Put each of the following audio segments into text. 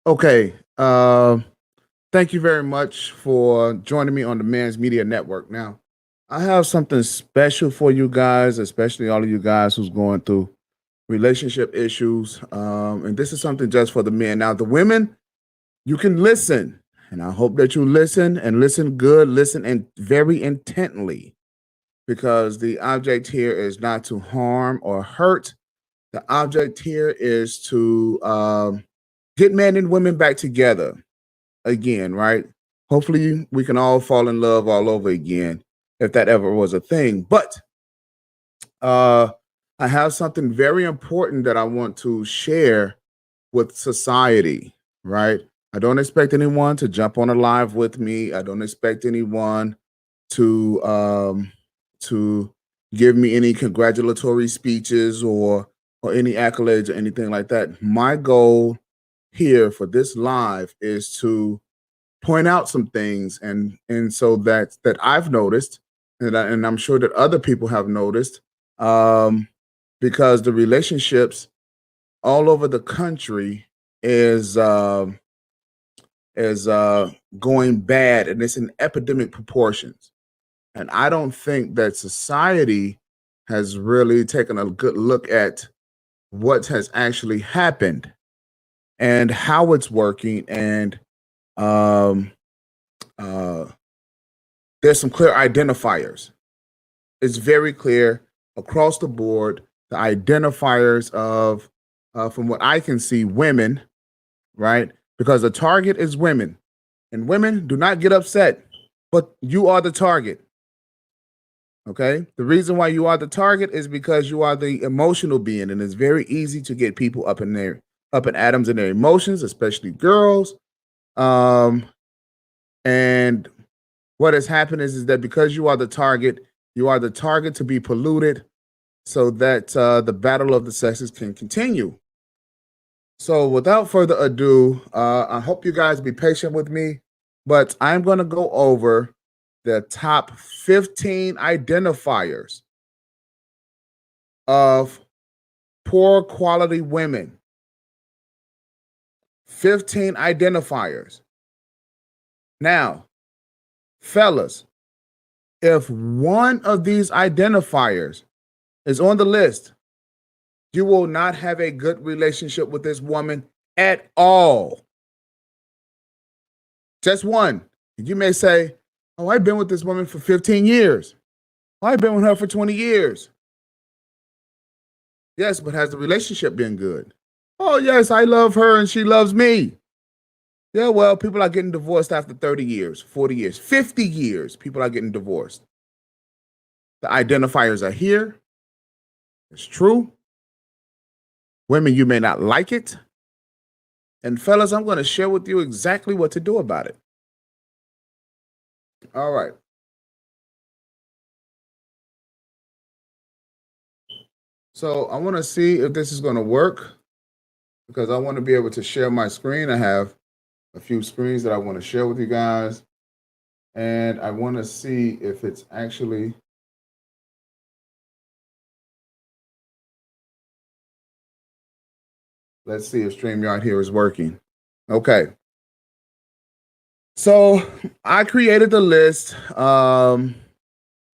Okay. Thank you very much for joining me on the Men's Media Network. Now, I have something special for you guys, especially all of you guys who's going through relationship issues. And this is something just for the men. Now, the women, you can listen, and I hope that you listen and listen good, listen and very intently, because the object here is not to harm or hurt. The object here is to get men and women back together again, right? Hopefully, we can all fall in love all over again, if that ever was a thing. But uh, I have something very important that I want to share with society, right? I don't expect anyone to jump on a live with me. I don't expect anyone to to give me any congratulatory speeches or any accolades or anything like that. My goal here for this live is to point out some things, and so that I've noticed, and I'm sure that other people have noticed, um, because the relationships all over the country is is uh, going bad, and it's in epidemic proportions. And I don't think that society has really taken a good look at what has actually happened and how it's working, and um, uh, there's some clear identifiers. It's very clear across the board. The identifiers of, from what I can see, women, right? Because the target is women, and women do not get upset, but you are the target. Okay. The reason why you are the target is because you are the emotional being, and it's very easy to get people up in atoms in their emotions, especially girls. Um, and what has happened is that because you are the target to be polluted, so that the battle of the sexes can continue. So, without further ado, I hope you guys be patient with me, but I'm going to go over the top 15 identifiers of poor quality women. 15 identifiers. Now, fellas, if one of these identifiers is on the list, you will not have a good relationship with this woman at all. Just one. You may say, "Oh, I've been with this woman for 15 years. Oh, I've been with her for 20 years." Yes, but has the relationship been good? "Oh, yes, I love her and she loves me." Yeah, well, people are getting divorced after 30 years, 40 years, 50 years. People are getting divorced. The identifiers are here. It's true. Women, you may not like it. And fellas, I'm going to share with you exactly what to do about it. All right. So I want to see if this is going to work, because I want to be able to share my screen. I have a few screens that I want to share with you guys. And I want to see if it's actually. Let's see if StreamYard here is working. Okay. So I created the list, and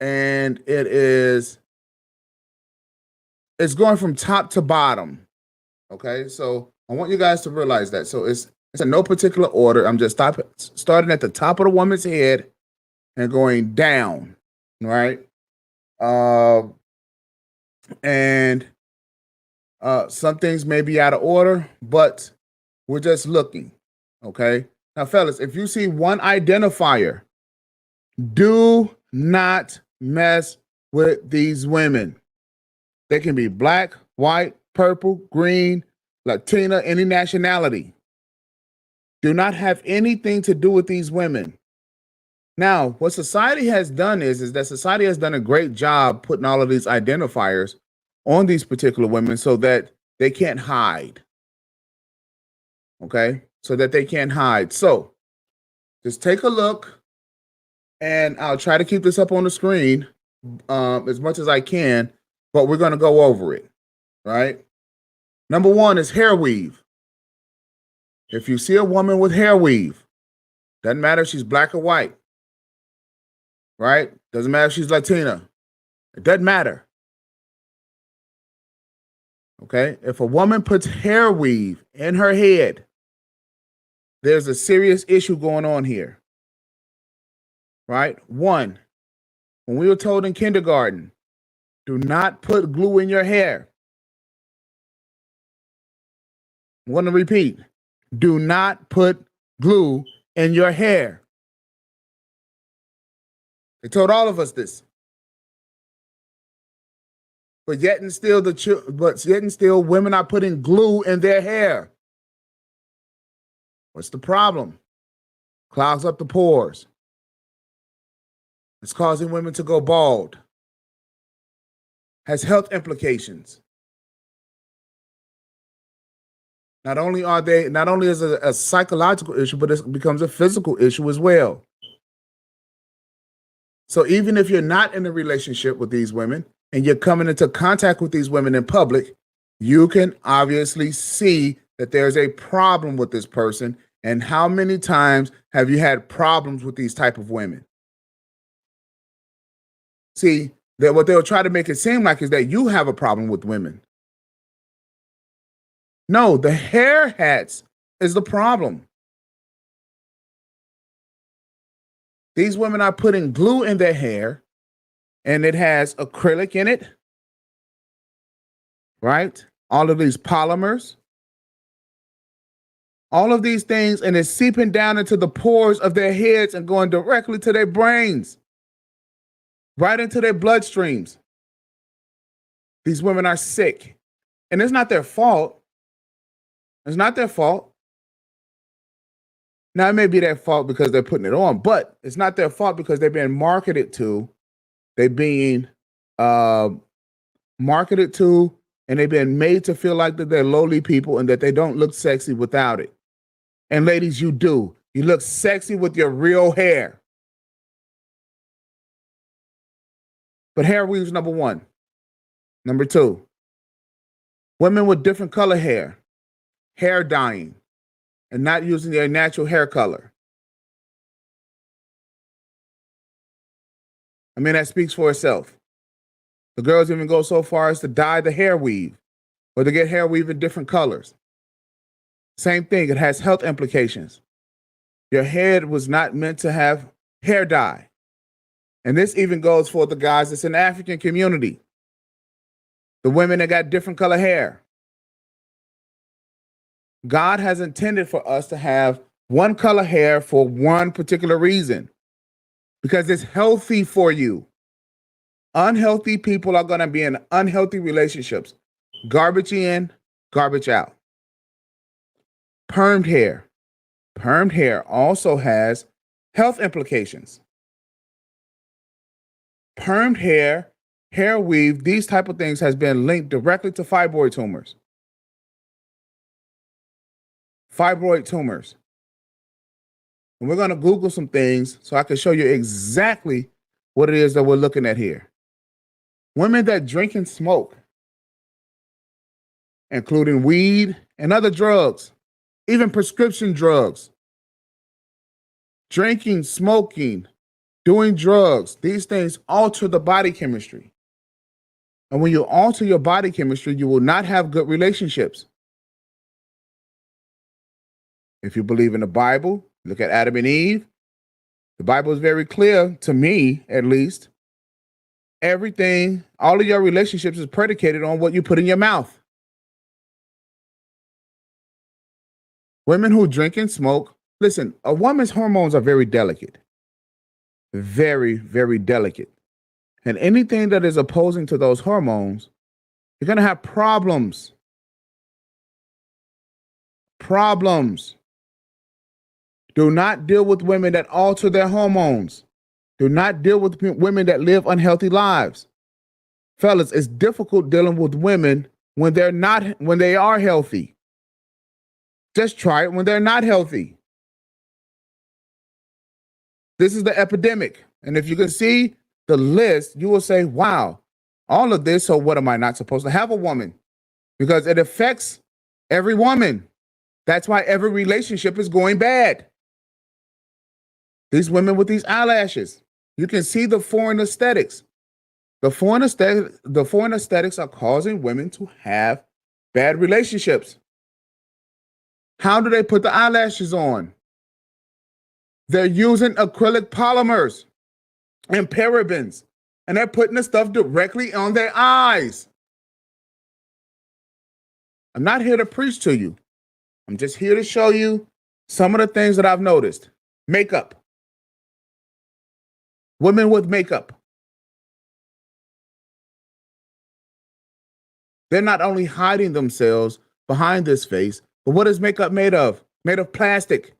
it's going from top to bottom. Okay, so I want you guys to realize that. So it's in no particular order. I'm just starting at the top of the woman's head and going down, right? Uh, and some things may be out of order, but we're just looking. Okay. Now, fellas, if you see one identifier, do not mess with these women. They can be black, white, purple, green, Latina, any nationality. Do not have anything to do with these women. Now, what society has done is that society has done a great job putting all of these identifiers on these particular women so that they can't hide. Okay? So that they can't hide. So just take a look, and I'll try to keep this up on the screen as much as I can, but we're going to go over it, right? Number one is hair weave. If you see a woman with hair weave, doesn't matter if she's black or white, right? Doesn't matter if she's Latina. It doesn't matter. Okay? If a woman puts hair weave in her head, there's a serious issue going on here. Right? One, when we were told in kindergarten, do not put glue in your hair. I want to repeat, do not put glue in your hair. They told all of us this. But yet and still women are putting glue in their hair. What's the problem? Clogs up the pores. It's causing women to go bald. Has health implications. Not only is it a psychological issue, but it becomes a physical issue as well. So even if you're not in a relationship with these women and you're coming into contact with these women in public, you can obviously see that there's a problem with this person. And how many times have you had problems with these type of women? See, that what they'll try to make it seem like is that you have a problem with women. No, the hair hats is the problem. These women are putting glue in their hair, and it has acrylic in it, right? All of these polymers, all of these things, and it's seeping down into the pores of their heads and going directly to their brains, right into their bloodstreams. These women are sick, and it's not their fault. It's not their fault. Now, it may be their fault because they're putting it on, but it's not their fault because they're being marketed to. They're being marketed to, and they've been made to feel like that they're lowly people and that they don't look sexy without it. And ladies, you do. You look sexy with your real hair. But hair weave's number one. Number two, women with different color hair dyeing, and not using their natural hair color. I mean, that speaks for itself. The girls even go so far as to dye the hair weave or to get hair weave in different colors. Same thing, it has health implications. Your head was not meant to have hair dye. And this even goes for the guys that's in the African community. The women that got different color hair. God has intended for us to have one color hair for one particular reason, because it's healthy for you. Unhealthy people are going to be in unhealthy relationships. Garbage in, garbage out. Permed hair also has health implications. Permed hair weave, these type of things has been linked directly to fibroid tumors. Fibroid tumors. And we're going to Google some things so I can show you exactly what it is that we're looking at here. Women that drink and smoke, including weed and other drugs, even prescription drugs. Drinking, smoking, doing drugs, these things alter the body chemistry. And when you alter your body chemistry, you will not have good relationships. If you believe in the Bible, look at Adam and Eve. The Bible is very clear, to me at least. Everything, all of your relationships is predicated on what you put in your mouth. Women who drink and smoke, listen, a woman's hormones are very delicate. Very, very delicate. And anything that is opposing to those hormones, you're going to have problems. Problems. Do not deal with women that alter their hormones. Do not deal with women that live unhealthy lives. Fellas, it's difficult dealing with women when they are healthy. Just try it when they're not healthy. This is the epidemic. And if you can see the list, you will say, wow, all of this, so what am I not supposed to have a woman? Because it affects every woman. That's why every relationship is going bad. These women with these eyelashes, you can see the foreign aesthetics. The foreign aesthetics are causing women to have bad relationships. How do they put the eyelashes on? They're using acrylic polymers and parabens, and they're putting the stuff directly on their eyes. I'm not here to preach to you. I'm just here to show you some of the things that I've noticed. Makeup. Women with makeup. They're not only hiding themselves behind this face, but what is makeup made of? Made of plastic.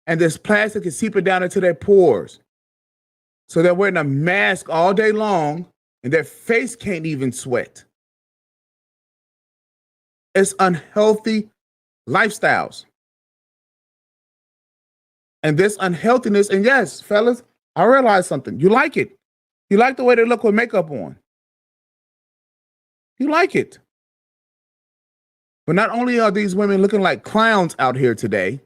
And this plastic is seeping down into their pores. So they're wearing a mask all day long, and their face can't even sweat. It's unhealthy lifestyles. And this unhealthiness, and yes, fellas, I realize something. You like it. You like the way they look with makeup on. You like it. But not only are these women looking like clowns out here today,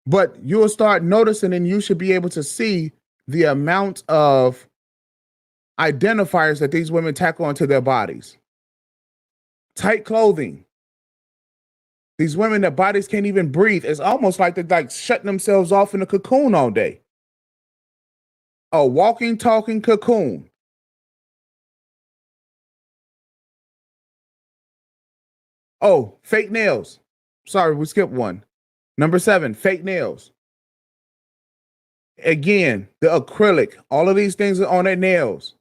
but you'll start noticing, and you should be able to see the amount of identifiers that these women tack onto their bodies. Tight clothing. These women, their bodies can't even breathe. It's almost like they're like shutting themselves off in a cocoon all day. A walking, talking cocoon. Oh, fake nails. Sorry, we skipped one. Number 7, fake nails. Again, the acrylic, all of these things are on their nails.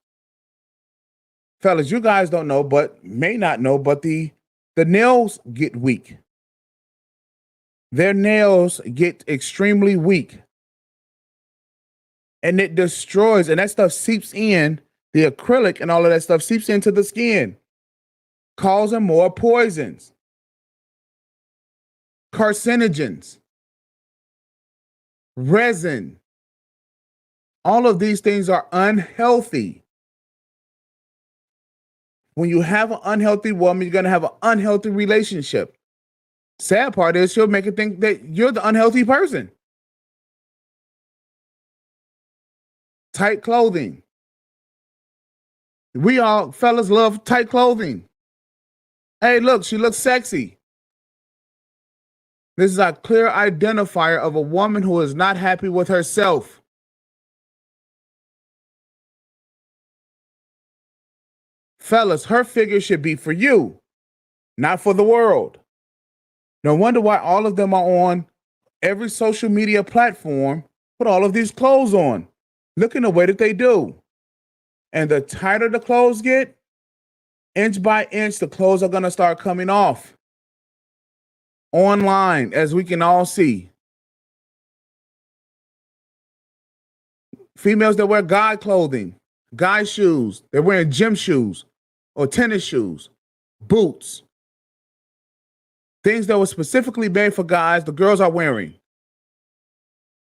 Fellas, you guys don't know, but may not know, but the nails get weak. Their nails get extremely weak. And it destroys, and that stuff seeps in, the acrylic and all of that stuff seeps into the skin, causing more poisons, carcinogens, resin. All of these things are unhealthy. When you have an unhealthy woman, you're going to have an unhealthy relationship. Sad part is she'll make you think that you're the unhealthy person. Tight clothing. We all, fellas, love tight clothing. Hey, look, she looks sexy. This is a clear identifier of a woman who is not happy with herself. Fellas, her figure should be for you, not for the world. No wonder why all of them are on every social media platform with all of these clothes on, looking the way that they do. And the tighter the clothes get, inch by inch, the clothes are going to start coming off. Online, as we can all see. Females that wear guy clothing, guy shoes, they're wearing gym shoes or tennis shoes, boots. Things that were specifically made for guys, the girls are wearing.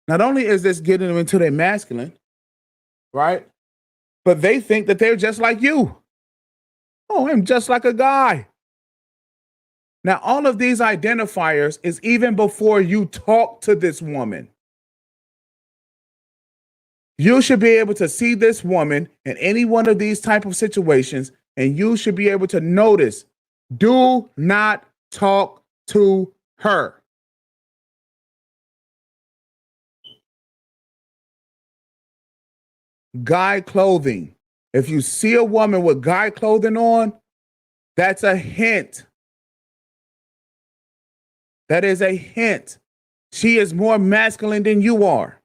Not only is this getting them into their masculine, right? But they think that they're just like you. Oh, I'm just like a guy. Now, all of these identifiers is even before you talk to this woman. You should be able to see this woman in any one of these type of situations, and you should be able to notice, do not talk to her. Guy clothing. If you see a woman with guy clothing on, that's a hint. That is a hint. She is more masculine than you are.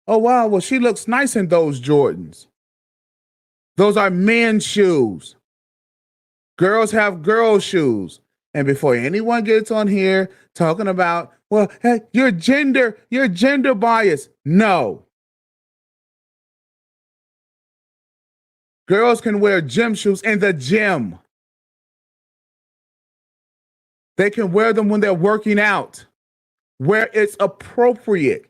Oh, wow. Well, she looks nice in those Jordans. Those are men's shoes. Girls have girls' shoes. And before anyone gets on here talking about, well, hey, you're gender biased. No. Girls can wear gym shoes in the gym. They can wear them when they're working out, where it's appropriate.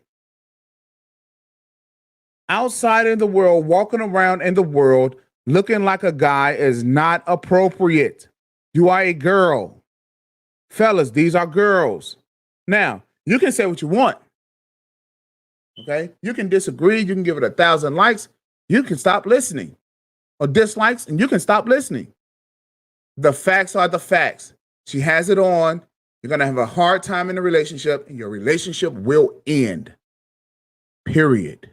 Outside in the world, walking around in the world, Looking like a guy is not appropriate. You are a girl. Fellas, these are girls. Now, you can say what you want. Okay? You can disagree. You can give it 1,000 likes. You can stop listening. Or dislikes, and you can stop listening. The facts are the facts. She has it on. You're going to have a hard time in the relationship, and your relationship will end. Period.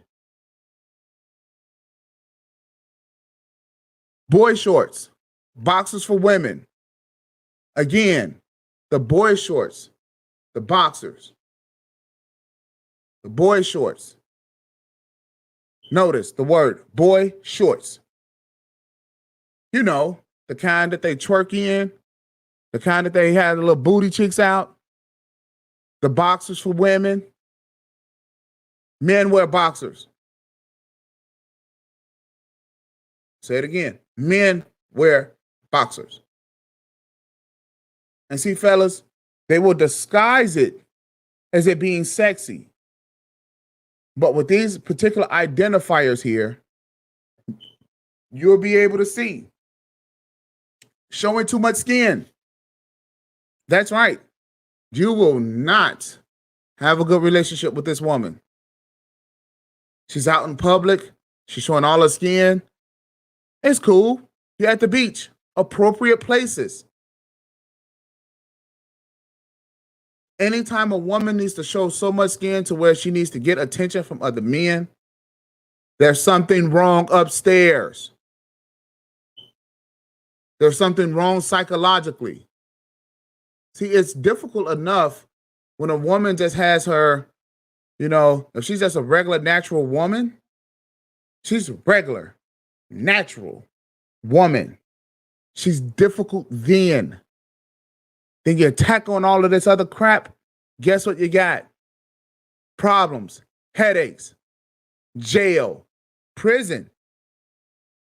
Boy shorts, boxers for women. Again, the boy shorts, the boxers, the boy shorts. Notice the word boy shorts. You know, the kind that they twerk in, the kind that they had the little booty cheeks out, the boxers for women. Men wear boxers. Say it again. Men wear boxers. And see, fellas, they will disguise it as it being sexy. But with these particular identifiers here, you'll be able to see. Showing too much skin. That's right. You will not have a good relationship with this woman. She's out in public. She's showing all her skin. It's cool. You're at the beach. Appropriate places. Anytime a woman needs to show so much skin to where she needs to get attention from other men, there's something wrong upstairs. There's something wrong psychologically. See, it's difficult enough when a woman just has her, if she's just a regular, natural woman, she's a regular, natural woman. She's difficult then. Then you attack on all of this other crap. Guess what you got? Problems, headaches, jail, prison,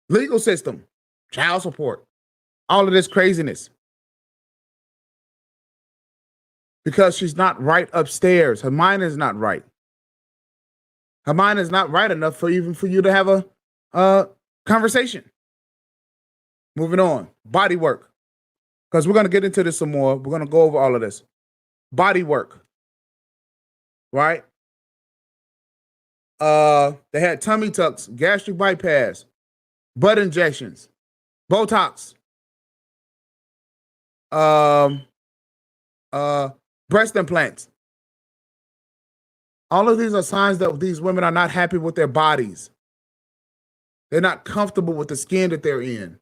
legal system, child support, all of this craziness. Because she's not right upstairs. Her mind is not right. Her mind is not right enough for you to have a conversation. Moving on. Body work. Because we're going to get into this some more. We're going to go over all of this. Body work. Right? They had tummy tucks, gastric bypass, butt injections, Botox, breast implants. All of these are signs that these women are not happy with their bodies. They're not comfortable with the skin that they're in.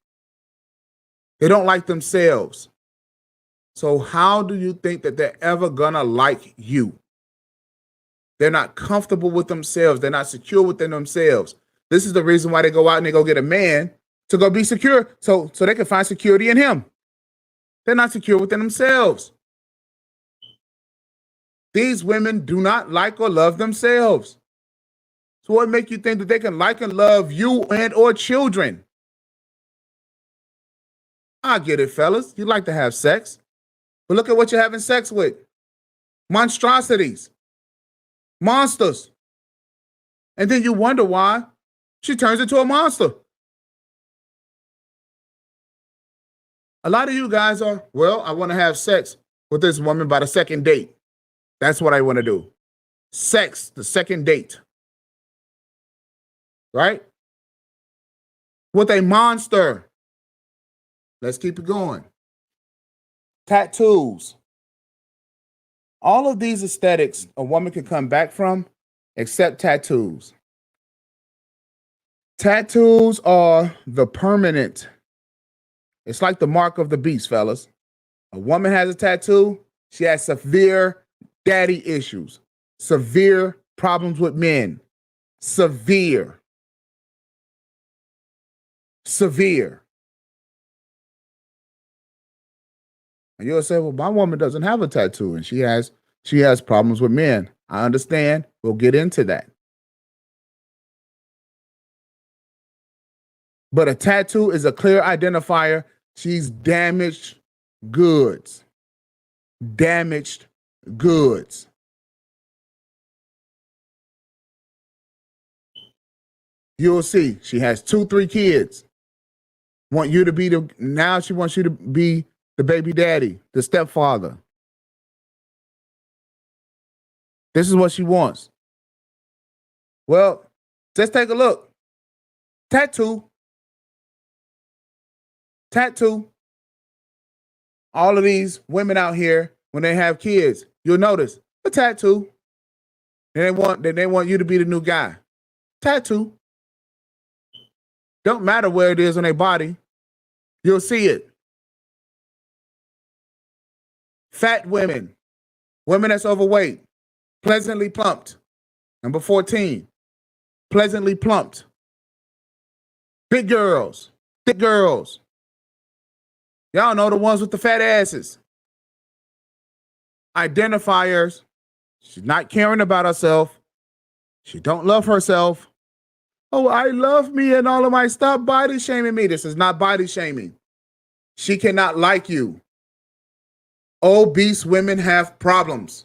They don't like themselves. So how do you think that they're ever gonna like you? They're not comfortable with themselves. They're not secure within themselves. This is the reason why they go out and they go get a man to go be secure, so they can find security in him. They're not secure within themselves. These women do not like or love themselves. So what makes you think that they can like and love you and or children? I get it, fellas. You like to have sex. But look at what you're having sex with. Monstrosities. Monsters. And then you wonder why she turns into a monster. A lot of you guys are, well, I want to have sex with this woman by the second date. That's what I want to do. Sex, the second date. Right? With a monster. Let's keep it going. Tattoos. All of these aesthetics a woman can come back from, except tattoos. Tattoos are the permanent. It's like the mark of the beast, fellas. A woman has a tattoo, she has severe daddy issues, severe problems with men, severe. And you'll say, well, my woman doesn't have a tattoo and she has problems with men. I understand. We'll get into that. But a tattoo is a clear identifier. She's damaged goods. Damaged goods. You'll see she has 2-3 kids. Want you to be now she wants you to be the baby daddy, the stepfather. This is what she wants. Well, just take a look. Tattoo. All of these women out here, when they have kids, you'll notice a tattoo. They want you to be the new guy. Tattoo. Don't matter where it is on their body. You'll see it. Fat women, women that's overweight, pleasantly plumped. Number 14, pleasantly plumped. Big girls, thick girls. Y'all know the ones with the fat asses. Identifiers. She's not caring about herself. She don't love herself. Oh, I love me and all of my stop body shaming me. This is not body shaming. She cannot like you. Obese women have problems.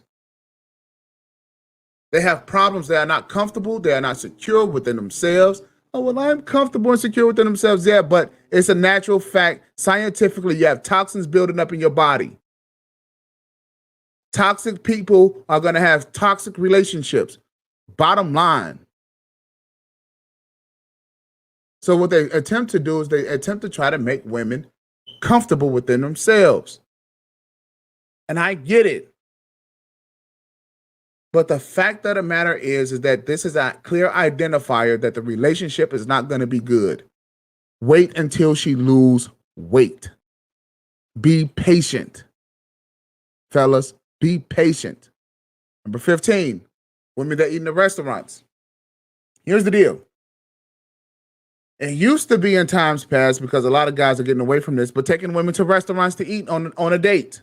They have problems. They are not comfortable. They are not secure within themselves. Oh, well, I'm comfortable and secure within themselves. Yeah, but it's a natural fact. Scientifically, you have toxins building up in your body. Toxic people are going to have toxic relationships. Bottom line. So what they attempt to do is they attempt to try to make women comfortable within themselves. And I get it. But the fact of the matter is that this is a clear identifier that the relationship is not going to be good. Wait until she lose weight. Be patient. Fellas, be patient. Number 15, women that eat in the restaurants. Here's the deal. It used to be in times past, because a lot of guys are getting away from this, but taking women to restaurants to eat on a date.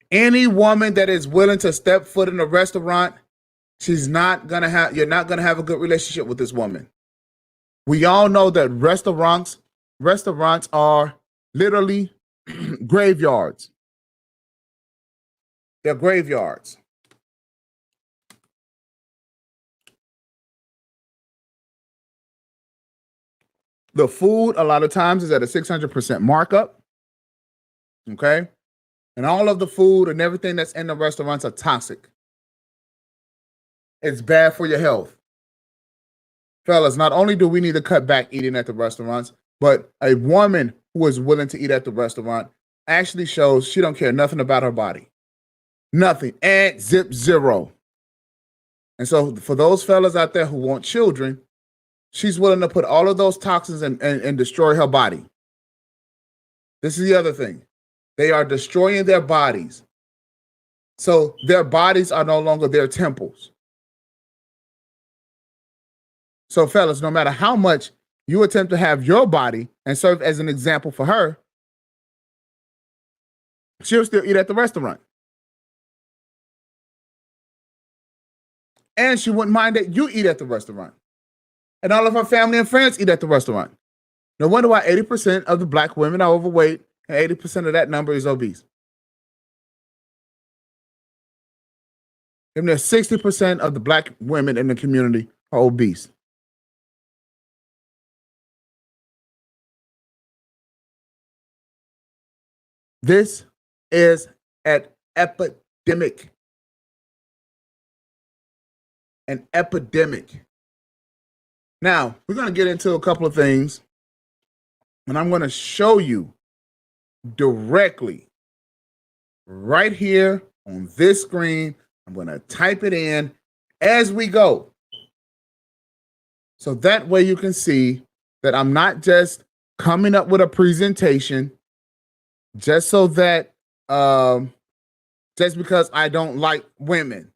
Any woman that is willing to step foot in a restaurant, you're not gonna have a good relationship with this woman. We all know that restaurants are literally graveyards. They're graveyards. The food a lot of times is at a 600% markup. Okay. And all of the food and everything that's in the restaurants are toxic. It's bad for your health. Fellas, not only do we need to cut back eating at the restaurants, but a woman who is willing to eat at the restaurant actually shows she don't care nothing about her body. Nothing. And zero. And so for those fellas out there who want children, she's willing to put all of those toxins and destroy her body. This is the other thing. They are destroying their bodies. So their bodies are no longer their temples. So fellas, no matter how much you attempt to have your body and serve as an example for her, she'll still eat at the restaurant. And she wouldn't mind that you eat at the restaurant. And all of her family and friends eat at the restaurant. No wonder why 80% of the black women are overweight and 80% of that number is obese. And there's 60% of the black women in the community are obese. This is an epidemic. An epidemic. Now, we're going to get into a couple of things, and I'm going to show you directly right here on this screen. I'm going to type it in as we go. So that way you can see that I'm not just coming up with a presentation just so that, just because I don't like women.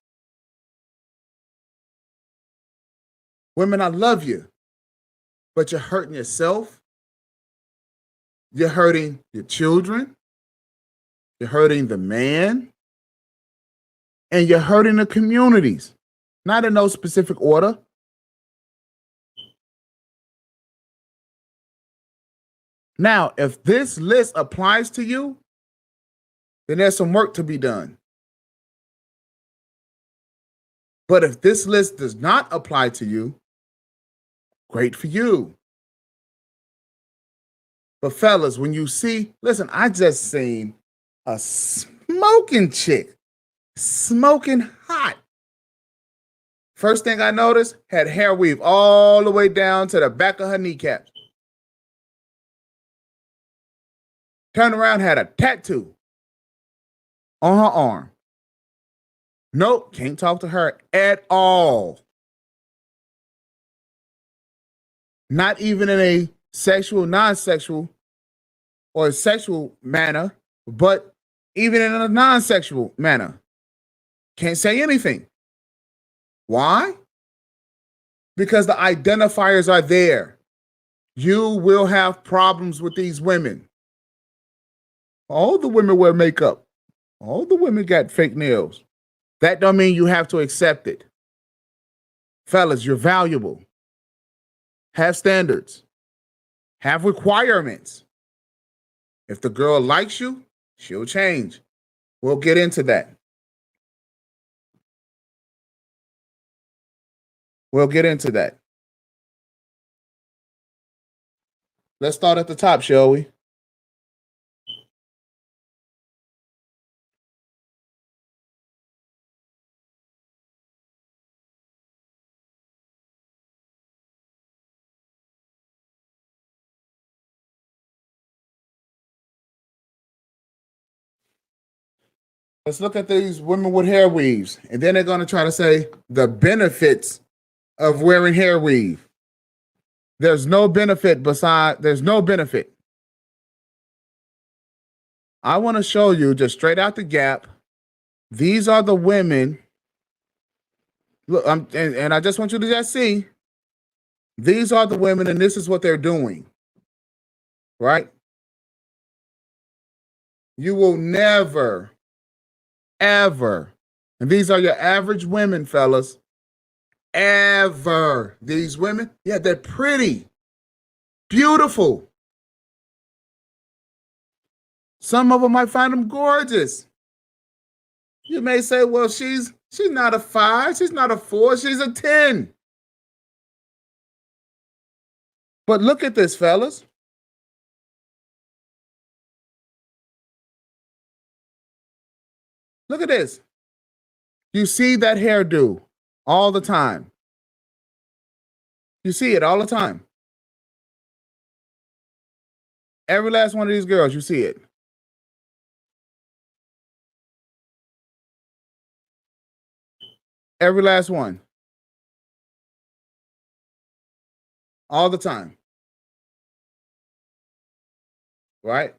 Women, I love you, but you're hurting yourself. You're hurting your children. You're hurting the man. And you're hurting the communities. Not in no specific order. Now, if this list applies to you, then there's some work to be done. But if this list does not apply to you, great for you. But fellas, when you see, listen, I just seen a smoking chick, smoking hot. First thing I noticed, had hair weave all the way down to the back of her kneecaps. Turned around, had a tattoo on her arm. Nope, can't talk to her at all. Not even in a sexual, non-sexual, or a sexual manner, but even in a non-sexual manner. Can't say anything. Why? Because the identifiers are there. You will have problems with these women. All the women wear makeup. All the women got fake nails. That don't mean you have to accept it. Fellas, you're valuable. Have standards. Have requirements. If the girl likes you, she'll change. We'll get into that. We'll get into that. Let's start at the top, shall we? Let's look at these women with hair weaves. And then they're going to try to say the benefits of wearing hair weave. There's no benefit there's no benefit. I want to show you just straight out the gap. These are the women. Look, and I just want you to just see. These are the women, and this is what they're doing. Right? You will never, ever, and these are your average women, fellas. Ever. These women, yeah, they're pretty, beautiful. Some of them might find them gorgeous. You may say, well, she's not a 5, she's not a 4, she's a 10. But look at this, fellas. Look at this. You see that hairdo all the time. You see it all the time. Every last one of these girls, you see it. Every last one. All the time. Right?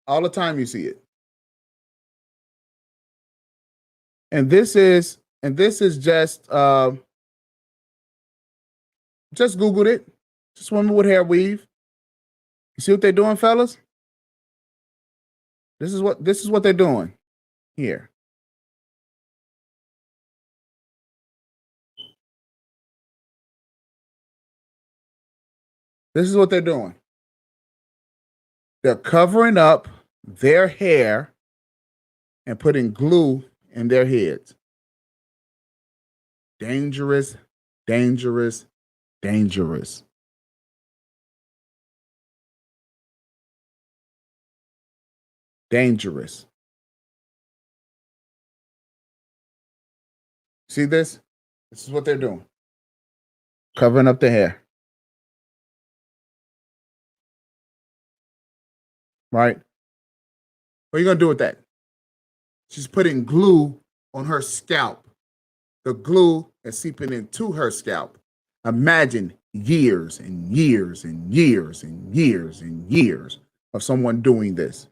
All the time you see it. And this is just Googled it. Just women with hair weave. You see what they're doing, fellas? This is what they're doing here. This is what they're doing. They're covering up their hair and putting glue in their heads. Dangerous, dangerous, dangerous. Dangerous. See this? This is what they're doing. Covering up the hair. Right? What are you going to do with that? She's putting glue on her scalp. The glue is seeping into her scalp. Imagine years and years and years and years and years of someone doing this.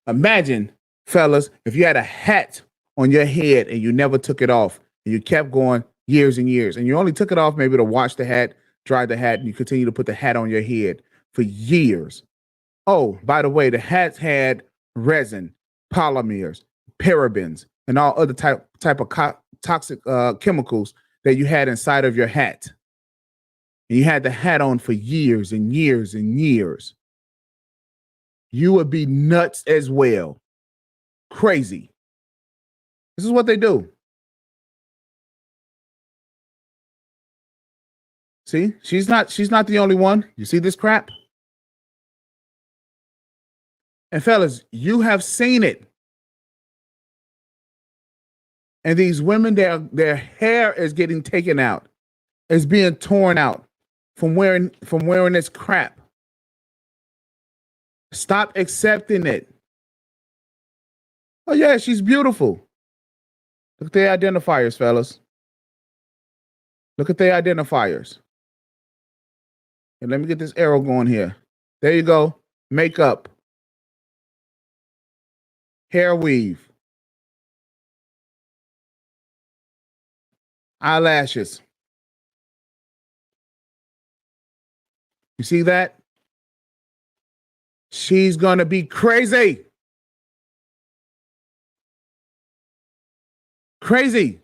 Imagine, fellas, if you had a hat on your head and you never took it off and you kept going years and years and you only took it off maybe to wash the hat, dry the hat, and you continue to put the hat on your head for years. Oh, by the way, the hats had resin, polymers, parabens, and all other type of toxic chemicals that you had inside of your hat. And you had the hat on for years and years and years. You would be nuts as well. Crazy. This is what they do. See, she's not the only one. You see this crap? And fellas, you have seen it. And these women, their hair is getting taken out. It's being torn out from wearing this crap. Stop accepting it. Oh yeah, she's beautiful. Look at the identifiers, fellas. Look at the identifiers. And let me get this arrow going here. There you go. Makeup. Hair weave. Eyelashes. You see that? She's gonna be crazy. Crazy.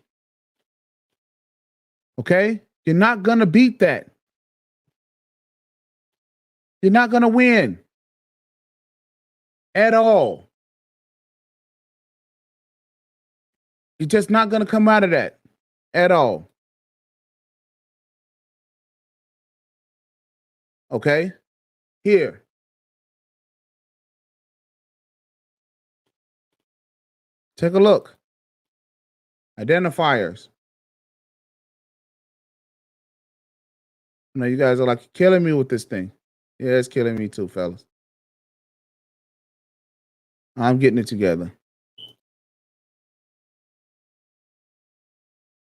Okay? You're not gonna beat that. You're not gonna win. At all. You're just not gonna come out of that. At all. Okay? Here. Take a look. Identifiers. Now you guys are like killing me with this thing. Yeah, it's killing me too, fellas. I'm getting it together.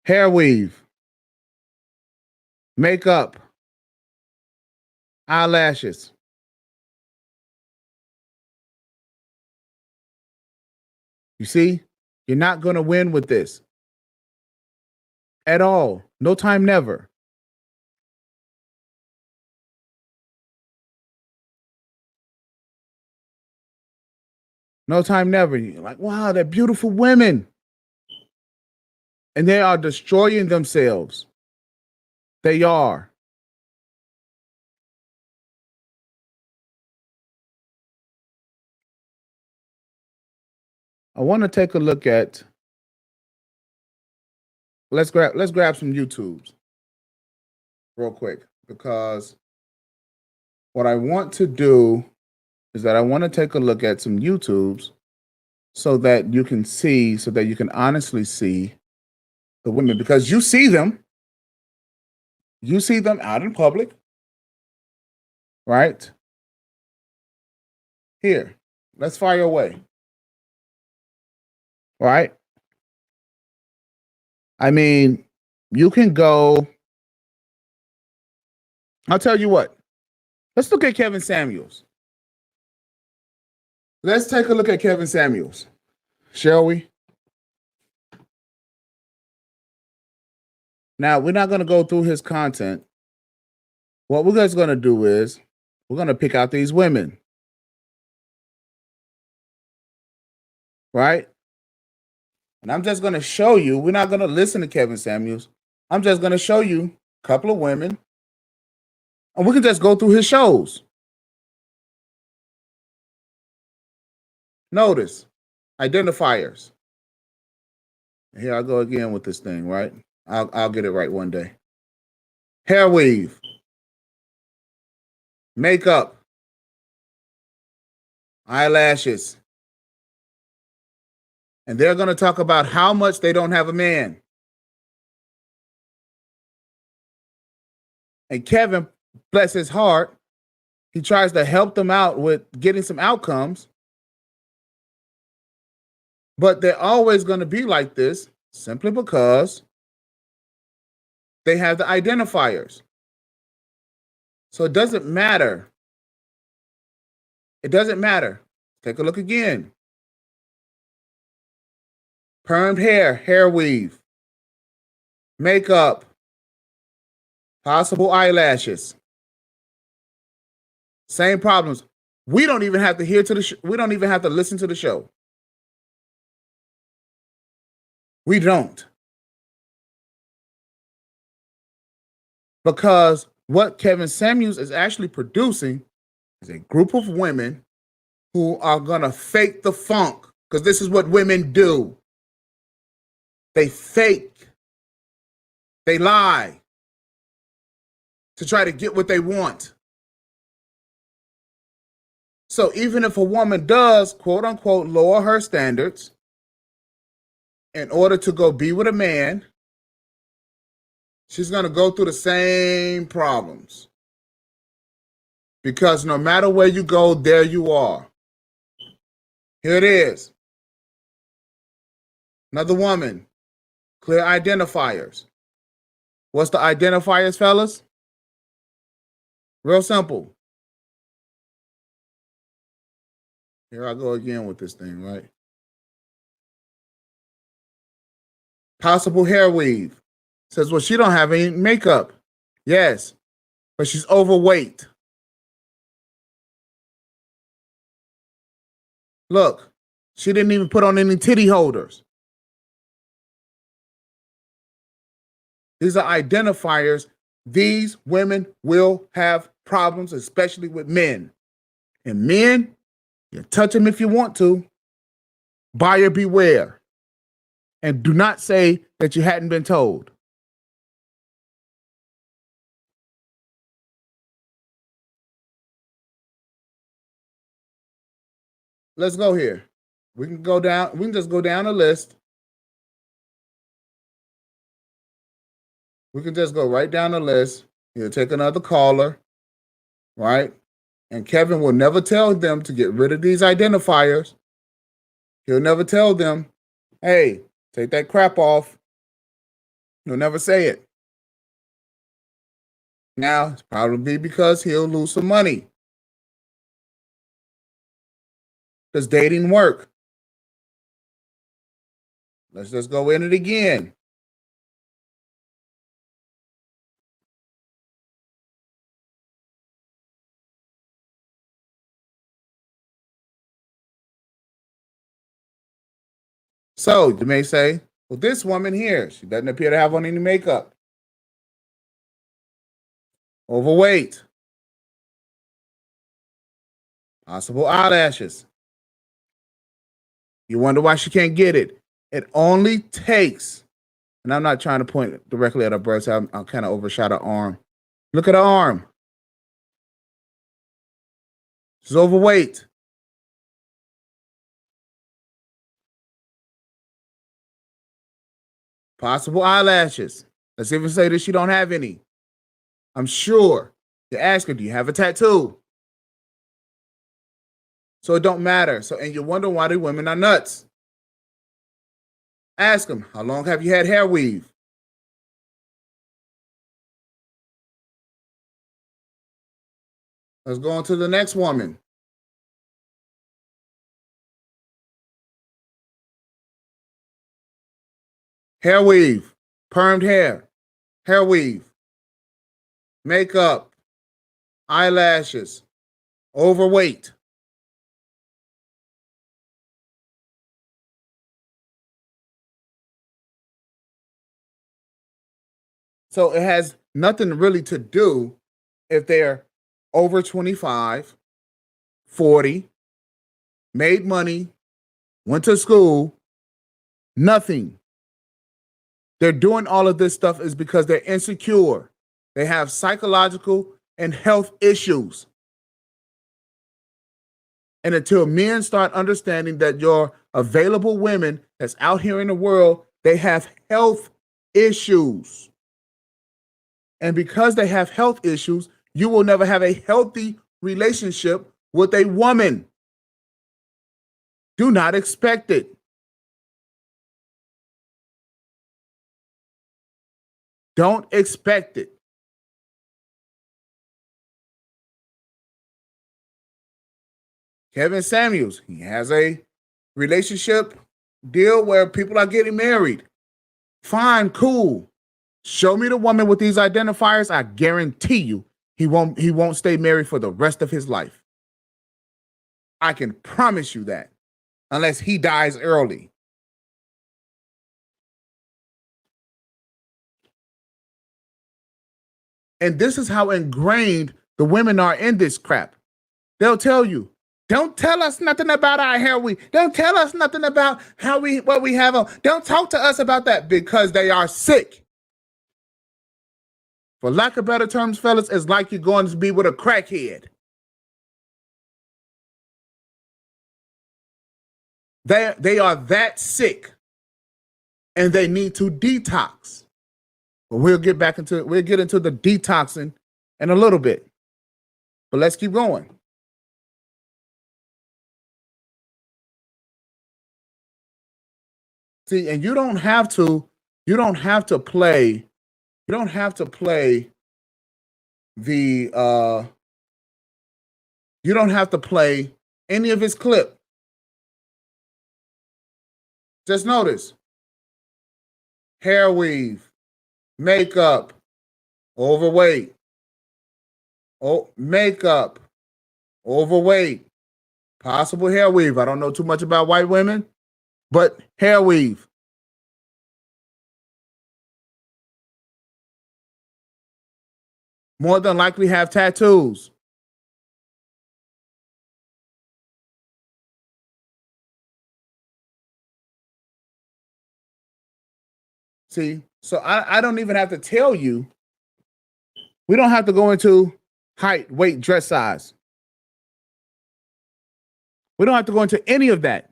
Hair weave. Makeup. Eyelashes. You see? You're not going to win with this. At all. No time, never. No time, never. You're like, wow, they're beautiful women. And they are destroying themselves. They are. I want to take a look at. Let's grab some YouTubes real quick, because what I want to do is that I want to take a look at some YouTubes so that you can see, so that you can honestly see the women, because you see them out in public, right? Here, let's fire away. Right? I mean, you can go. I'll tell you what. Let's look at Kevin Samuels. Let's take a look at Kevin Samuels, shall we? Now, we're not going to go through his content. What we're just going to do is we're going to pick out these women. Right? And I'm just going to show you. We're not going to listen to Kevin Samuels. I'm just going to show you a couple of women. And we can just go through his shows. Notice, identifiers. Here I go again with this thing, right? I'll get it right one day. Hair weave. Makeup. Eyelashes. And they're going to talk about how much they don't have a man. And Kevin, bless his heart, he tries to help them out with getting some outcomes. But they're always going to be like this simply because they have the identifiers. So it doesn't matter. It doesn't matter. Take a look again. Permed hair, hair weave, makeup, possible eyelashes. Same problems. We don't even have to hear to the we don't even have to listen to the show. We don't. Because what Kevin Samuels is actually producing is a group of women who are going to fake the funk, because this is what women do. They fake. They lie to try to get what they want. So even if a woman does, quote unquote, lower her standards in order to go be with a man, she's going to go through the same problems. Because no matter where you go, there you are. Here it is. Another woman. Clear identifiers. What's the identifiers, fellas? Real simple. Here I go again with this thing, right? Possible hair weave. Says, well, she don't have any makeup. Yes, but she's overweight. Look, she didn't even put on any titty holders. These are identifiers. These women will have problems, especially with men. And men, you touch them if you want to. Buyer beware. And do not say that you hadn't been told. Let's go here. We can go down. We can just go down the list. We can just go right down the list. He'll take another caller, right? And Kevin will never tell them to get rid of these identifiers. He'll never tell them, hey, take that crap off. He'll never say it. Now, it's probably because he'll lose some money. Does dating work? Let's just go in it again. So you may say, well, this woman here, she doesn't appear to have on any makeup. Overweight. Possible eyelashes. You wonder why she can't get it. It only takes, and I'm not trying to point directly at her breast. I'm kind of overshot her arm. Look at her arm. She's overweight. Possible eyelashes. Let's even say that she don't have any. I'm sure. You ask her, do you have a tattoo? So it don't matter. So, and you wonder why the women are nuts. Ask them, how long have you had hair weave? Let's go on to the next woman. Hair weave, permed hair weave, makeup, eyelashes, overweight. So it has nothing really to do if they're over 25, 40, made money, went to school, nothing. They're doing all of this stuff is because they're insecure. They have psychological and health issues. And until men start understanding that your available women that's out here in the world, they have health issues. And because they have health issues, you will never have a healthy relationship with a woman. Do not expect it. Don't expect it. Kevin Samuels, he has a relationship deal where people are getting married. Fine, cool. Show me the woman with these identifiers. I guarantee you he won't stay married for the rest of his life. I can promise you that. Unless he dies early. And this is how ingrained the women are in this crap. They'll tell you, don't tell us nothing about our hair weave. Don't tell us nothing about what we have on. Don't talk to us about that because they are sick. For lack of better terms, fellas, it's like you're going to be with a crackhead. They are that sick and they need to detox. But we'll get into the detoxing in a little bit. But let's keep going. See, and you don't have to play the you don't have to play any of his clip. Just notice hair weave, makeup, overweight, makeup, overweight, possible hair weave. I don't know too much about white women, but hair weave. More than likely have tattoos. See, so I don't even have to tell you. We don't have to go into height, weight, dress size. We don't have to go into any of that.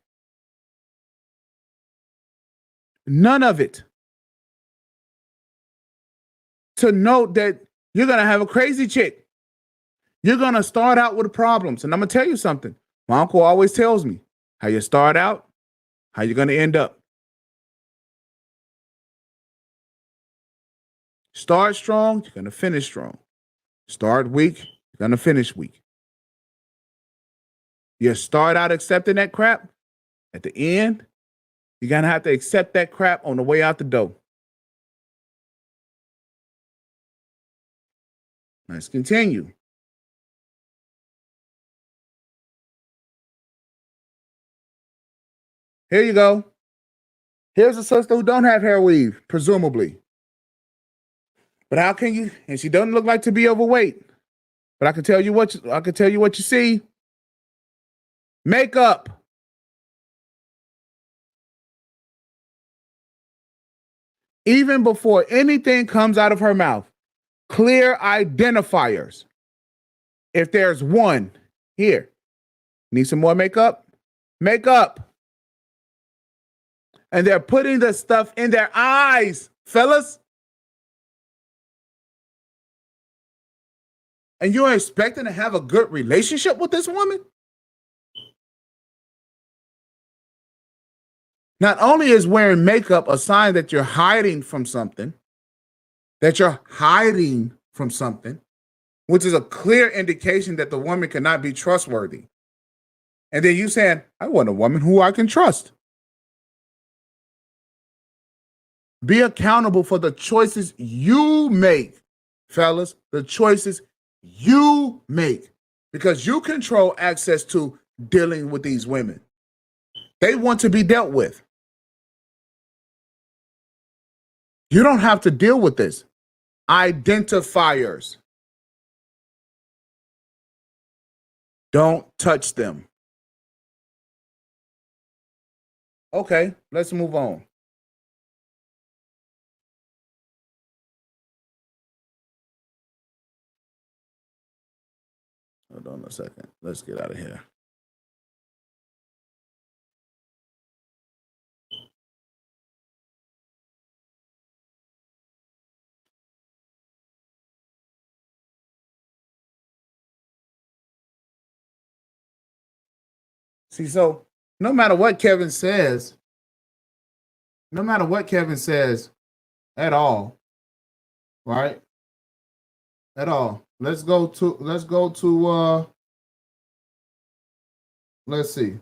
None of it. To note that you're going to have a crazy chick. You're going to start out with problems. And I'm going to tell you something. My uncle always tells me how you start out, how you're going to end up. Start strong, you're going to finish strong. Start weak, you're going to finish weak. You start out accepting that crap. At the end, you're going to have to accept that crap on the way out the door. Let's continue. Here you go. Here's a sister who don't have hair weave, presumably. But how can you? And she doesn't look like to be overweight. But I can tell you what you see. Makeup. Even before anything comes out of her mouth, clear identifiers. If there's one here, need some more makeup? Makeup. And they're putting the stuff in their eyes, fellas. And you're expecting to have a good relationship with this woman? Not only is wearing makeup a sign that you're hiding from something, which is a clear indication that the woman cannot be trustworthy. And then you saying, I want a woman who I can trust. Be accountable for the choices you make, fellas, the choices you make, because you control access to dealing with these women. They want to be dealt with. You don't have to deal with this. Identifiers. Don't touch them. Okay, let's move on. Hold on a second. Let's get out of here. See, so no matter what Kevin says at all, right? At all. Let's see.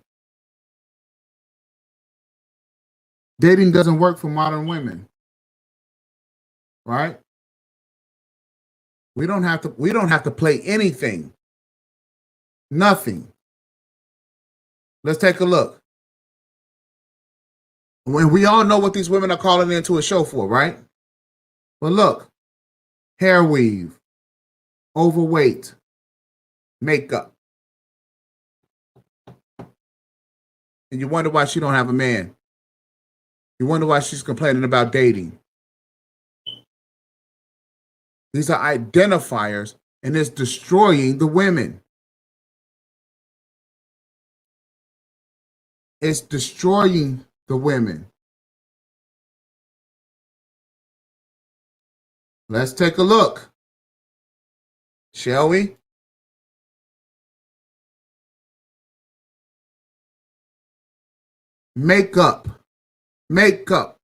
Dating doesn't work for modern women. Right? We don't have to play anything. Nothing. Let's take a look. We all know what these women are calling into a show for, right? But look, hair weave, overweight, makeup. And you wonder why she don't have a man. You wonder why she's complaining about dating. These are identifiers, and it's destroying the women. It's destroying the women. Let's take a look, shall we? Makeup. Makeup.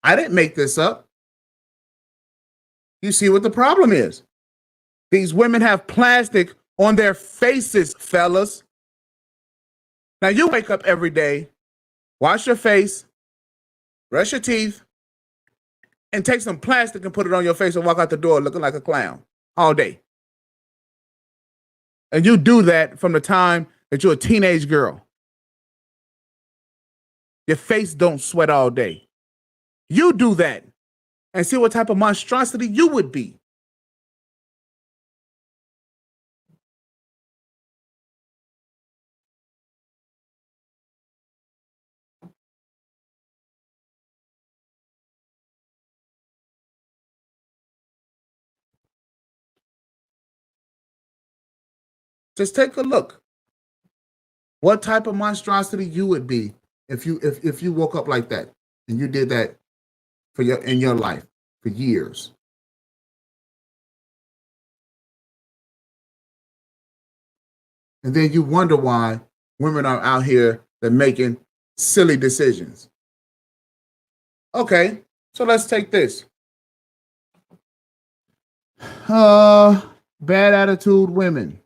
I didn't make this up. You see what the problem is? These women have plastic on their faces, fellas. Now you wake up every day, wash your face, brush your teeth, and take some plastic and put it on your face and walk out the door looking like a clown all day. And you do that from the time that you're a teenage girl. Your face don't sweat all day. You do that and see what type of monstrosity you would be. Just take a look. What type of monstrosity you would be if you woke up like that and you did that for in your life for years. And then you wonder why women are out here that making silly decisions. Okay, so let's take this. Bad attitude women.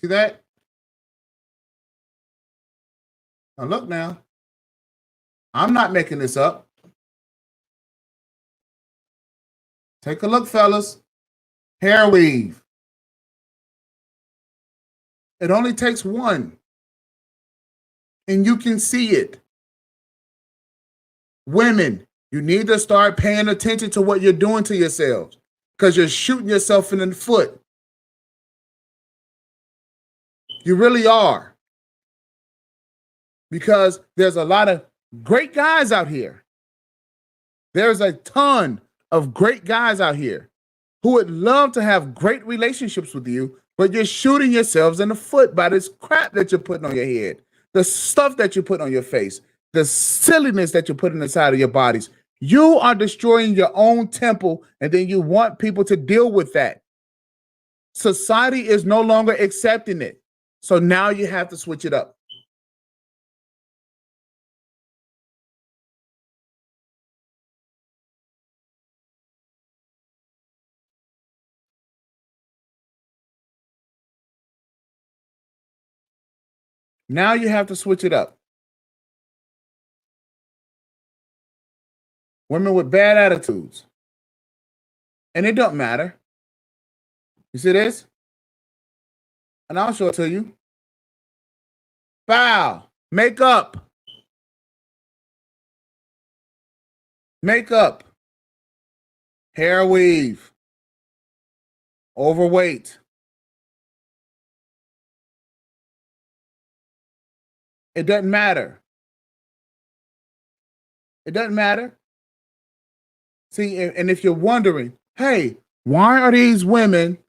See that? Now look now. I'm not making this up. Take a look, fellas. Hair weave. It only takes one. And you can see it. Women, you need to start paying attention to what you're doing to yourselves because you're shooting yourself in the foot. You really are. Because there's a lot of great guys out here. There's a ton of great guys out here who would love to have great relationships with you, but you're shooting yourselves in the foot by this crap that you're putting on your head, the stuff that you put on your face, the silliness that you're putting inside of your bodies. You are destroying your own temple, and then you want people to deal with that. Society is no longer accepting it. So now you have to switch it up. Now you have to switch it up. Women with bad attitudes. And it don't matter. You see this? And I'll show it to you. Foul. Makeup. Makeup. Hair weave. Overweight. It doesn't matter. It doesn't matter. See, and if you're wondering, hey, why do these women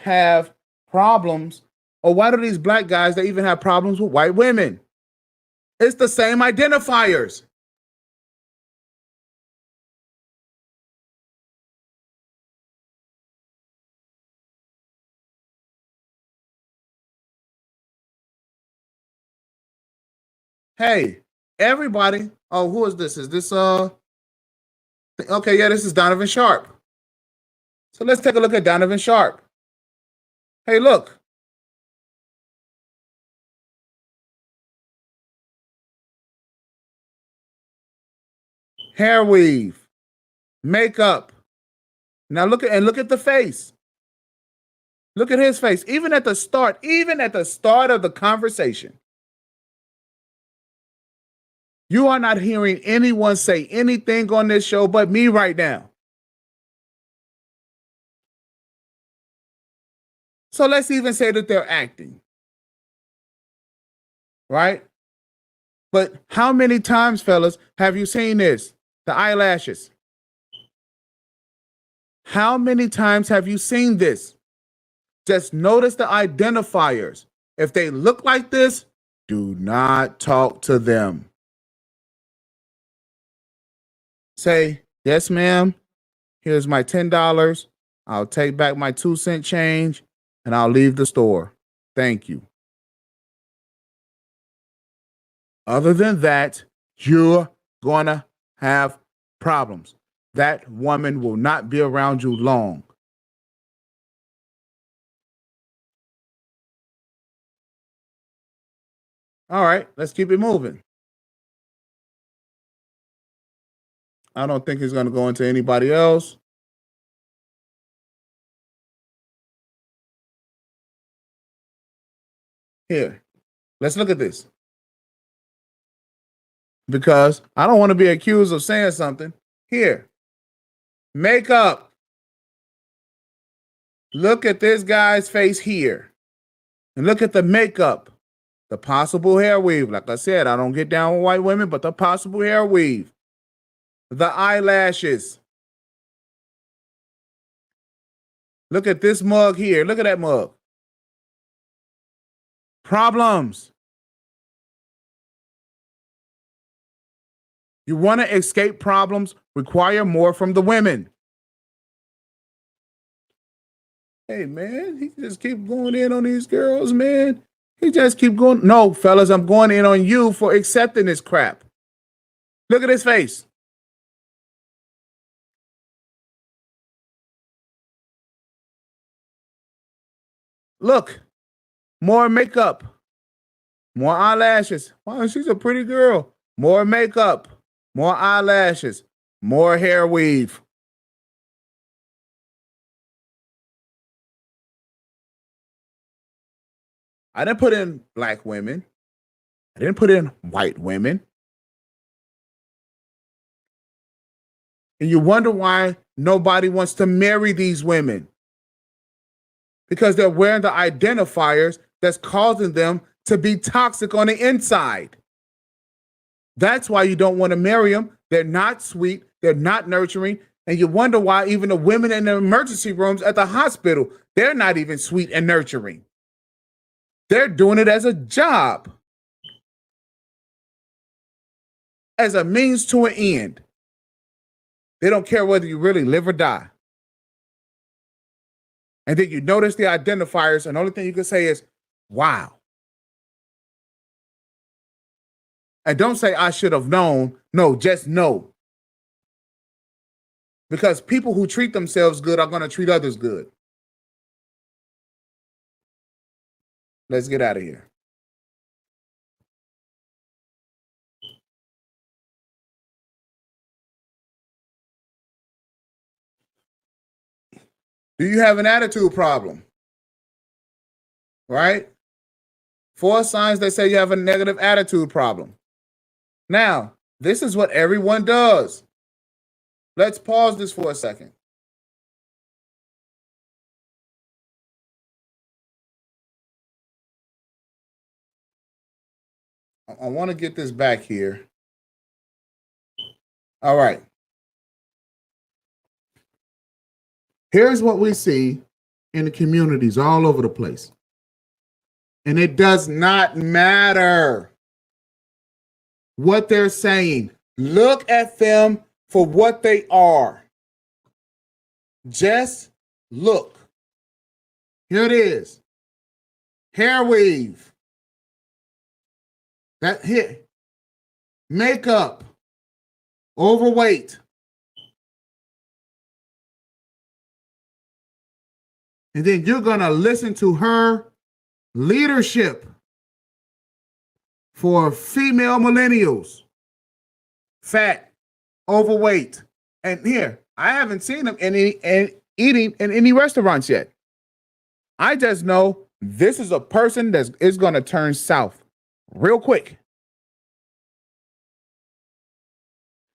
have problems? Or why do these black guys that even have problems with white women? It's the same identifiers. Hey, everybody. Oh, who is this? Is this okay, yeah, this is Donovan Sharp. So let's take a look at Donovan Sharp. Hey, look. Hair weave, makeup. Now look at the face. Look at his face. Even at the start of the conversation. You are not hearing anyone say anything on this show but me right now. So let's even say that they're acting. right? But how many times, fellas, have you seen this? The eyelashes. How many times have you seen this? Just notice the identifiers. If they look like this, do not talk to them. Say, yes, ma'am. Here's my $10. I'll take back my 2-cent change and I'll leave the store. Thank you. Other than that, you're going to have problems. That woman will not be around you long. All right, let's keep it moving. I don't think he's going to go into anybody else. Here, let's look at this. Because I don't want to be accused of saying something. Here, makeup. Look at this guy's face here. And look at the makeup. The possible hair weave. Like I said, I don't get down with white women, but the possible hair weave. The eyelashes. Look at this mug here. Look at that mug. Problems. You want to escape problems, require more from the women. Hey, man, he just keep going in on these girls, man. He just keep going. No, fellas, I'm going in on you for accepting this crap. Look at his face. Look, more makeup, more eyelashes. Wow, she's a pretty girl. More makeup, more eyelashes, more hair weave. I didn't put in black women. I didn't put in white women. And you wonder why nobody wants to marry these women. Because they're wearing the identifiers that's causing them to be toxic on the inside. That's why you don't want to marry them. They're not sweet. They're not nurturing. And you wonder why even the women in the emergency rooms at the hospital, they're not even sweet and nurturing. They're doing it as a job, as a means to an end. They don't care whether you really live or die. And then you notice the identifiers, and the only thing you can say is, wow. And don't say, I should have known. No, just know. Because people who treat themselves good are going to treat others good. Let's get out of here. Do you have an attitude problem? Right? 4 signs that say you have a negative attitude problem. Now, this is what everyone does. Let's pause this for a second. I want to get this back here. All right. Here's what we see in the communities all over the place. And it does not matter what they're saying. Look at them for what they are. Just look. Here it is. Hair weave. That hit. Makeup. Overweight. And then you're going to listen to her leadership for female millennials. Fat, overweight. And here, I haven't seen them eating in any restaurants yet. I just know this is a person that is going to turn south real quick.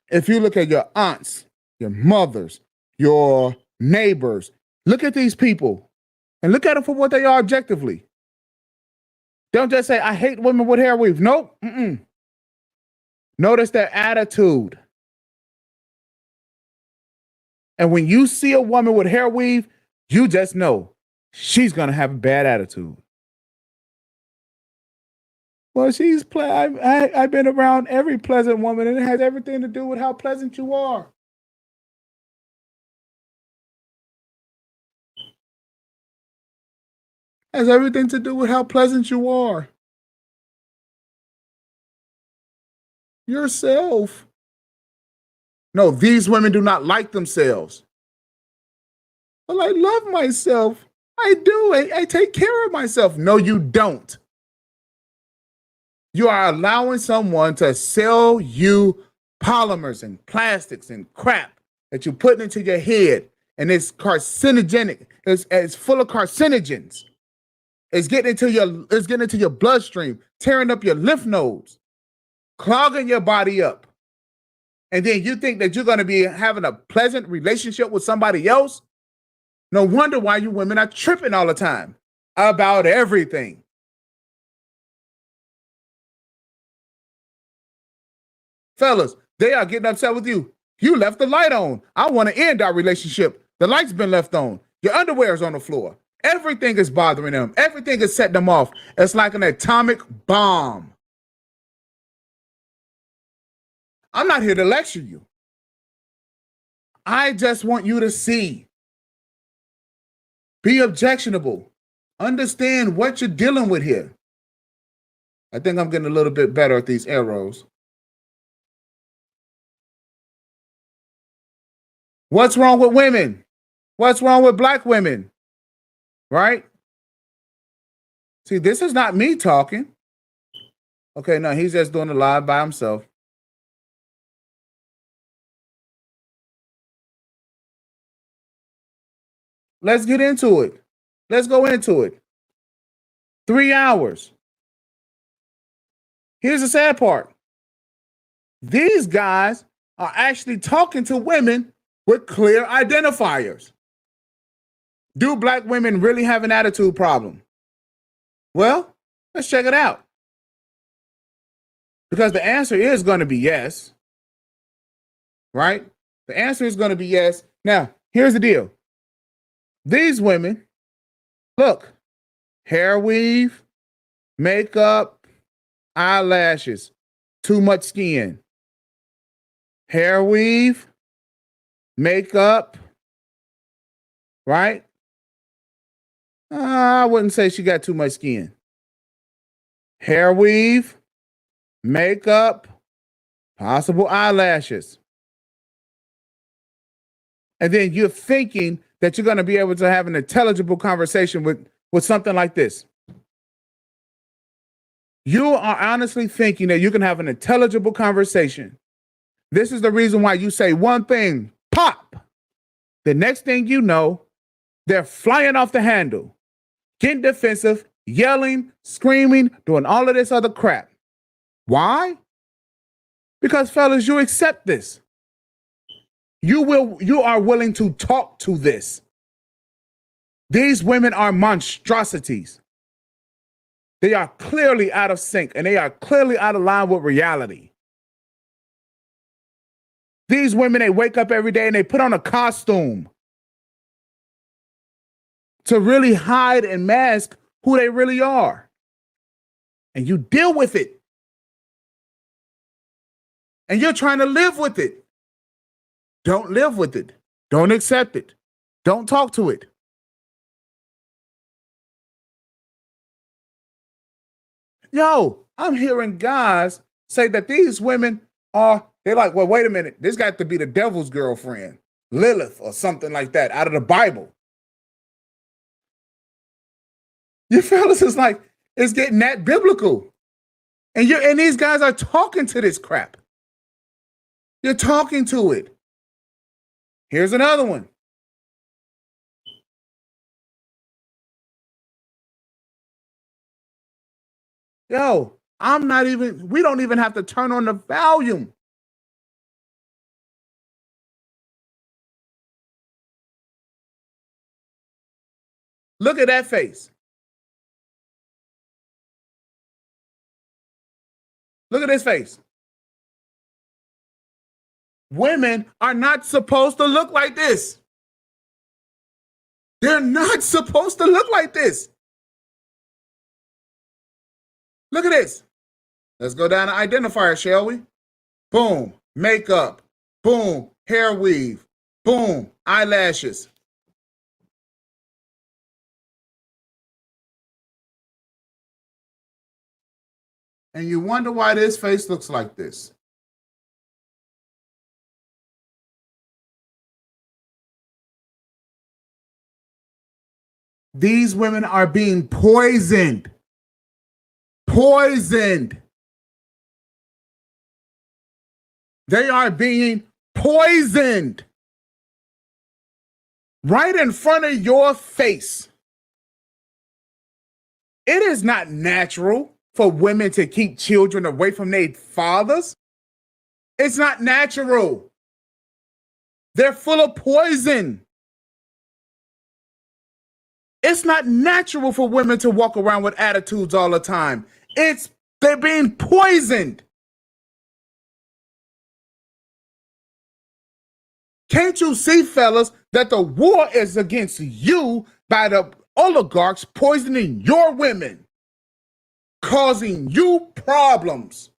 If you look at your aunts, your mothers, your neighbors, look at these people and look at them for what they are objectively. Don't just say, I hate women with hair weave. Nope. Mm-mm. Notice their attitude. And when you see a woman with hair weave, you just know she's going to have a bad attitude. Well, I've been around every pleasant woman, and it has everything to do with how pleasant you are. It has everything to do with how pleasant you are. Yourself. No, these women do not like themselves. Well, I love myself. I do. I take care of myself. No, you don't. You are allowing someone to sell you polymers and plastics and crap that you're putting into your head, and it's carcinogenic. It's full of carcinogens. It's getting into your bloodstream, tearing up your lymph nodes, clogging your body up. And then you think that you're going to be having a pleasant relationship with somebody else? No wonder why you women are tripping all the time about everything. Fellas, they are getting upset with you. You left the light on. I want to end our relationship. The light's been left on. Your underwear is on the floor. Everything is bothering them. Everything is setting them off. It's like an atomic bomb. I'm not here to lecture you. I just want you to see. Be objectionable. Understand what you're dealing with here. I think I'm getting a little bit better at these arrows. What's wrong with women? What's wrong with black women? Right? See, this is not me talking. Okay, no, he's just doing the live by himself. Let's get into it. Let's go into it. 3 hours. Here's the sad part. These guys are actually talking to women with clear identifiers. Do black women really have an attitude problem? Well, let's check it out. Because the answer is going to be yes. Right? The answer is going to be yes. Now, here's the deal. These women, look, hair weave, makeup, eyelashes, too much skin. Hair weave, makeup, right? I wouldn't say she got too much skin. Hair weave, makeup, possible eyelashes. And then you're thinking that you're going to be able to have an intelligible conversation with something like this. You are honestly thinking that you can have an intelligible conversation. This is the reason why you say one thing, pop. The next thing you know, they're flying off the handle, getting defensive, yelling, screaming, doing all of this other crap. Why? Because fellas, you accept this. You are willing to talk to this. These women are monstrosities. They are clearly out of sync and they are clearly out of line with reality. These women, they wake up every day and they put on a costume to really hide and mask who they really are. And you deal with it. And you're trying to live with it. Don't live with it. Don't accept it. Don't talk to it. Yo, I'm hearing guys say that these women they're like, well, wait a minute. This got to be the devil's girlfriend, Lilith or something like that out of the Bible. You fellas is like, it's getting that biblical. And these guys are talking to this crap. You're talking to it. Here's another one. Yo, we don't even have to turn on the volume. Look at that face. Look at his face. Women are not supposed to look like this. They're not supposed to look like this. Look at this. Let's go down to identifier, shall we? Boom, makeup. Boom, hair weave. Boom, eyelashes. And you wonder why this face looks like this. These women are being poisoned. Poisoned. They are being poisoned right in front of your face. It is not natural for women to keep children away from their fathers. It's not natural. They're full of poison. It's not natural for women to walk around with attitudes all the time. They're being poisoned. Can't you see, fellas, that the war is against you by the oligarchs poisoning your women, causing you problems?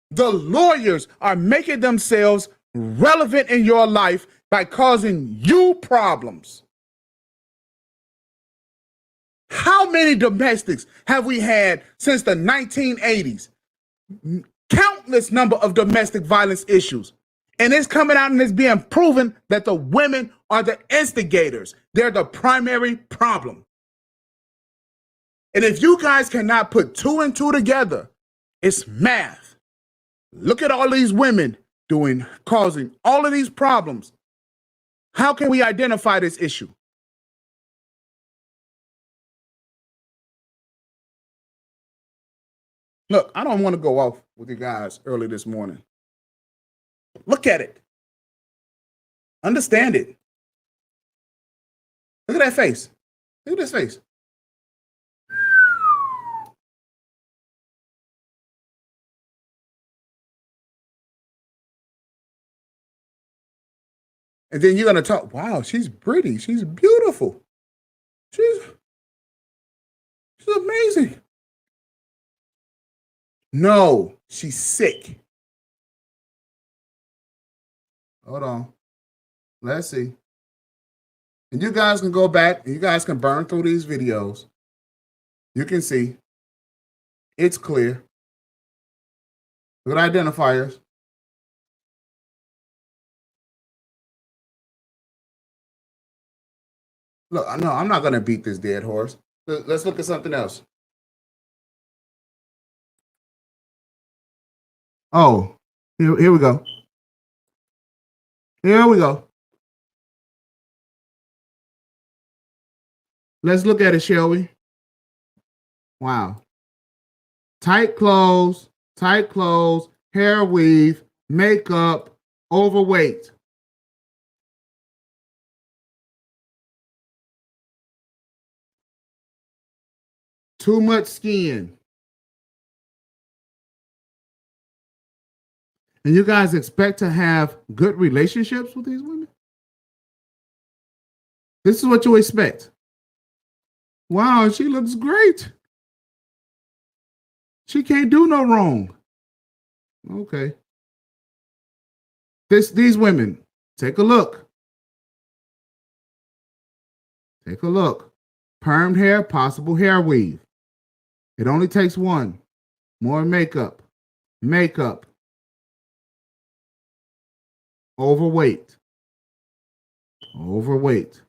The lawyers are making themselves relevant in your life by causing you problems. How many domestics have we had since the 1980s? Countless number of domestic violence issues. And it's coming out and it's being proven that the women are the instigators. They're the primary problem. And if you guys cannot put two and two together, it's math. Look at all these women causing all of these problems. How can we identify this issue? Look, I don't want to go off with you guys early this morning. Look at it. Understand it. Look at that face. Look at this face. And then you're going to talk, wow, she's pretty. She's beautiful. She's amazing. No, she's sick. Hold on. Let's see. And you guys can go back and you guys can burn through these videos. You can see it's clear. Look at identifiers. Look, no, I'm not going to beat this dead horse. Let's look at something else. Oh, here we go. Here we go. Let's look at it, shall we? Wow. Tight clothes, hair weave, makeup, overweight. Too much skin. And you guys expect to have good relationships with these women? This is what you expect. Wow, she looks great. She can't do no wrong. Okay. These women, take a look. Take a look. Permed hair, possible hair weave. It only takes one. More makeup. Makeup. Overweight. Overweight.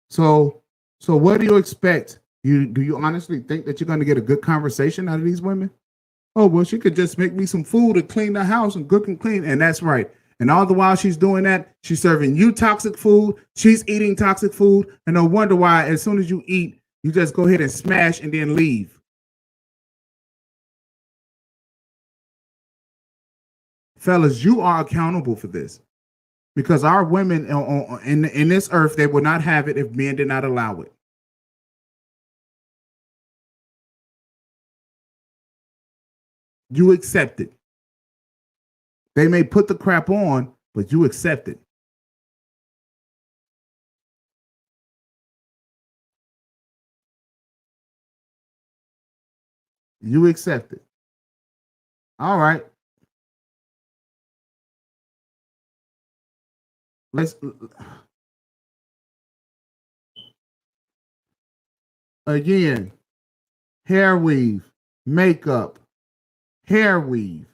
So what do you expect? Do you honestly think that you're going to get a good conversation out of these women? Oh, well, she could just make me some food and clean the house and cook and clean. And that's right. And all the while she's doing that, she's serving you toxic food. She's eating toxic food. And no wonder why as soon as you eat, you just go ahead and smash and then leave. Fellas, you are accountable for this. Because our women in this earth, they would not have it if men did not allow it. You accept it. They may put the crap on, but you accept it. You accept it. All right. Let's again, hair weave, makeup, hair weave.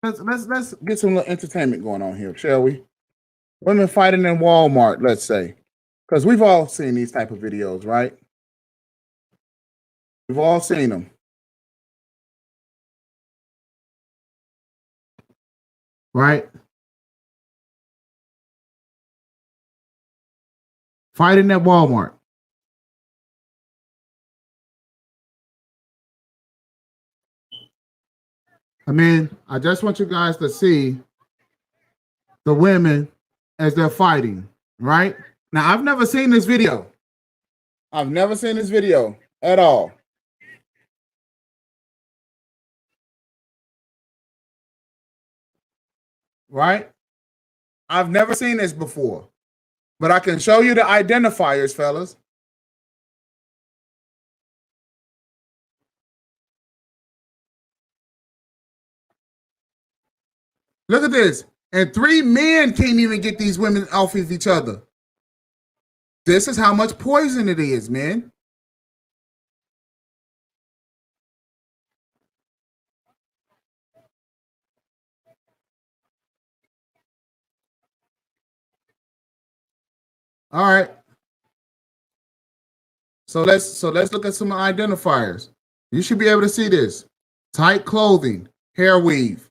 Let's get some little entertainment going on here, shall we? Women fighting in Walmart, let's say, because we've all seen these type of videos, right? We've all seen them. Right? Fighting at Walmart. I mean, I just want you guys to see the women as they're fighting, right? Now, I've never seen this video. I've never seen this video at all. Right? I've never seen this before. But I can show you the identifiers, fellas. Look at this. And 3 men can't even get these women off of each other. This is how much poison it is, man. All right. So let's look at some identifiers. You should be able to see this. Tight clothing, hair weave.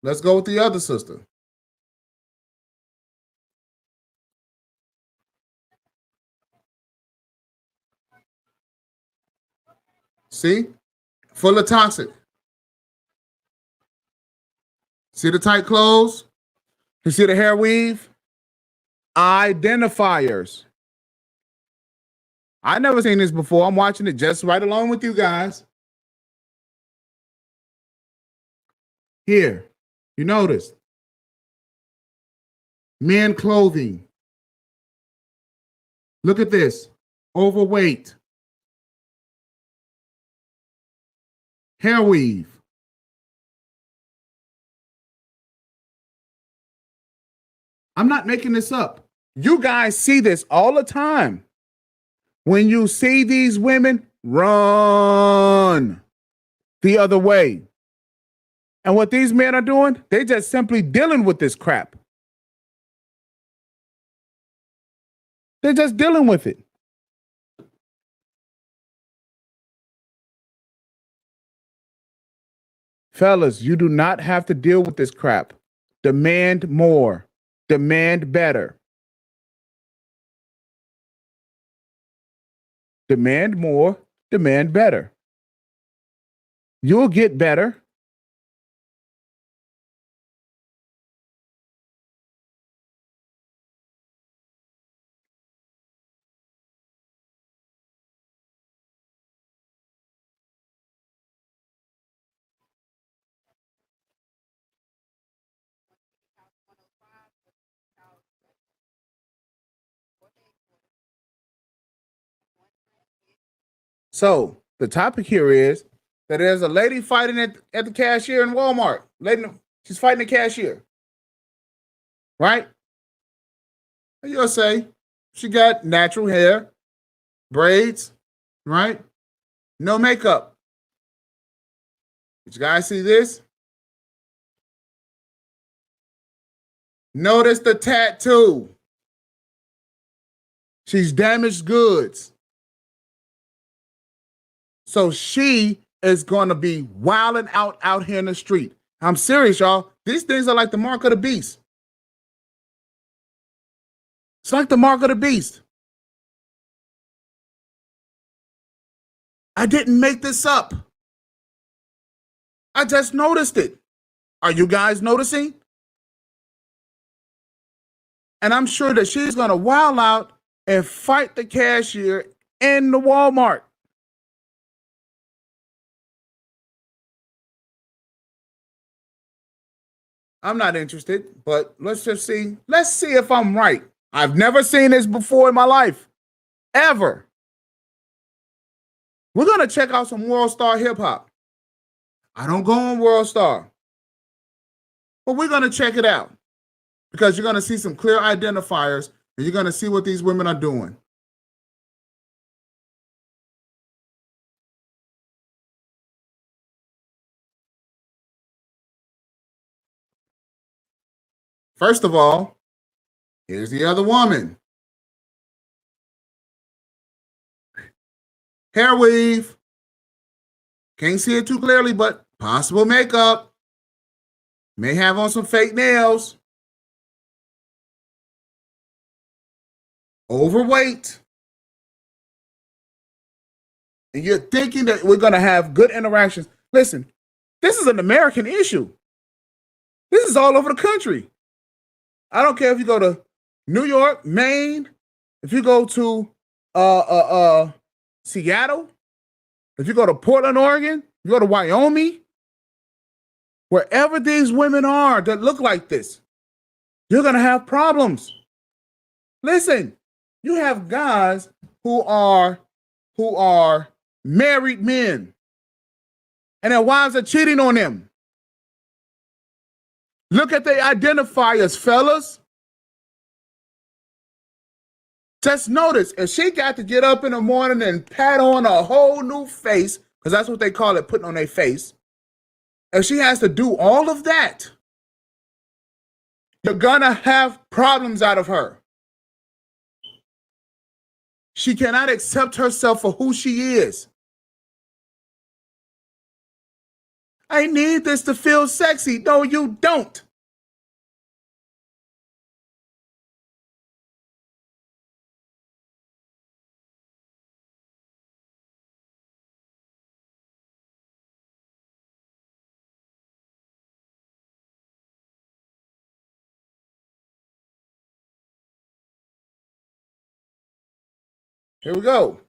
Let's go with the other sister. See? Full of toxic. See the tight clothes? You see the hair weave? Identifiers. I never seen this before. I'm watching it just right along with you guys. Here, you notice men clothing. Look at this. Overweight. Hair weave. I'm not making this up. You guys see this all the time. When you see these women, run the other way. And what these men are doing, they just simply dealing with this crap. They're just dealing with it. Fellas, you do not have to deal with this crap. Demand more. Demand better. Demand more. Demand better. You'll get better. So the topic here is that there's a lady fighting at the cashier in Walmart. She's fighting the cashier. Right? You'll say she got natural hair, braids, right? No makeup. Did you guys see this? Notice the tattoo. She's damaged goods. So she is going to be wilding out here in the street. I'm serious, y'all. These things are like the mark of the beast. It's like the mark of the beast. I didn't make this up. I just noticed it. Are you guys noticing? And I'm sure that she's going to wild out and fight the cashier in the Walmart. I'm not interested, but let's just see. Let's see if I'm right. I've never seen this before in my life, ever. We're going to check out some World Star hip hop. I don't go on World Star, but we're going to check it out because you're going to see some clear identifiers and you're going to see what these women are doing. First of all, here's the other woman. Hair weave. Can't see it too clearly, but possible makeup. May have on some fake nails. Overweight. And you're thinking that we're going to have good interactions. Listen, this is an American issue. This is all over the country. I don't care if you go to New York, Maine, if you go to Seattle, if you go to Portland, Oregon, you go to Wyoming, wherever these women are that look like this, you're going to have problems. Listen, you have guys who are married men and their wives are cheating on them. Look at the identifiers, fellas. Just notice, if she got to get up in the morning and pat on a whole new face, because that's what they call it, putting on their face, if she has to do all of that, you're gonna have problems out of her. She cannot accept herself for who she is. I need this to feel sexy. No, you don't. Here we go.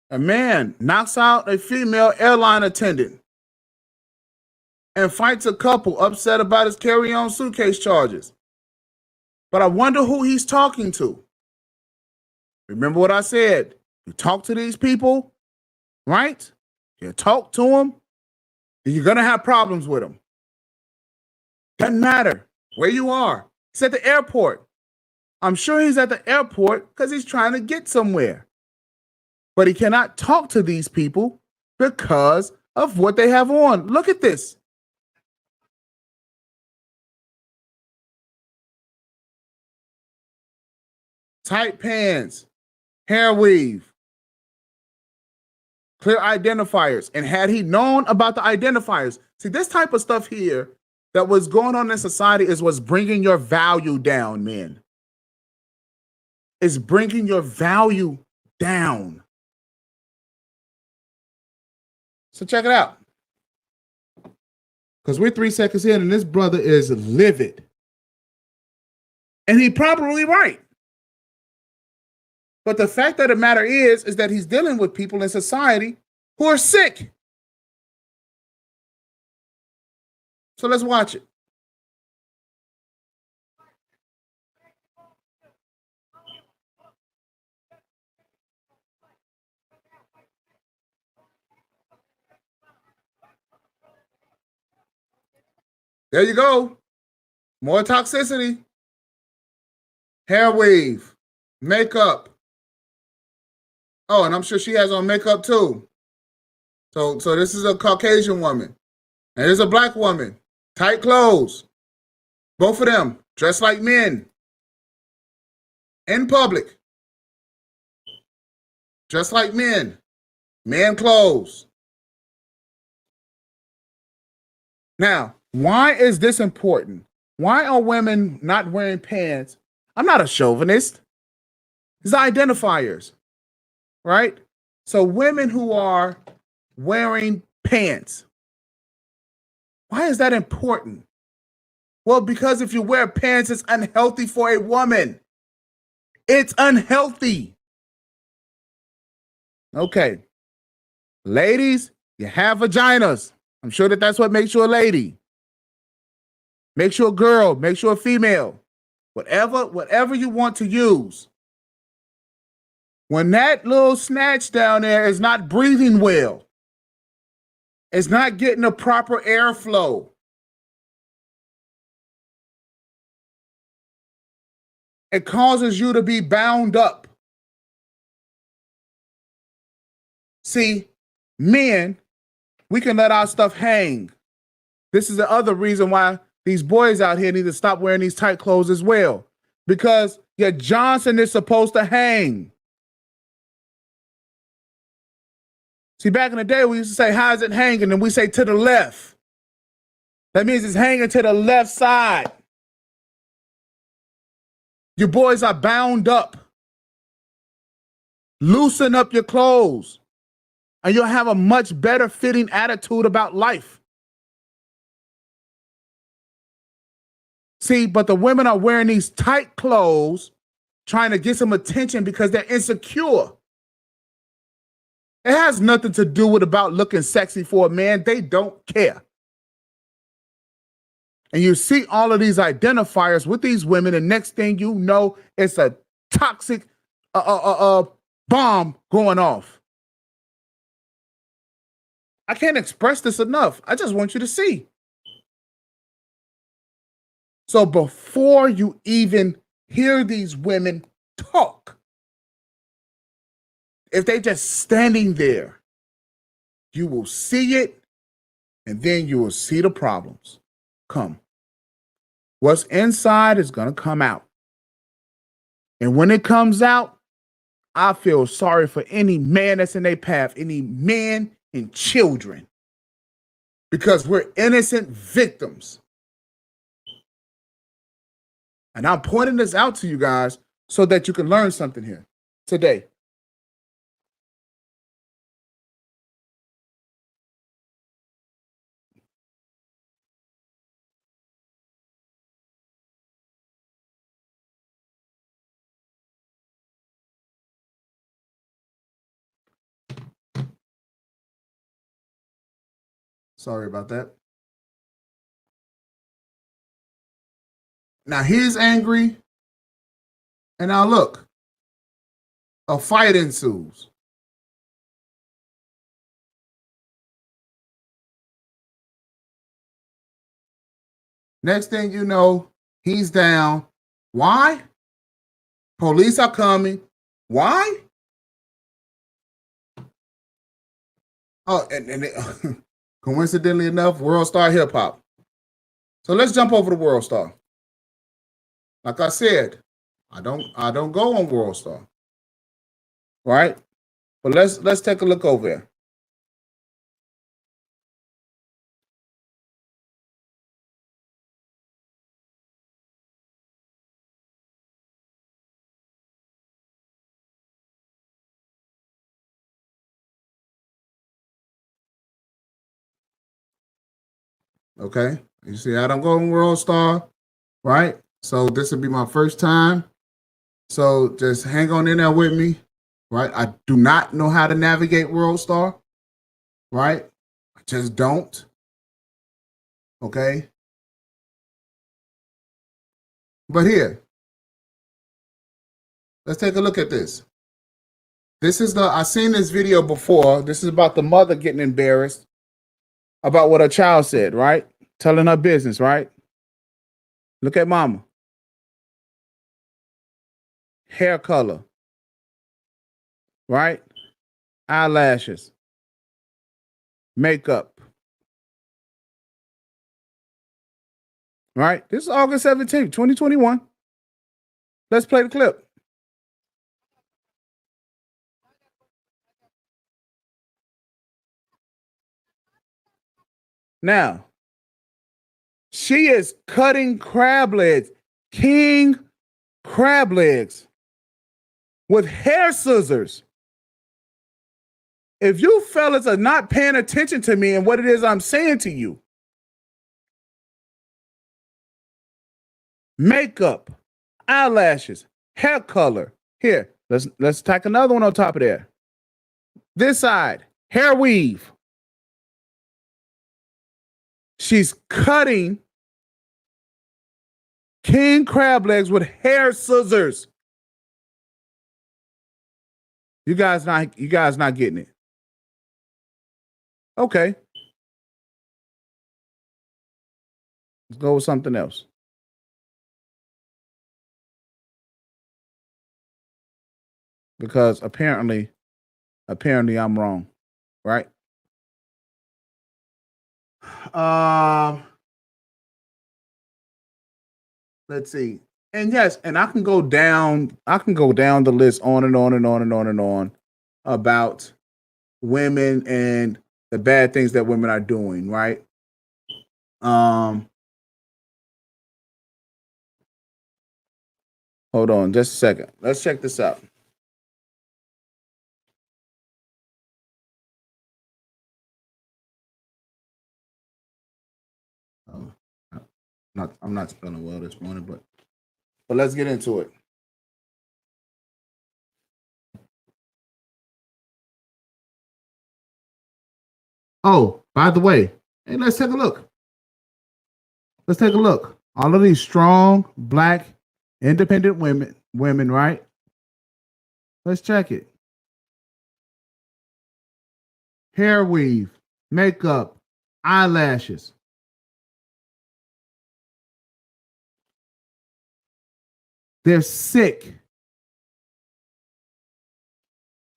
A man knocks out a female airline attendant and fights a couple upset about his carry-on suitcase charges. But I wonder who he's talking to. Remember what I said. You talk to these people, right? You talk to them, and you're going to have problems with them. Doesn't matter where you are. He's at the airport. I'm sure he's at the airport because he's trying to get somewhere. But he cannot talk to these people because of what they have on. Look at this. Tight pants, hair weave, clear identifiers. And had he known about the identifiers, see, this type of stuff here that was going on in society is what's bringing your value down, men. It's bringing your value down. So check it out. Because we're 3 seconds in and this brother is livid. And he's probably right. But the fact of the matter is that he's dealing with people in society who are sick. So let's watch it. There you go. More toxicity. Hair weave. Makeup. Oh, and I'm sure she has on makeup too. So this is a Caucasian woman. And there's a black woman. Tight clothes. Both of them dressed like men. In public. Just like men. Men clothes. Now, why is this important? Why are women not wearing pants? I'm not a chauvinist. These are identifiers, right? So women who are wearing pants, why is that important? Well, because if you wear pants, it's unhealthy for a woman. It's unhealthy. Okay. Ladies, you have vaginas. I'm sure that that's what makes you a lady. Makes you a girl, makes you a female. Whatever you want to use. When that little snatch down there is not breathing well, it's not getting the proper airflow. It causes you to be bound up. See, men, we can let our stuff hang. This is the other reason why these boys out here need to stop wearing these tight clothes as well. Because your Johnson is supposed to hang. See, back in the day, we used to say, how's it hanging? And we say to the left. That means it's hanging to the left side. Your boys are bound up. Loosen up your clothes, and you'll have a much better fitting attitude about life. See, but the women are wearing these tight clothes, trying to get some attention because they're insecure. It has nothing to do with about looking sexy for a man. They don't care. And you see all of these identifiers with these women, and next thing you know, it's a toxic bomb going off. I can't express this enough. I just want you to see. So before you even hear these women talk, if they just standing there, you will see it, and then you will see the problems come. What's inside is going to come out. And when it comes out, I feel sorry for any man that's in their path, any men and children, because we're innocent victims. And I'm pointing this out to you guys so that you can learn something here today. Sorry about that. Now he's angry, and now look, a fight ensues. Next thing you know, he's down. Why? Police are coming. Why? Oh, and coincidentally enough, World Star Hip Hop. So let's jump over to World Star. Like I said, I don't go on World Star. Right? But let's take a look over there. Okay. You see, I don't go on World Star, right? So this will be my first time. So just hang on in there with me, right? I do not know how to navigate World Star, right? I just don't. Okay. But here, let's take a look at this. This is I've seen this video before. This is about the mother getting embarrassed about what her child said, right? Telling her business, right? Look at mama. Hair color, right? Eyelashes, makeup, right? This is August 17th, 2021. Let's play the clip. Now, she is cutting crab legs, king crab legs, with hair scissors. If you fellas are not paying attention to me and what it is I'm saying to you, makeup, eyelashes, hair color. Here, let's tack another one on top of there. This side, hair weave. She's cutting king crab legs with hair scissors. You guys not getting it. Okay. Let's go with something else. Because apparently I'm wrong, right? Let's see. And yes, and I can go down the list on and on and on and on and on about women and the bad things that women are doing, right? Hold on just a second. Let's check this out. I'm not spelling well this morning, but let's get into it. Oh, by the way, hey, let's take a look. Let's take a look. All of these strong, black, independent women, right? Let's check it. Hair weave, makeup, eyelashes. They're sick.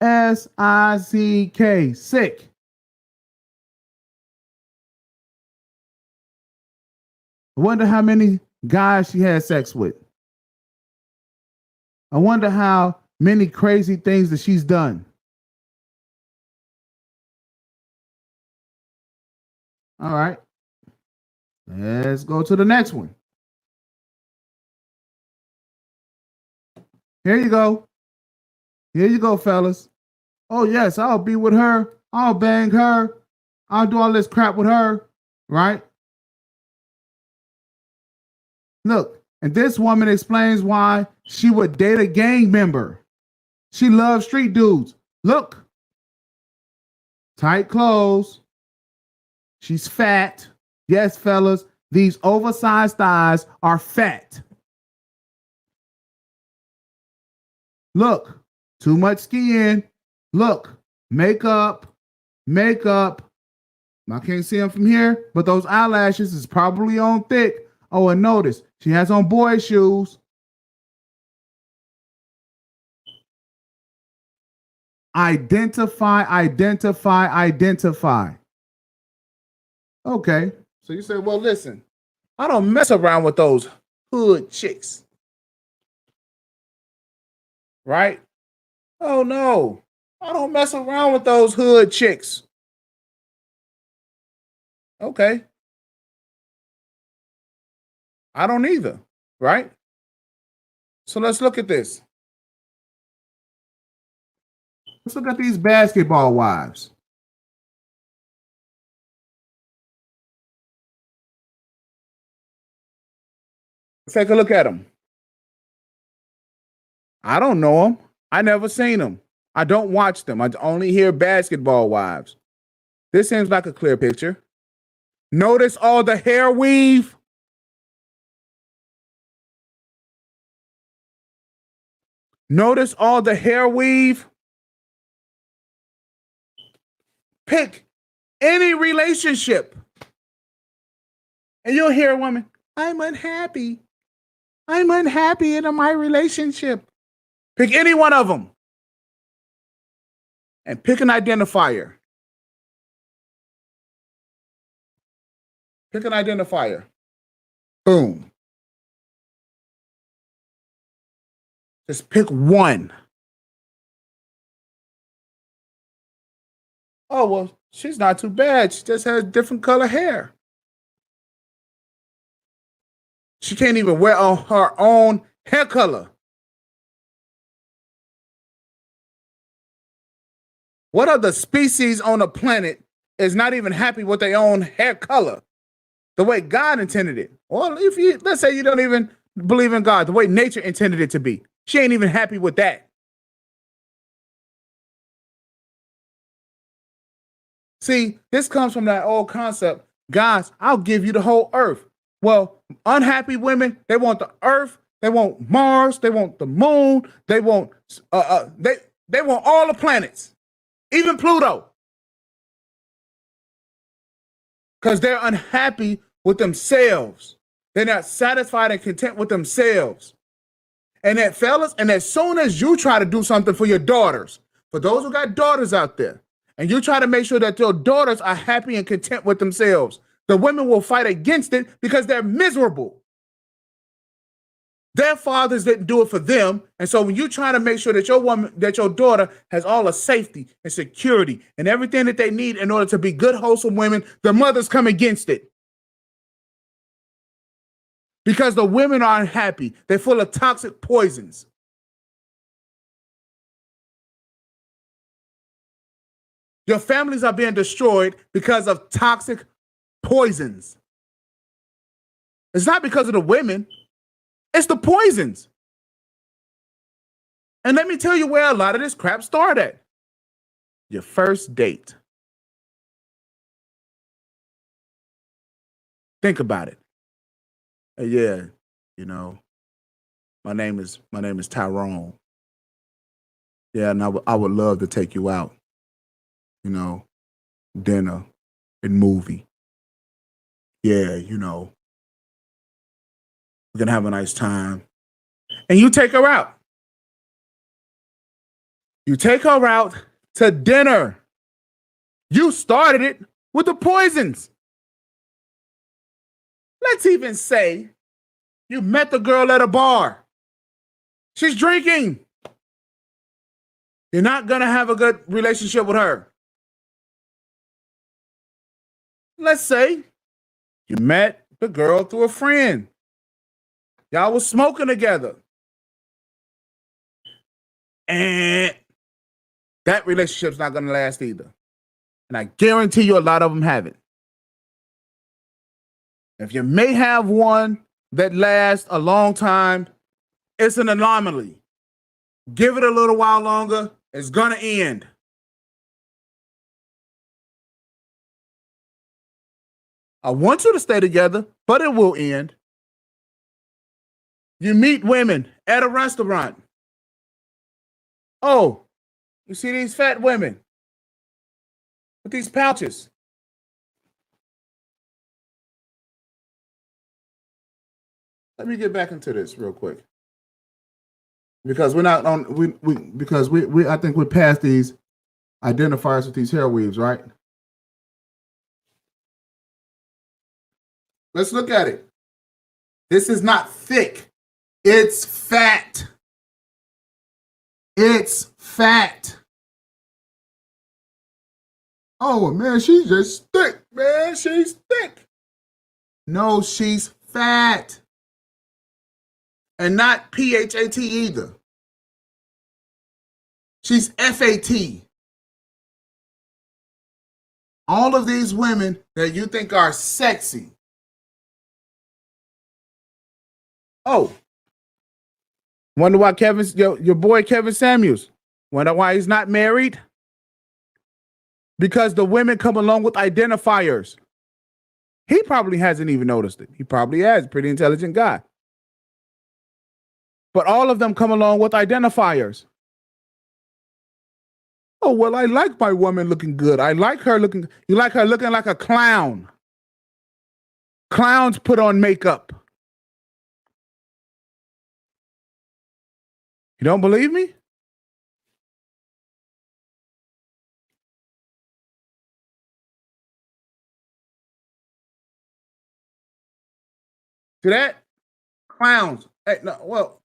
SICK, sick. I wonder how many guys she had sex with. I wonder how many crazy things that she's done. All right. Let's go to the next one. Here you go. Here you go, fellas. Oh, yes, I'll be with her. I'll bang her. I'll do all this crap with her. Right? Look, and this woman explains why she would date a gang member. She loves street dudes. Look, tight clothes. She's fat. Yes, fellas, these oversized thighs are fat. Look, too much skin. Look, makeup. I can't see them from here, but those eyelashes is probably on thick. Oh, and notice, she has on boy shoes. Identify. Okay. So you say, well, listen, I don't mess around with those hood chicks. Right? Oh, no. I don't mess around with those hood chicks. Okay. I don't either. Right? So let's look at this. Let's look at these basketball wives. Let's take a look at them. I don't know them. I never seen them. I don't watch them. I only hear basketball wives. This seems like a clear picture. Notice all the hair weave. Notice all the hair weave. Pick any relationship. And you'll hear a woman, I'm unhappy. I'm unhappy in my relationship. Pick any one of them. And pick an identifier. Pick an identifier. Boom. Just pick one. Oh, well, she's not too bad. She just has different color hair. She can't even wear on her own hair color. What other species on the planet is not even happy with their own hair color? The way God intended it. Or if you, let's say you don't even believe in God, the way nature intended it to be. She ain't even happy with that. See, this comes from that old concept, guys, I'll give you the whole earth. Well, unhappy women, they want the earth, they want Mars, they want the moon, they want they want all the planets, even Pluto. Because they're unhappy with themselves. They're not satisfied and content with themselves. And that, fellas, and as soon as you try to do something for your daughters, for those who got daughters out there, and you try to make sure that your daughters are happy and content with themselves, the women will fight against it because they're miserable. Their fathers didn't do it for them. And so when you try to make sure that your woman, that your daughter has all the safety and security and everything that they need in order to be good, wholesome women, the mothers come against it. Because the women are unhappy. They're full of toxic poisons. Your families are being destroyed because of toxic poisons. It's not because of the women, it's the poisons. And let me tell you where a lot of this crap started at. Your first date. Think about it. Yeah, you know, my name is Tyrone. Yeah, and I would love to take you out. You know, dinner and movie. Yeah, you know, we're gonna have a nice time. And you take her out. You take her out to dinner. You started it with the poisons. Let's even say you met the girl at a bar. She's drinking. You're not gonna have a good relationship with her. Let's say you met the girl through a friend. Y'all was smoking together. And that relationship's not gonna last either. And I guarantee you a lot of them haven't. If you may have one that lasts a long time, it's an anomaly. Give it a little while longer, it's gonna end. I want you to stay together, but it will end. You meet women at a restaurant. Oh, you see these fat women with these pouches. Let me get back into this real quick. Because we're not on we I think we're past these identifiers with these hair weaves, right? Let's look at it. This is not thick. It's fat. It's fat. Oh man, she's just thick, man. She's thick. No, she's fat. And not PHAT either. She's FAT. All of these women that you think are sexy. Oh, wonder why your boy Kevin Samuels, wonder why he's not married? Because the women come along with identifiers. He probably hasn't even noticed it. He probably has. Pretty intelligent guy. But all of them come along with identifiers. Oh, well, I like my woman looking good. I like her looking, you like her looking like a clown. Clowns put on makeup. You don't believe me? See that? Clowns. Hey, no, well,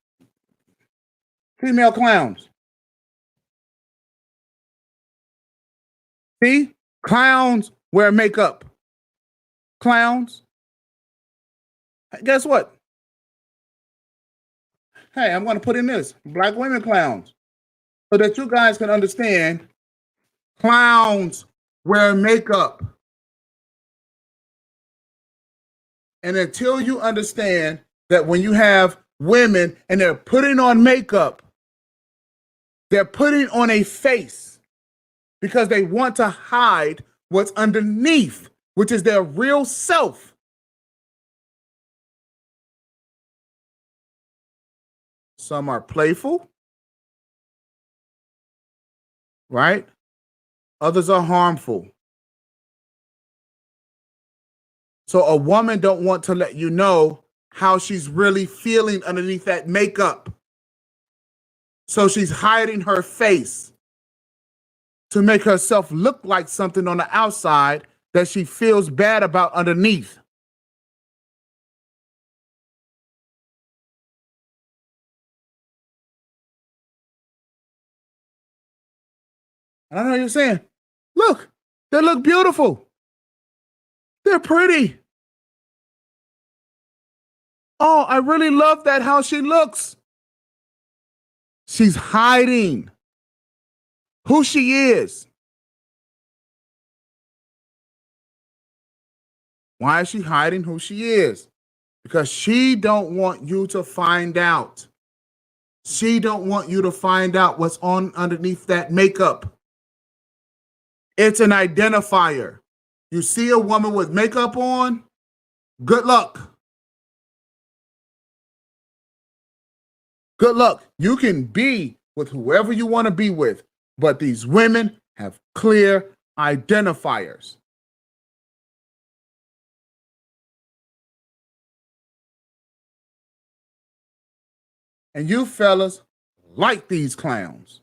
female clowns. See? Clowns wear makeup. Clowns. Guess what? Hey, I'm going to put in this black women clowns so that you guys can understand clowns wear makeup. And until you understand that when you have women and they're putting on makeup, they're putting on a face because they want to hide what's underneath, which is their real self. Some are playful, right? Others are harmful. So a woman don't want to let you know how she's really feeling underneath that makeup. So she's hiding her face to make herself look like something on the outside that she feels bad about underneath. And I know you're saying, look, they look beautiful. They're pretty. Oh, I really love that how she looks. She's hiding who she is. Why is she hiding who she is? Because she don't want you to find out. She don't want you to find out what's on underneath that makeup. It's an identifier. You see a woman with makeup on, good luck. Good luck. You can be with whoever you want to be with, but these women have clear identifiers. And you fellas like these clowns.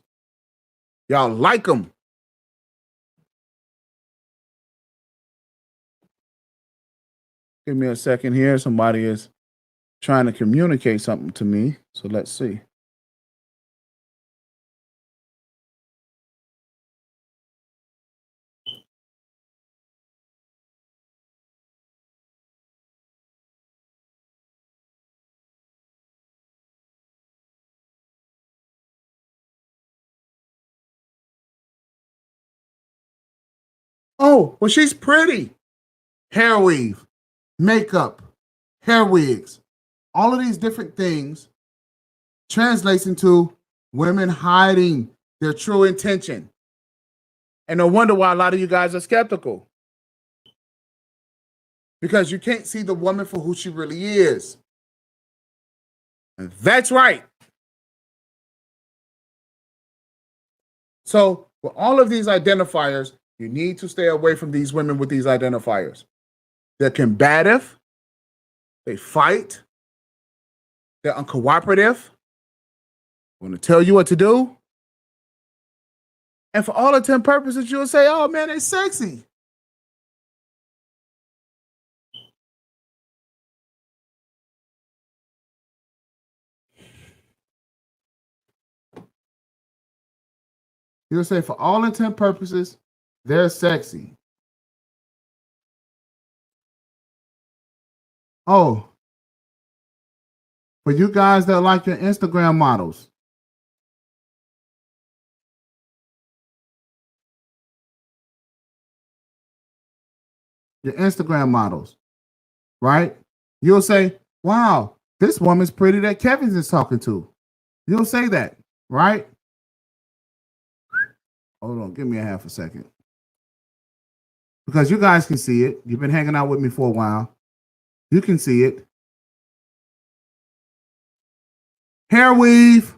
Y'all like them. Give me a second here. Somebody is trying to communicate something to me. So let's see. Oh, well, she's pretty. Hair weave, makeup, hair wigs, all of these different things translates into women hiding their true intention. And no wonder why a lot of you guys are skeptical because you can't see the woman for who she really is. And that's right. So, with all of these identifiers, you need to stay away from these women with these identifiers. They're combative, they fight, they're uncooperative, want to tell you what to do. And for all intents and purposes, you'll say, oh man, they're sexy. You'll say, for all intents and purposes, they're sexy. Oh, for you guys that like your Instagram models, right? You'll say, wow, this woman's pretty that Kevin's is talking to. You'll say that, right? Hold on, give me a half a second. Because you guys can see it. You've been hanging out with me for a while. You can see it. Hair weave.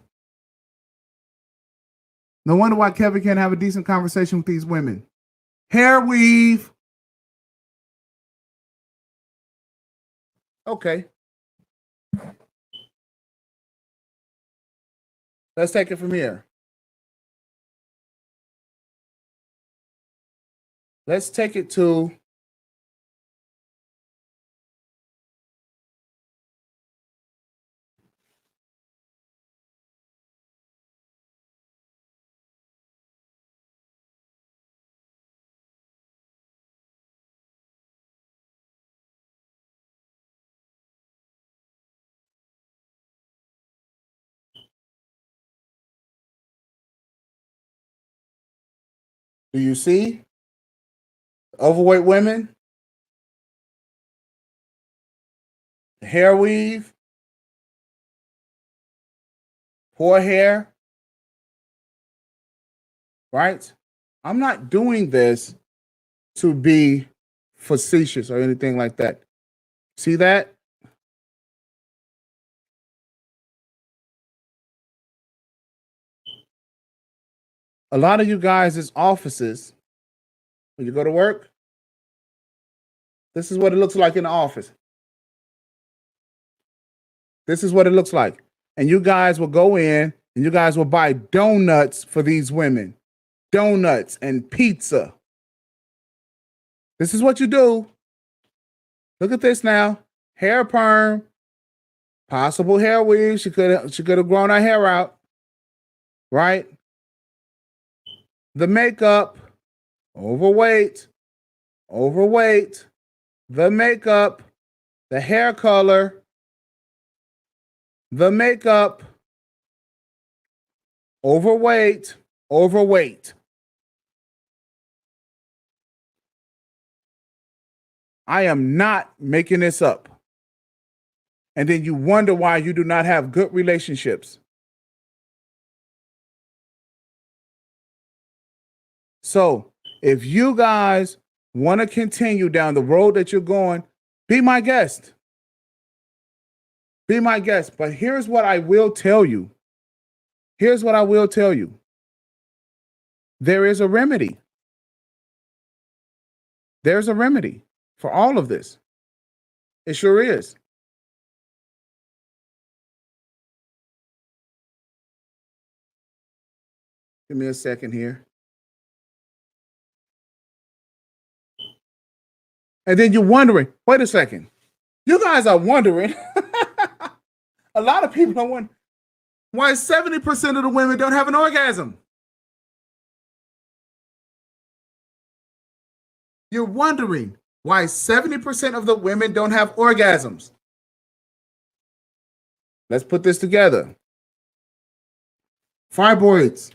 No wonder why Kevin can't have a decent conversation with these women. Hair weave. Okay. Let's take it from here. Let's take it to Do you see overweight women, hair weave, poor hair, right? I'm not doing this to be facetious or anything like that. See that? A lot of you guys' offices, when you go to work, this is what it looks like in the office. This is what it looks like. And you guys will go in and you guys will buy donuts for these women, donuts and pizza. This is what you do. Look at this now. Hair perm, possible hair weave. She could have grown her hair out, right? The makeup, overweight, the makeup, the hair color, the makeup, overweight. I am not making this up. And then you wonder why you do not have good relationships. So if you guys want to continue down the road that you're going, be my guest. Be my guest. But here's what I will tell you. There is a remedy. There's a remedy for all of this. It sure is. Give me a second here. And then you're wondering, wait a second. You guys are wondering, a lot of people are wondering, why 70% of the women don't have an orgasm? You're wondering why 70% of the women don't have orgasms. Let's put this together. Fibroids.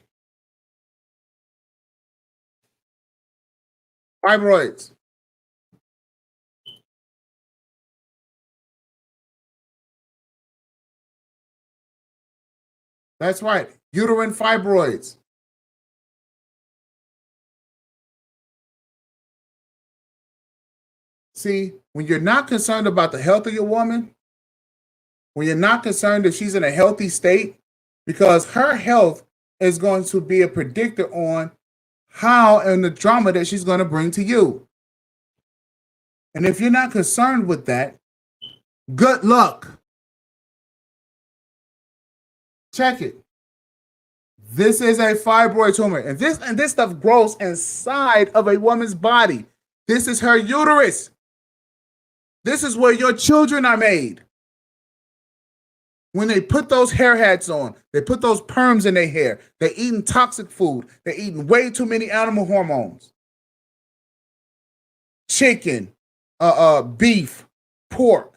That's right. Uterine fibroids. See, when you're not concerned about the health of your woman, when you're not concerned if she's in a healthy state, because her health is going to be a predictor on how and the drama that she's going to bring to you. And if you're not concerned with that, good luck. Check it. This is a fibroid tumor. And this stuff grows inside of a woman's body. This is her uterus. This is where your children are made. When they put those hair hats on, they put those perms in their hair, they're eating toxic food, they're eating way too many animal hormones. Chicken, beef, pork.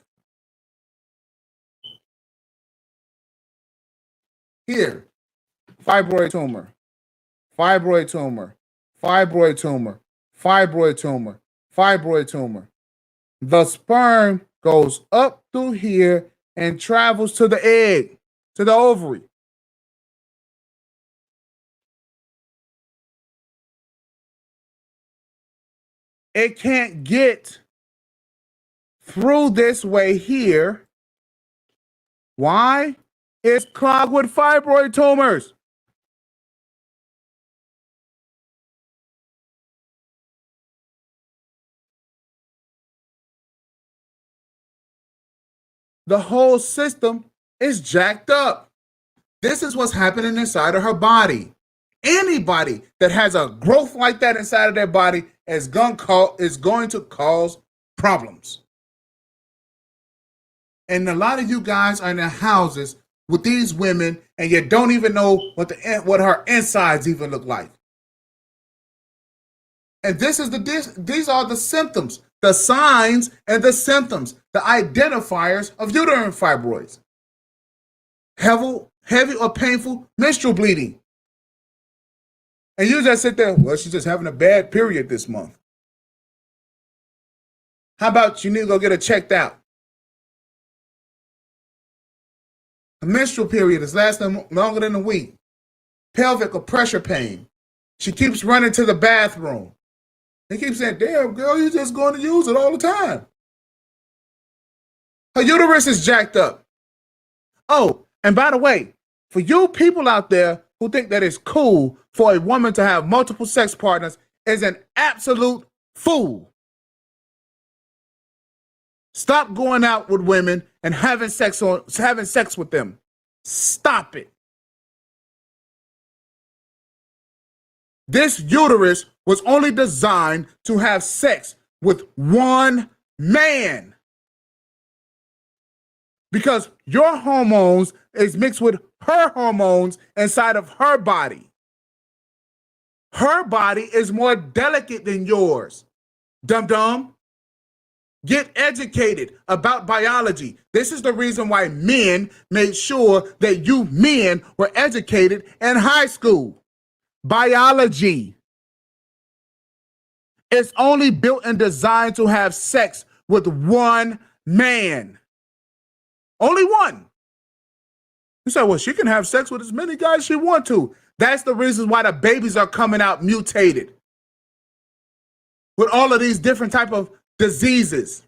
Here, fibroid tumor, fibroid tumor, fibroid tumor, fibroid tumor, fibroid tumor. The sperm goes up through here and travels to the egg, to the ovary. It can't get through this way here. Why? It's clogged with fibroid tumors. The whole system is jacked up. This is what's happening inside of her body. Anybody that has a growth like that inside of their body is going to cause problems. And a lot of you guys are in the houses with these women, and you don't even know what her insides even look like. And these are the symptoms, the signs and the symptoms, the identifiers of uterine fibroids. Heavy or painful menstrual bleeding. And you just sit there, well, she's just having a bad period this month. How about you need to go get her checked out? A menstrual period is lasting longer than a week. Pelvic or pressure pain. She keeps running to the bathroom. They keep saying, damn, girl, you're just going to use it all the time. Her uterus is jacked up. Oh, and by the way, for you people out there who think that it's cool for a woman to have multiple sex partners is an absolute fool. Stop going out with women and having sex with them. Stop it. This uterus was only designed to have sex with one man. Because your hormones is mixed with her hormones inside of her body. Her body is more delicate than yours. Dum-dum. Get educated about biology. This is the reason why men made sure that you men were educated in high school. Biology. It's only built and designed to have sex with one man. Only one. You say, well, she can have sex with as many guys as she wants to. That's the reason why the babies are coming out mutated. With all of these different type of diseases.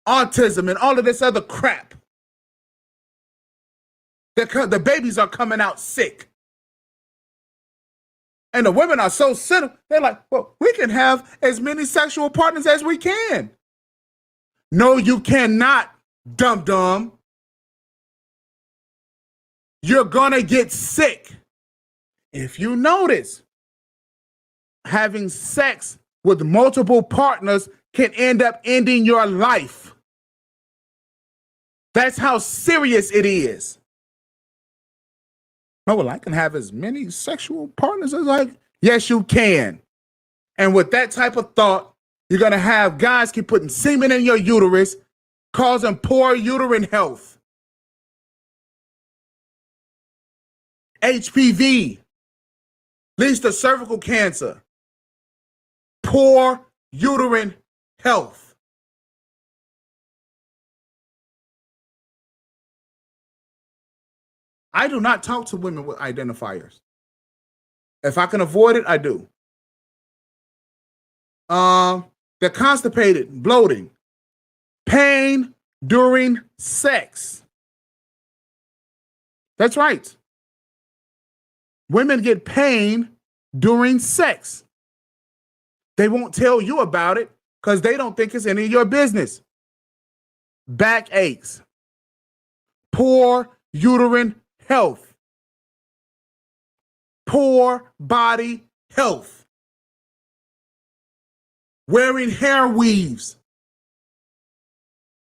Autism and all of this other crap. The babies are coming out sick. And the women are so cynical. They're like, well, we can have as many sexual partners as we can. No, you cannot, dum-dum. You're gonna get sick. If you notice, having sex with multiple partners can end up ending your life. That's how serious it is. Oh, well, I can have as many sexual partners as I... Yes, you can. And with that type of thought, you're going to have guys keep putting semen in your uterus, causing poor uterine health. HPV leads to cervical cancer. Poor uterine health. I do not talk to women with identifiers. If I can avoid it, I do. They're constipated, bloating, pain during sex. That's right. Women get pain during sex. They won't tell you about it because they don't think it's any of your business. Back aches, poor uterine health, poor body health, wearing hair weaves,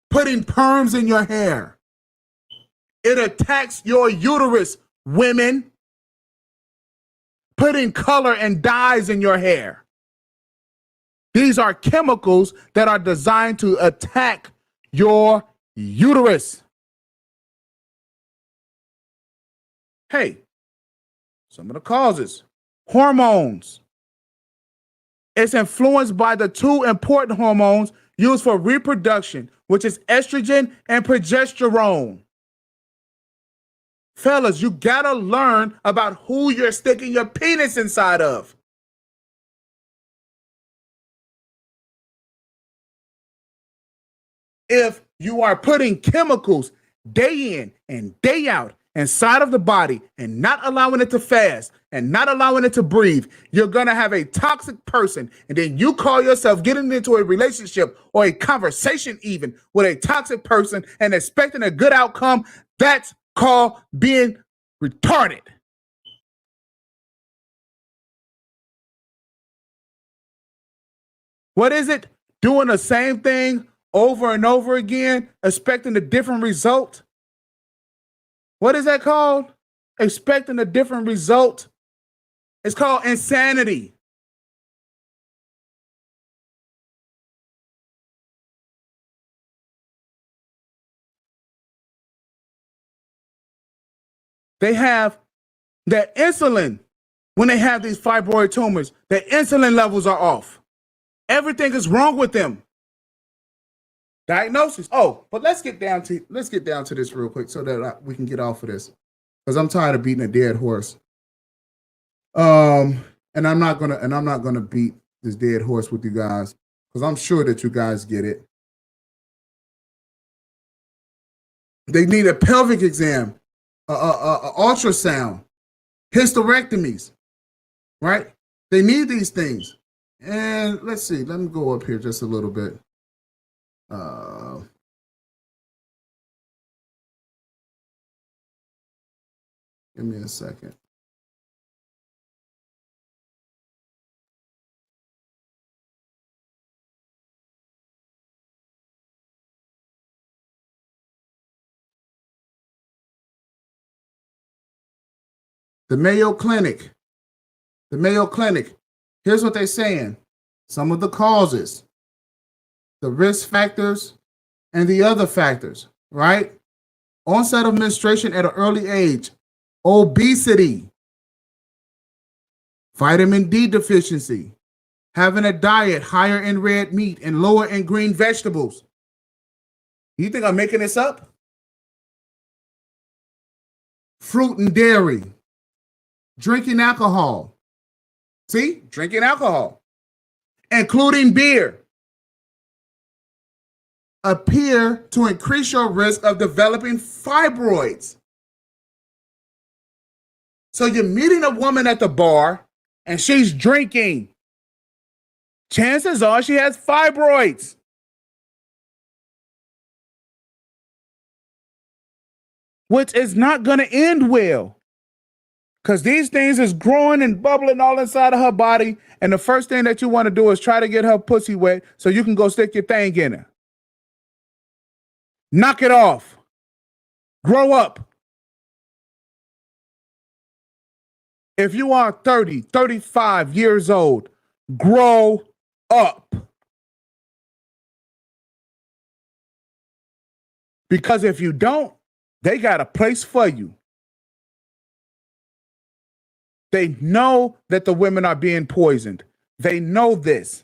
putting perms in your hair. It attacks your uterus, women. Putting color and dyes in your hair. These are chemicals that are designed to attack your uterus. Hey, some of the causes. Hormones. It's influenced by the two important hormones used for reproduction, which is estrogen and progesterone. Fellas, you gotta learn about who you're sticking your penis inside of. If you are putting chemicals day in and day out inside of the body and not allowing it to fast and not allowing it to breathe, you're gonna have a toxic person. And then you call yourself getting into a relationship or a conversation even with a toxic person and expecting a good outcome. That's called being retarded. What is it? Doing the same thing over and over again, expecting a different result? What is that called? Expecting a different result? It's called insanity. They have their insulin when they have these fibroid tumors, their insulin levels are off. Everything is wrong with them. Diagnosis. Oh, but let's get down to this real quick so that we can get off of this, because I'm tired of beating a dead horse. And I'm not gonna beat this dead horse with you guys, because I'm sure that you guys get it. They need a pelvic exam, ultrasound, hysterectomies, right? They need these things. And let's see, let me go up here just a little bit. Give me a second. The Mayo Clinic. Here's what they're saying. Some of the causes, the risk factors, and the other factors, right? Onset of menstruation at an early age, obesity, vitamin D deficiency, having a diet higher in red meat and lower in green vegetables. You think I'm making this up? Fruit and dairy, drinking alcohol. See, drinking alcohol, including beer, appear to increase your risk of developing fibroids. So you're meeting a woman at the bar and she's drinking. Chances are she has fibroids. Which is not going to end well, because these things is growing and bubbling all inside of her body. And the first thing that you want to do is try to get her pussy wet so you can go stick your thing in her. Knock it off. Grow up. If you are 30, 35 years old, grow up. Because if you don't, they got a place for you. They know that the women are being poisoned. They know this.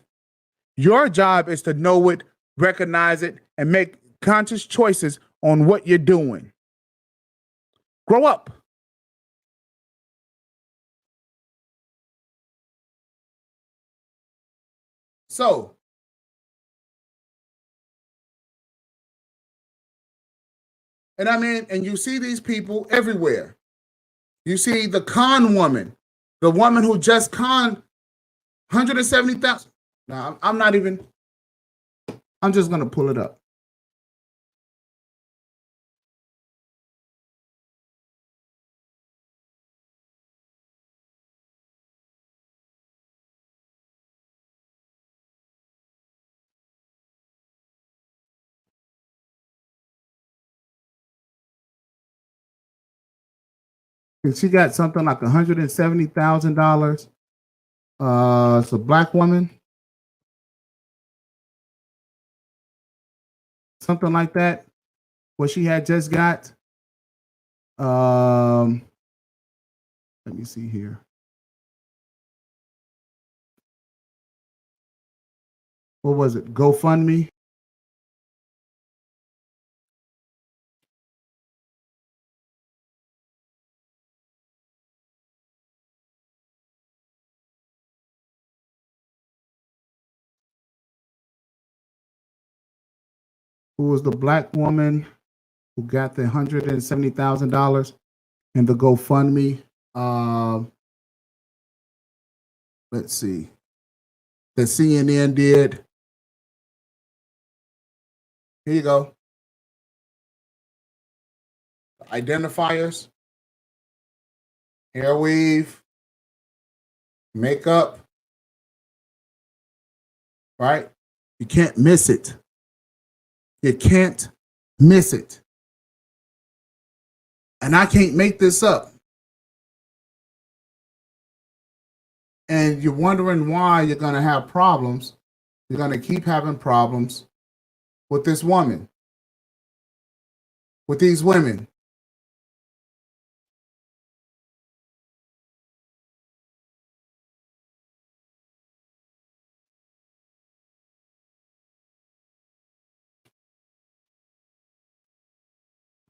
Your job is to know it, recognize it, and make conscious choices on what you're doing. Grow up. So, and I mean, and you see these people everywhere. You see the con woman, the woman who just conned 170,000. Now, I'm just going to pull it up. And she got something like $170,000. It's a black woman. Something like that. What she had just got. Let me see here. What was it? GoFundMe. Who was the black woman who got the $170,000 in the GoFundMe? Let's see. The CNN did. Here you go. Identifiers, hair weave, makeup, right? You can't miss it. You can't miss it. And I can't make this up. And you're wondering why you're going to have problems. You're going to keep having problems with this woman, with these women.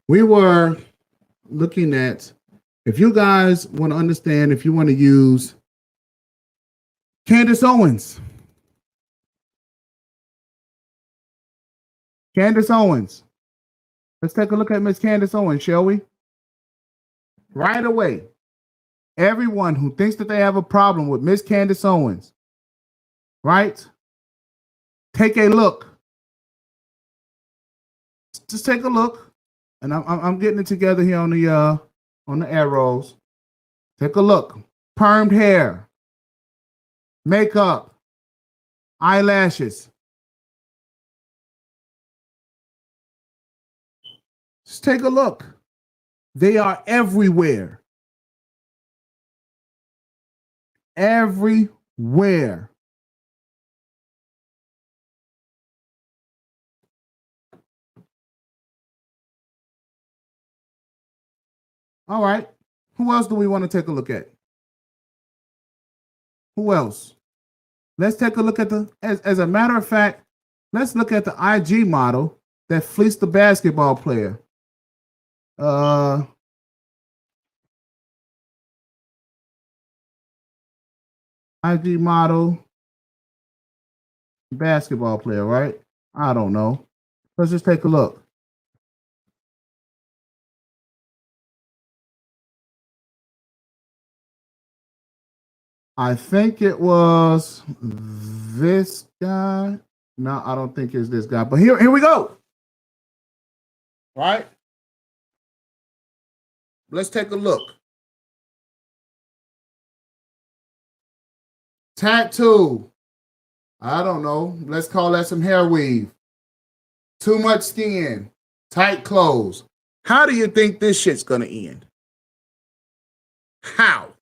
we were looking at, if you guys want to understand, if you want to use Candace Owens. Candace Owens. Let's take a look at Miss Candace Owens, shall we? Right away. Everyone who thinks that they have a problem with Miss Candace Owens, right? Take a look. Just take a look. And I'm getting it together here on the arrows. Take a look. Permed hair, makeup, eyelashes. Just take a look. They are everywhere. Everywhere. All right. Who else do we want to take a look at? Who else? Let's take a look at as a matter of fact, let's look at the IG model that fleeced the basketball player. IG model, basketball player, right? I don't know. Let's just take a look. I think it was this guy. No, I don't think it's this guy. But here we go. Right? Let's take a look. Tattoo. I don't know. Let's call that some hair weave. Too much skin. Tight clothes. How do you think this shit's going to end? How?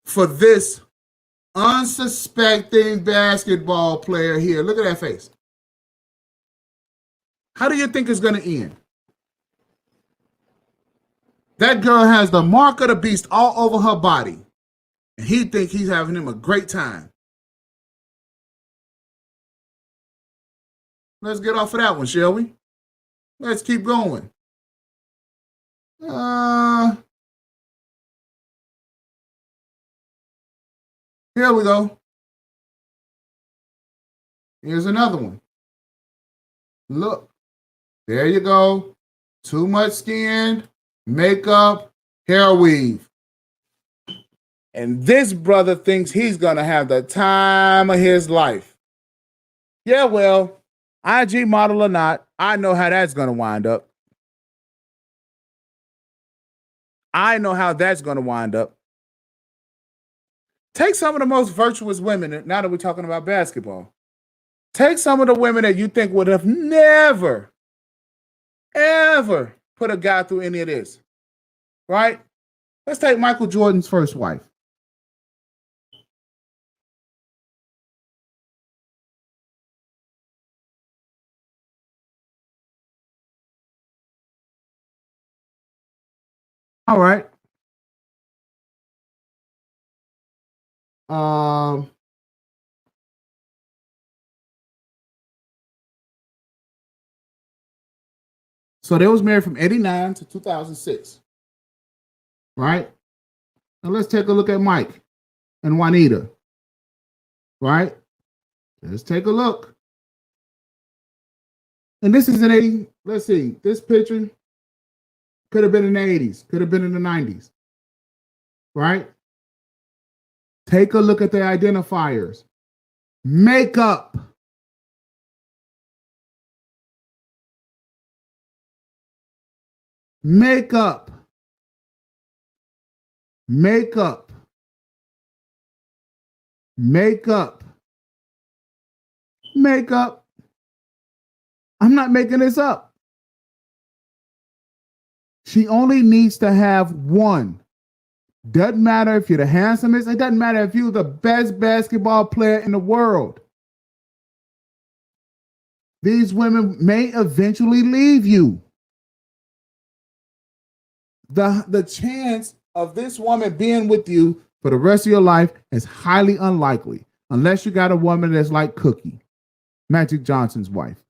For this unsuspecting basketball player here. Look at that face. How do you think it's going to end? That girl has the mark of the beast all over her body. And he thinks he's having him a great time. Let's get off of that one, shall we? Let's keep going. Here we go. Here's another one. Look. There you go. Too much skin, makeup, hair weave. And this brother thinks he's going to have the time of his life. Yeah, well, IG model or not, I know how that's going to wind up. I know how that's going to wind up. Take some of the most virtuous women, now that we're talking about basketball. Take some of the women that you think would have never, ever put a guy through any of this, right? Let's take Michael Jordan's first wife. All right. So they was married from 89 to 2006. Right? Now let's take a look at Mike and Juanita. Right? Let's take a look. And this is an 80. Let's see. This picture could have been in the 80s, could have been in the 90s. Right? Take a look at the identifiers. Makeup. Makeup. Makeup. Makeup. Makeup. I'm not making this up. She only needs to have one. Doesn't matter if you're the handsomest. It doesn't matter if you're the best basketball player in the world. These women may eventually leave you. The chance of this woman being with you for the rest of your life is highly unlikely, unless you got a woman that's like Cookie, Magic Johnson's wife.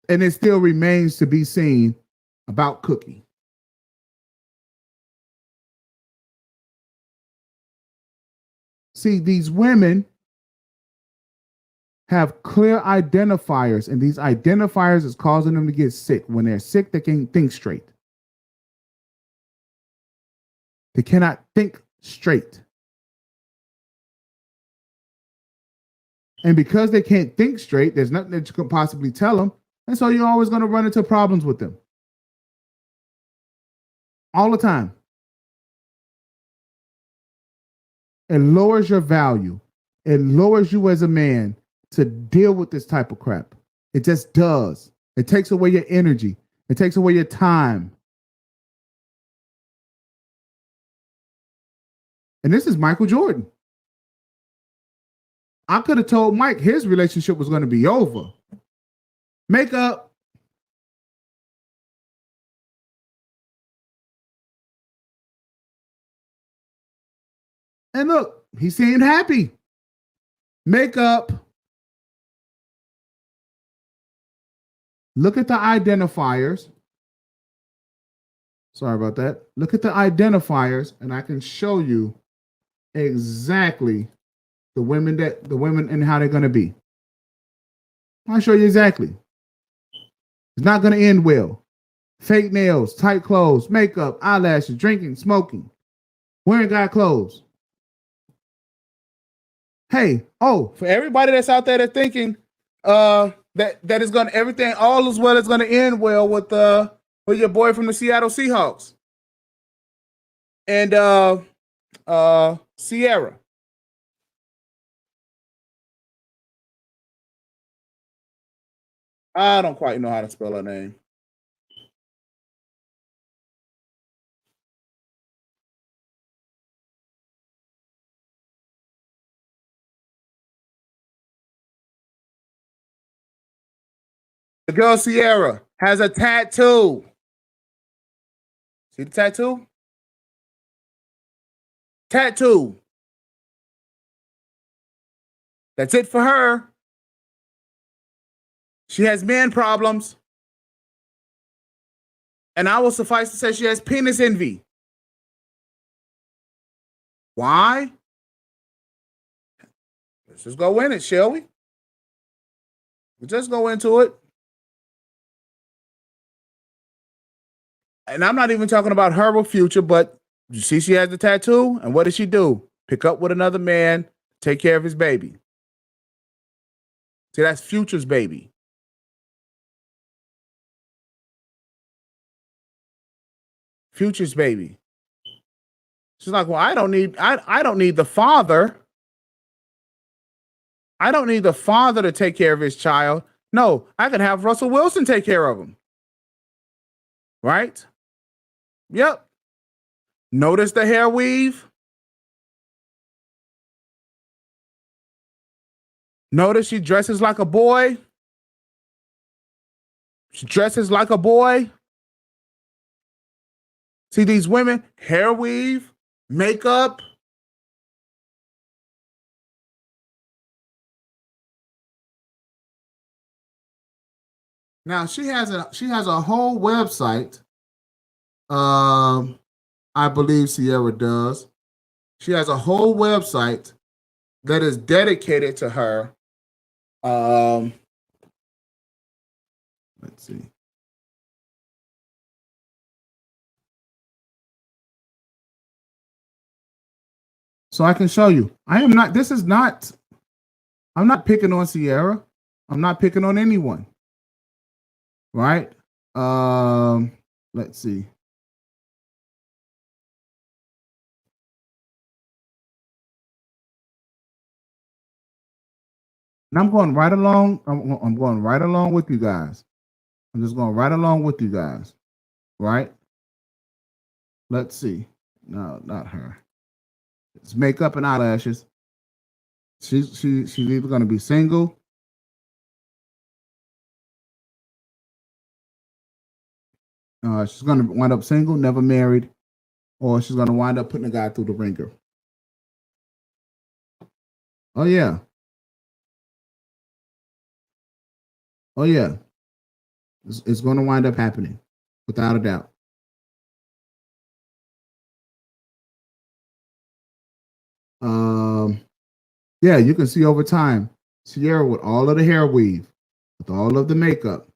And it still remains to be seen about Cookie. See, these women have clear identifiers, and these identifiers is causing them to get sick. When they're sick, they can't think straight. They cannot think straight. And because they can't think straight, there's nothing that you could possibly tell them. And so you're always going to run into problems with them. All the time. It lowers your value. It lowers you as a man to deal with this type of crap. It just does. It takes away your energy. It takes away your time. And this is Michael Jordan. I could have told Mike his relationship was going to be over. Makeup. And look, he seemed happy. Makeup. Look at the identifiers. Sorry about that. Look at the identifiers, and I can show you exactly the women and how they're going to be. I'll show you exactly. It's not going to end well. Fake nails, tight clothes, makeup, eyelashes, drinking, smoking, wearing guy clothes. Hey, for everybody that's out there that's thinking that is going to everything all as well is going to end well with your boy from the Seattle Seahawks and Sierra. I don't quite know how to spell her name. The girl Sierra has a tattoo. See the tattoo? Tattoo. That's it for her. She has man problems. And I will suffice to say she has penis envy. Why? Let's just go in it, shall we? We'll just go into it. And I'm not even talking about her or Future, but you see she has the tattoo, and what does she do? Pick up with another man, take care of his baby. See, that's Future's baby. Future's baby. She's like, well, I don't need the father. I don't need the father to take care of his child. No, I can have Russell Wilson take care of him. Right? Yep. Notice the hair weave. Notice she dresses like a boy. She dresses like a boy. See these women, hair weave, makeup. Now she has a whole website. I believe Sierra does. She has a whole website that is dedicated to her. Let's see. So I can show you. I'm not picking on Sierra. I'm not picking on anyone. Right? Let's see. And I'm going right along. I'm going right along with you guys. I'm just going right along with you guys. Right? Let's see. No, not her. It's makeup and eyelashes. She's either going to be single. She's going to wind up single, never married, or she's going to wind up putting a guy through the ringer. Oh yeah. Oh yeah. It's going to wind up happening, without a doubt. Um, yeah, you can see over time, Sierra with all of the hair weave, with all of the makeup,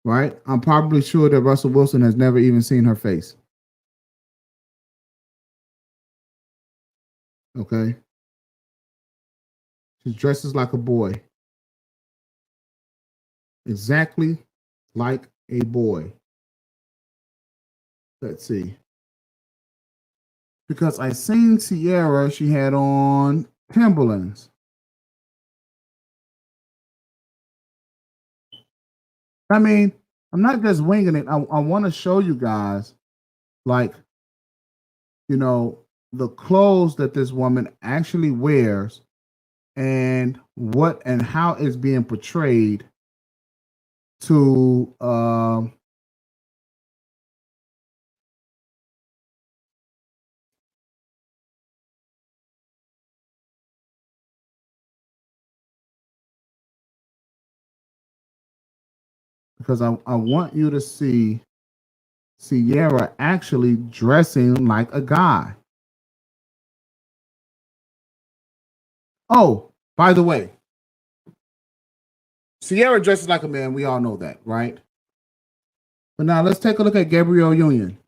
right? I'm probably sure that Russell Wilson has never even seen her face. Okay. She dresses like a boy. Exactly like a boy. Let's see. Because I seen Sierra, she had on Timberlands. I mean, I'm not just winging it. I want to show you guys, like, you know, the clothes that this woman actually wears and what and how it's being portrayed to because I want you to see Sierra actually dressing like a guy. Oh, by the way, Sierra dresses like a man. We all know that, right? But now let's take a look at Gabrielle Union.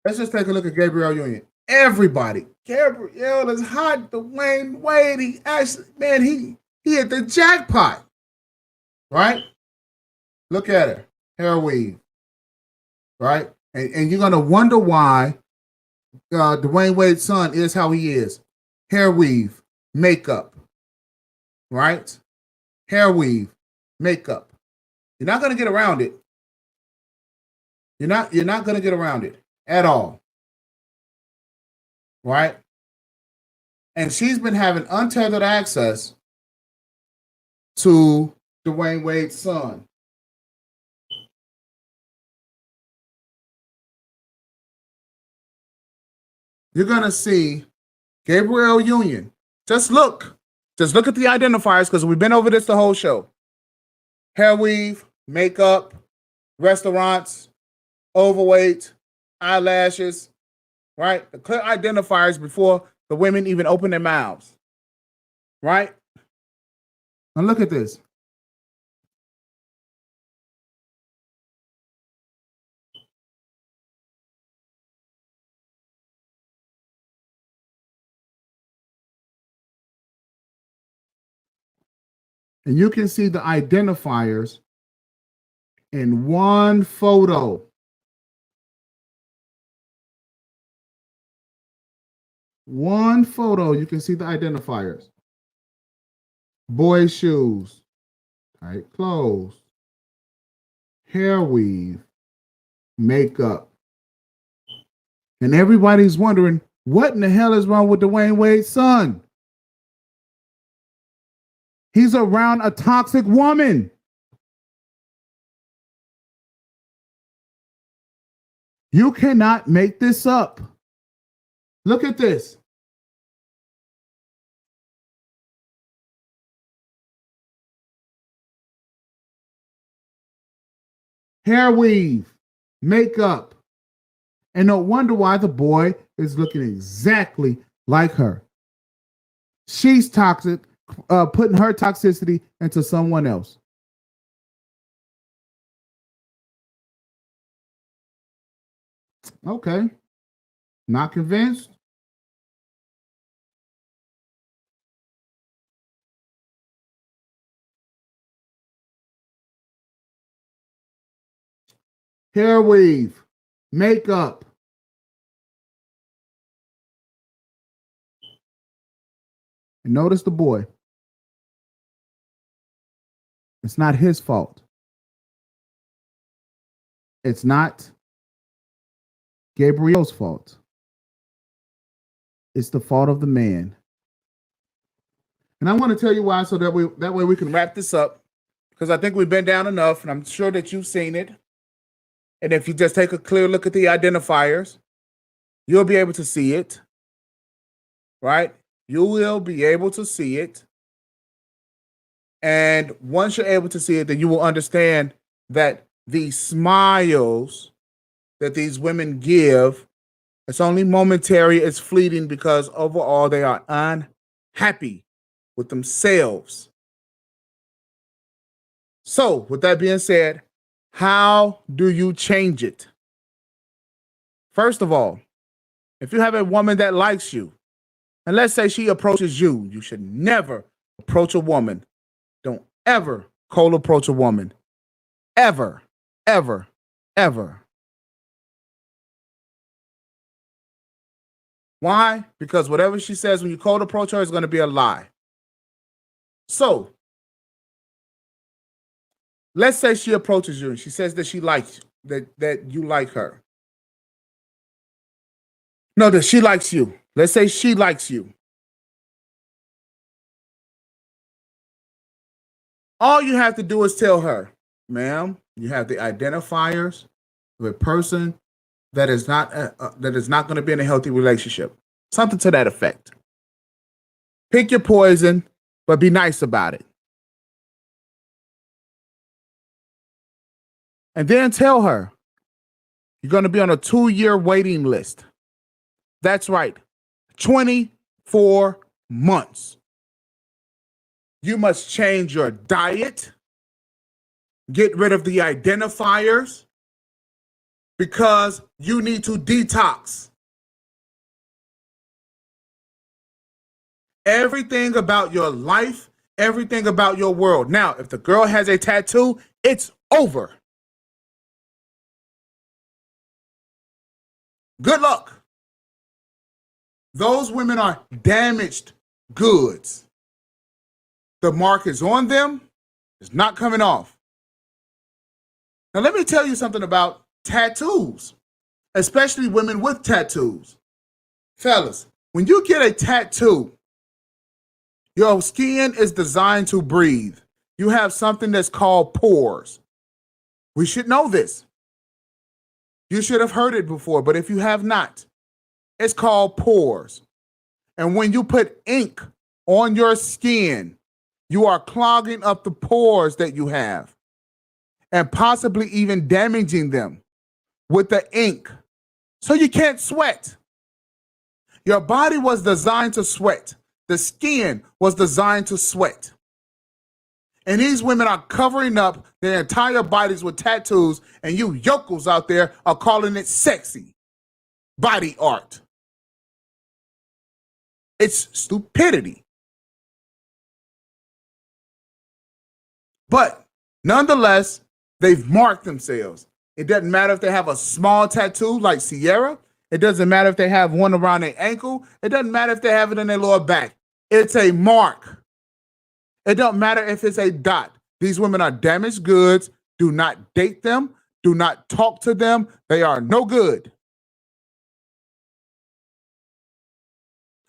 Let's just take a look at Gabrielle Union. Everybody, Gabrielle is hot. Dwayne Wade, he actually, man, he hit the jackpot, right? Look at her, hair weave, right? And you're gonna wonder why Dwayne Wade's son is how he is. Hair weave, makeup, right? Hair weave, makeup. You're not gonna get around it. You're not gonna get around it at all, right? And she's been having untethered access to Dwayne Wade's son. You're gonna see Gabrielle Union. Just look. Just look at the identifiers because we've been over this the whole show. Hair weave, makeup, restaurants, overweight, eyelashes, right? The clear identifiers before the women even open their mouths, right? Now look at this. And you can see the identifiers in one photo. One photo, you can see the identifiers. Boy shoes, tight clothes, hair weave, makeup. And everybody's wondering, what in the hell is wrong with Dwayne Wade's son? He's around a toxic woman. You cannot make this up. Look at this. Hair weave, makeup. And no wonder why the boy is looking exactly like her. She's toxic, putting her toxicity into someone else. Okay. Not convinced? Hair weave, makeup. And notice the boy. It's not his fault. It's not Gabriel's fault. It's the fault of the man. And I want to tell you why, so that way we can wrap this up, because I think we've been down enough, and I'm sure that you've seen it. And if you just take a clear look at the identifiers, you'll be able to see it, right? You will be able to see it. And once you're able to see it, then you will understand that the smiles that these women give, it's only momentary, it's fleeting, because overall they are unhappy with themselves. So, with that being said, how do you change it? First of all, if you have a woman that likes you, and let's say she approaches you, you should never approach a woman. Don't ever cold approach a woman. Ever, ever, ever. Why? Because whatever she says when you cold approach her is going to be a lie. So, let's say she approaches you and she says that she likes you, that you like her. No, that she likes you. Let's say she likes you. All you have to do is tell her, ma'am, you have the identifiers of a person that is not going to be in a healthy relationship. Something to that effect. Pick your poison, but be nice about it. And then tell her you're going to be on a 2-year waiting list. That's right, 24 months. You must change your diet, get rid of the identifiers, because you need to detox. Everything about your life, everything about your world. Now, if the girl has a tattoo, it's over. Good luck. Those women are damaged goods. The mark is on them. It's not coming off. Now, let me tell you something about tattoos, especially women with tattoos. Fellas, when you get a tattoo, your skin is designed to breathe. You have something that's called pores. We should know this. You should have heard it before, but if you have not, it's called pores. And when you put ink on your skin, you are clogging up the pores that you have and possibly even damaging them with the ink. So you can't sweat. Your body was designed to sweat. The skin was designed to sweat. And these women are covering up their entire bodies with tattoos, and you yokels out there are calling it sexy body art. It's stupidity. But nonetheless, they've marked themselves. It doesn't matter if they have a small tattoo like Sierra. It doesn't matter if they have one around their ankle. It doesn't matter if they have it in their lower back. It's a mark. It don't matter if it's a dot. These women are damaged goods. Do not date them. Do not talk to them. They are no good.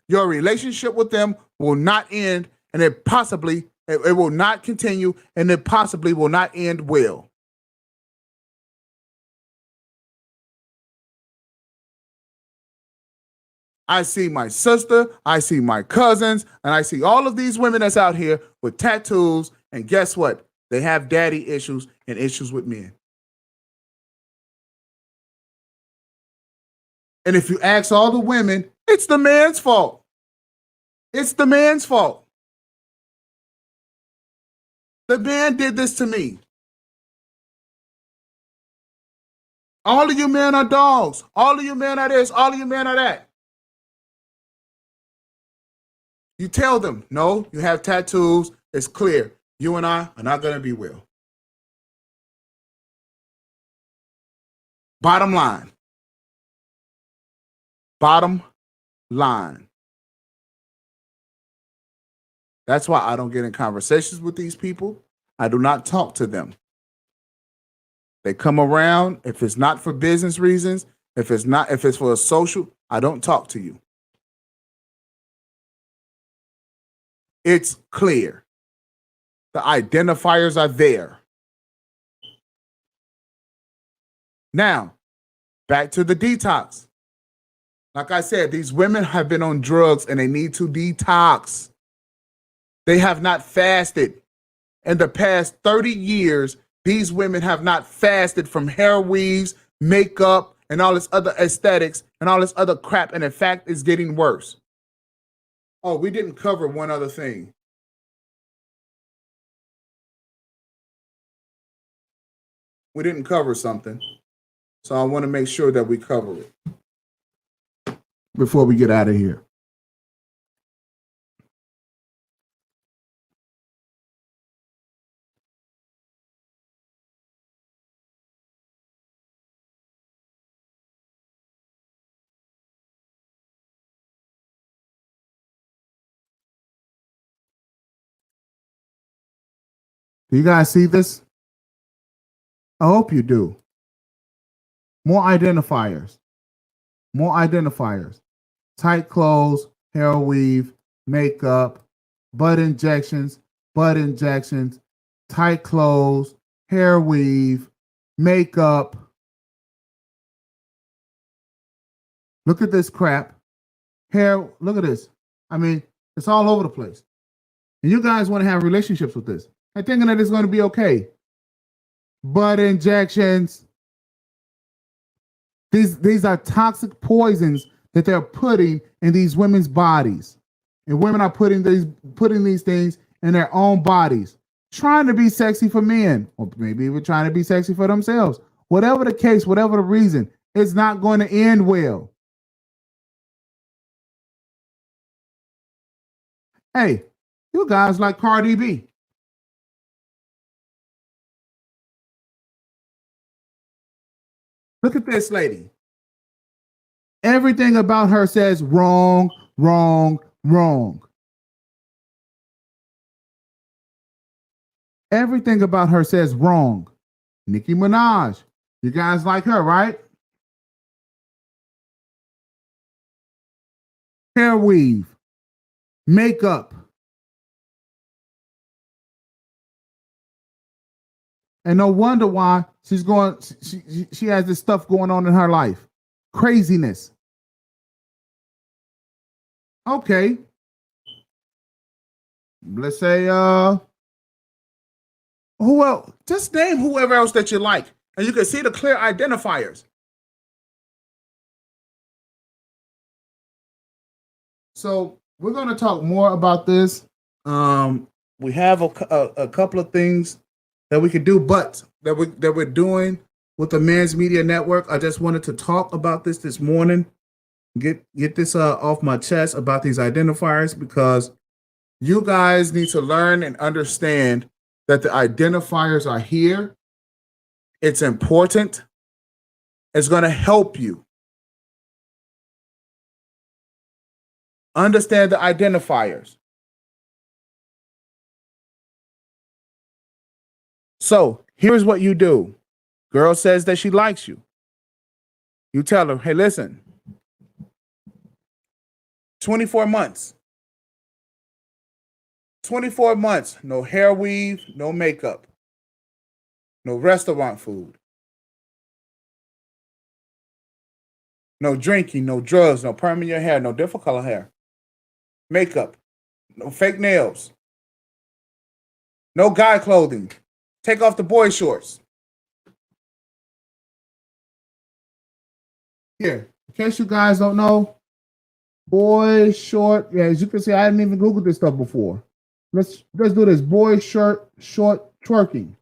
Your relationship with them will not end, and it will not continue, and it possibly will not end well. I see my sister, I see my cousins, and I see all of these women that's out here with tattoos, and guess what? They have daddy issues and issues with men. And if you ask all the women, it's the man's fault. It's the man's fault. The man did this to me. All of you men are dogs. All of you men are this. All of you men are that. You tell them, no, you have tattoos. It's clear. You and I are not going to be well. Bottom line. Bottom line. That's why I don't get in conversations with these people. I do not talk to them. They come around. If it's not for business reasons, if it's for a social, I don't talk to you. It's clear. The identifiers are there. Now, back to the detox. Like I said, these women have been on drugs and they need to detox. They have not fasted. in the past 30 years, these women have not fasted from hair weaves, makeup, and all this other aesthetics and all this other crap. And in fact, it's getting worse. Oh, we didn't cover one other thing. We didn't cover something. So I want to make sure that we cover it before we get out of here. Do you guys see this? I hope you do. More identifiers. More identifiers. Tight clothes, hair weave, makeup, butt injections, tight clothes, hair weave, makeup. Look at this crap. Hair, look at this. I mean, it's all over the place. And you guys want to have relationships with this. I'm thinking that it's going to be okay. Butt injections. These are toxic poisons that they're putting in these women's bodies. And women are putting these things in their own bodies, trying to be sexy for men, or maybe even trying to be sexy for themselves. Whatever the case, whatever the reason, it's not going to end well. Hey, you guys like Cardi B. Look at this lady. Everything about her says wrong, wrong, wrong. Everything about her says wrong. Nicki Minaj. You guys like her, right? Hair weave, makeup. And no wonder why she has this stuff going on in her life. Craziness. Okay. Let's say who else? Just name whoever else that you like. And you can see the clear identifiers. So we're going to talk more about this. We have a couple of things that we could do, but that we're doing with the Men's Media Network. I just wanted to talk about this morning. Get this off my chest about these identifiers, because you guys need to learn and understand that the identifiers are here. It's important. It's going to help you. Understand the identifiers. So here's what you do. Girl says that she likes you. You tell her, hey, listen, 24 months. 24 months, no hair weave, no makeup, no restaurant food, no drinking, no drugs, no perm in your hair, no different color hair, makeup, no fake nails, no guy clothing. Take off the boy shorts. Here, in case you guys don't know, boy short. Yeah, as you can see, I hadn't even Googled this stuff before. Let's do this. Boy short twerking.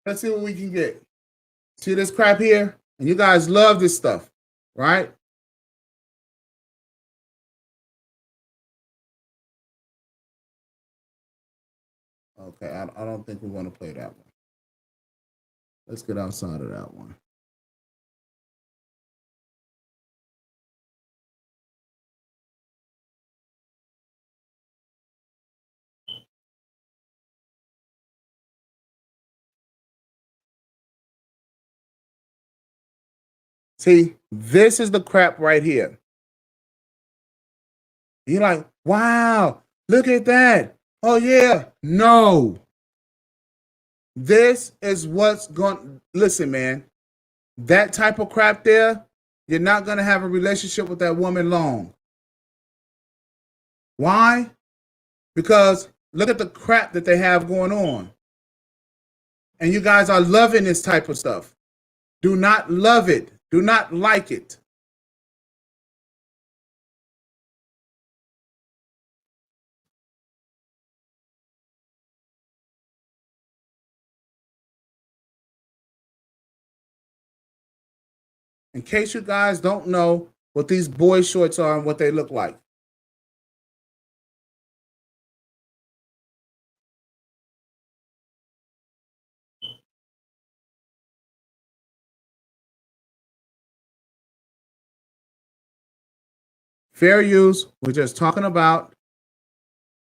Let's see what we can get. See this crap here? And you guys love this stuff, right? Okay, I don't think we want to play that one. Let's get outside of that one. See, this is the crap right here. You're like, wow, look at that. Oh, yeah. No. This is what's going. Listen, man, that type of crap there, you're not going to have a relationship with that woman long. Why? Because look at the crap that they have going on. And you guys are loving this type of stuff. Do not love it. Do not like it. In case you guys don't know what these boy shorts are and what they look like. Fair use, we're just talking about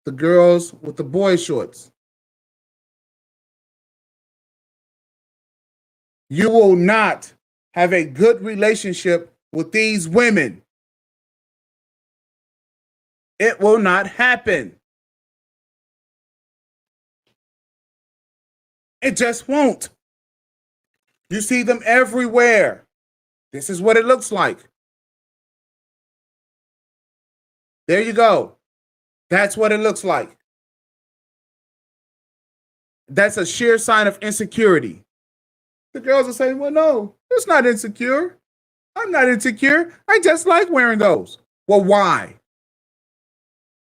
the girls with the boy shorts. You will not have a good relationship with these women. It will not happen. It just won't. You see them everywhere. This is what it looks like. There you go. That's what it looks like. That's a sheer sign of insecurity. The girls are saying, well, no, it's not insecure. I'm not insecure. I just like wearing those. Well, why?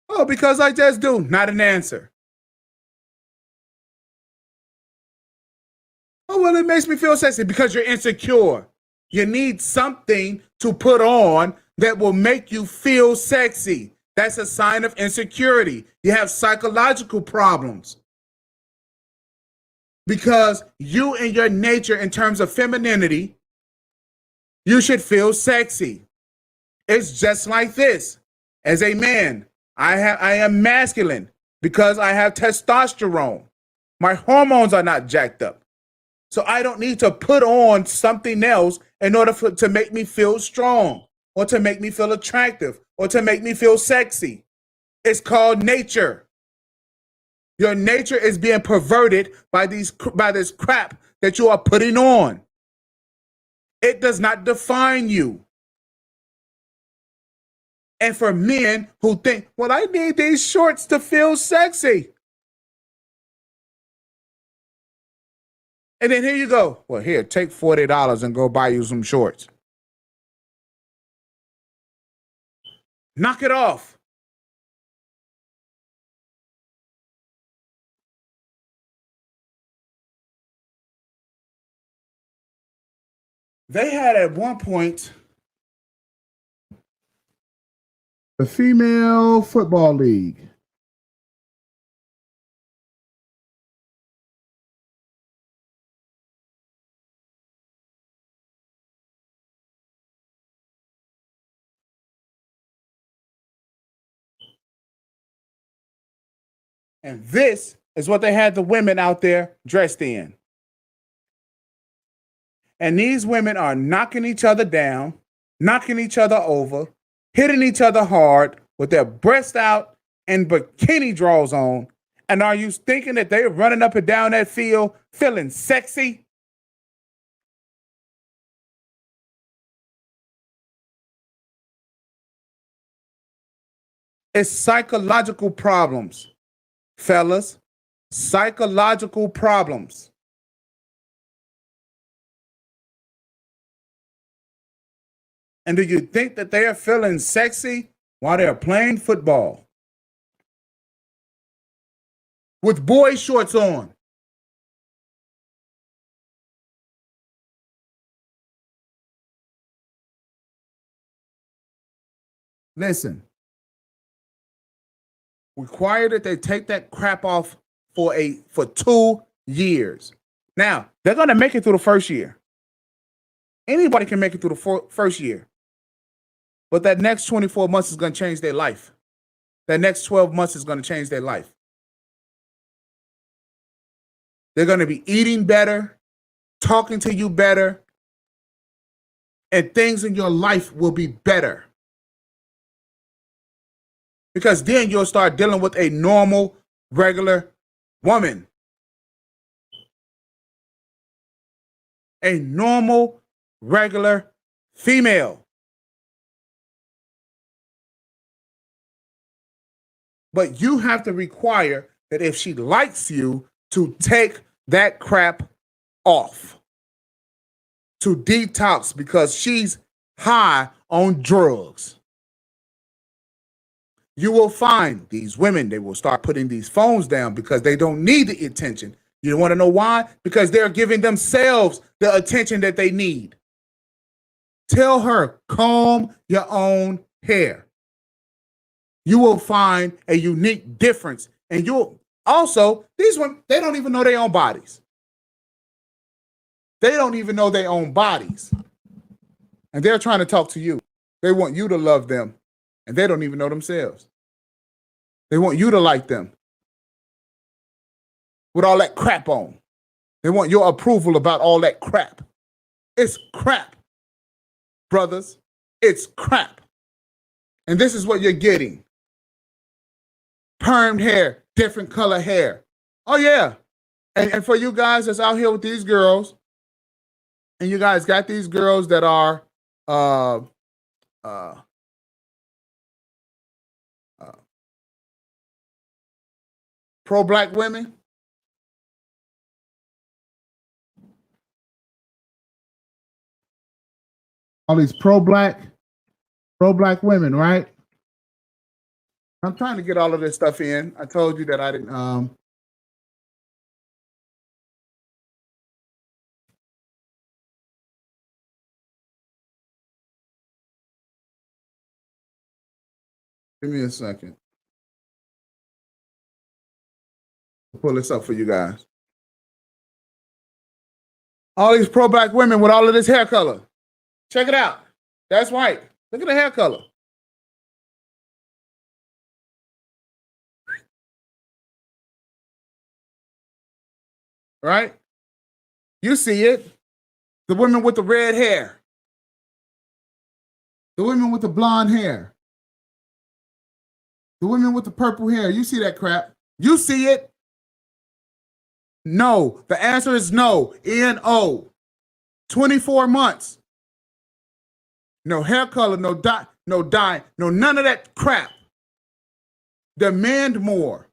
Oh, because I just do. Not an answer. Oh, well, it makes me feel sexy because you're insecure. You need something to put on that will make you feel sexy. That's a sign of insecurity. You have psychological problems because you and your nature, in terms of femininity, you should feel sexy. It's just like this. As a man, I am masculine because I have testosterone. My hormones are not jacked up. So I don't need to put on something else in order to make me feel strong or to make me feel attractive or to make me feel sexy. It's called nature. Your nature is being perverted by this crap that you are putting on. It does not define you. And for men who think, well, I need these shorts to feel sexy. And then here you go. Well, here, take $40 and go buy you some shorts. Knock it off. They had at one point the female football league. And this is what they had the women out there dressed in. And these women are knocking each other down, knocking each other over, hitting each other hard with their breasts out and bikini drawers on. And are you thinking that they're running up and down that field feeling sexy? It's psychological problems, fellas. Psychological problems. And do you think that they are feeling sexy while they're playing football? With boy shorts on. Listen, require that they take that crap off for 2 years. Now, they're going to make it through the first year. Anybody can make it through the first year. But that next 24 months is going to change their life. That next 12 months is going to change their life. They're going to be eating better, talking to you better, and things in your life will be better. Because then you'll start dealing with a normal, regular woman. A normal, regular female. But you have to require that if she likes you, to take that crap off, to detox, because she's high on drugs. You will find these women, they will start putting these phones down because they don't need the attention. You want to know why? Because they're giving themselves the attention that they need. Tell her, comb your own hair. You will find a unique difference. And you'll also, these women, they don't even know their own bodies. They don't even know their own bodies. And they're trying to talk to you. They want you to love them. And they don't even know themselves. They want you to like them with all that crap on. They want your approval about all that crap. It's crap, brothers. It's crap. And this is what you're getting. Permed hair, different color hair. Oh, yeah. And for you guys that's out here with these girls, and you guys got these girls that are pro-black women. All these pro-black women, right? I'm trying to get all of this stuff in. I told you that I didn't. Give me a second. I'll pull this up for you guys. All these pro-black women with all of this hair color. Check it out. That's right. Look at the hair color. Right? You see it. The women with the red hair. The women with the blonde hair. The women with the purple hair. You see that crap. You see it. No. The answer is no. N-O. 24 months. No hair color, no dye, no none of that crap. Demand more.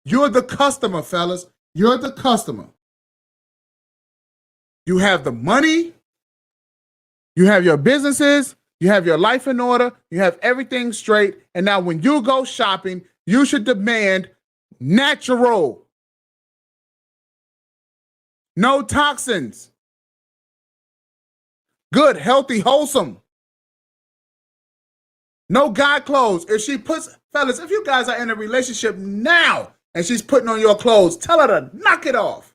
You're the customer, fellas. You're the customer. You have the money. You have your businesses. You have your life in order. You have everything straight. And now when you go shopping, you should demand natural. No toxins. Good, healthy, wholesome. No guy clothes. If she puts, fellas, if you guys are in a relationship now and she's putting on your clothes, tell her to knock it off.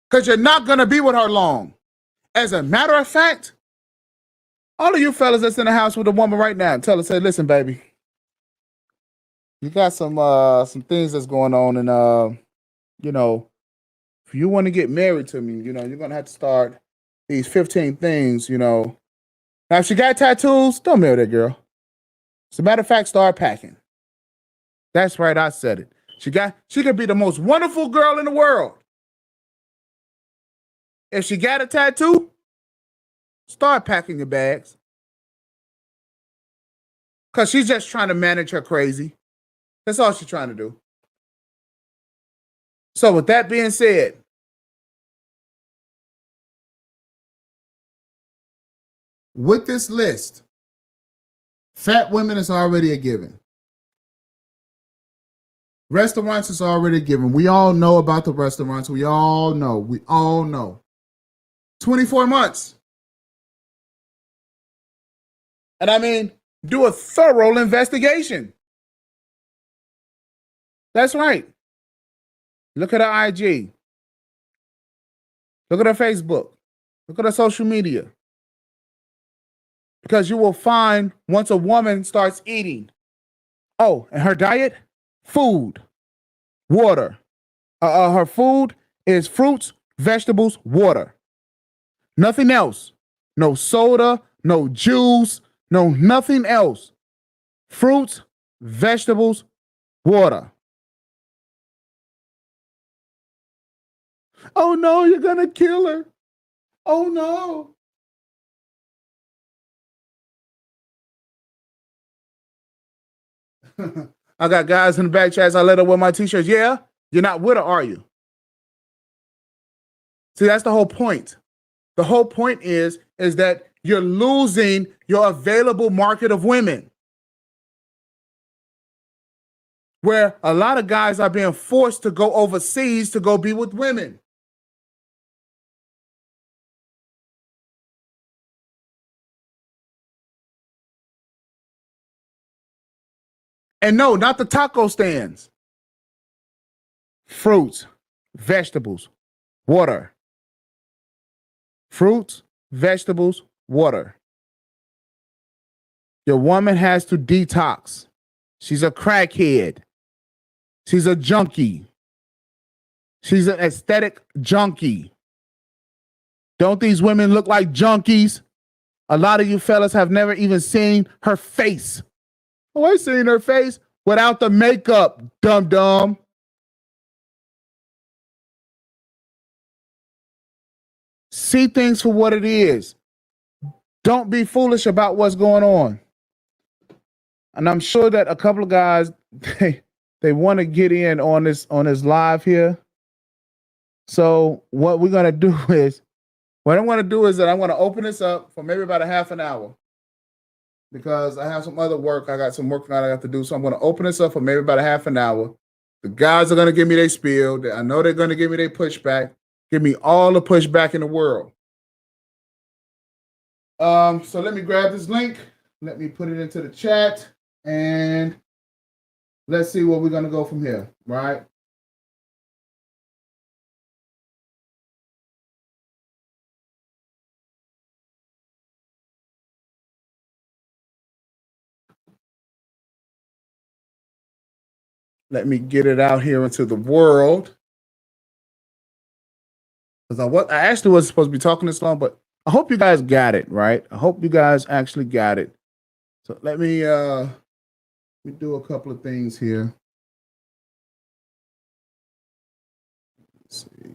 Because you're not going to be with her long. As a matter of fact, all of you fellas that's in the house with a woman right now, tell her, say, listen, baby, you got some things that's going on, and you know, if you want to get married to me, you know, you're going to have to start these 15 things, you know. Now, if she got tattoos, don't marry that girl. As a matter of fact, start packing. That's right, I said it. She could be the most wonderful girl in the world. If she got a tattoo, start packing your bags. Because she's just trying to manage her crazy. That's all she's trying to do. So with that being said, with this list, fat women is already a given. Restaurants is already a given. We all know about the restaurants. We all know. 24 months. And I mean, do a thorough investigation. That's right. Look at her IG. Look at her Facebook. Look at her social media. Because you will find once a woman starts eating. Oh, and her diet? Food, water. Her food is fruits, vegetables, water. Nothing else. No soda, no juice, no nothing else. Fruits, vegetables, water. Oh no, you're gonna kill her. Oh no. I got guys in the back chats. I let her wear my t-shirts. Yeah, you're not with her, are you? See, that's the whole point. The whole point is that you're losing your available market of women. Where a lot of guys are being forced to go overseas to go be with women. And no, not the taco stands. Fruits, vegetables, water. Fruits, vegetables, water. Your woman has to detox. She's a crackhead. She's a junkie. She's an aesthetic junkie. Don't these women look like junkies? A lot of you fellas have never even seen her face. Oh, I seen her face without the makeup, dum-dum. See things for what it is. Don't be foolish about what's going on. And I'm sure that a couple of guys, they want to get in on this live here. So what we're gonna do is, that I'm gonna open this up for maybe about a half an hour because I have some other work. I got some work I have to do. So I'm gonna open this up for maybe about a half an hour. The guys are gonna give me their spiel. I know they're gonna give me their pushback. Give me all the pushback in the world. So let me grab this link. Let me put it into the chat, and let's see where we're gonna go from here. Right. Let me get it out here into the world. Because I actually was supposed to be talking this long, but I hope you guys got it, right? I hope you guys actually got it. So let me do a couple of things here. Let's see.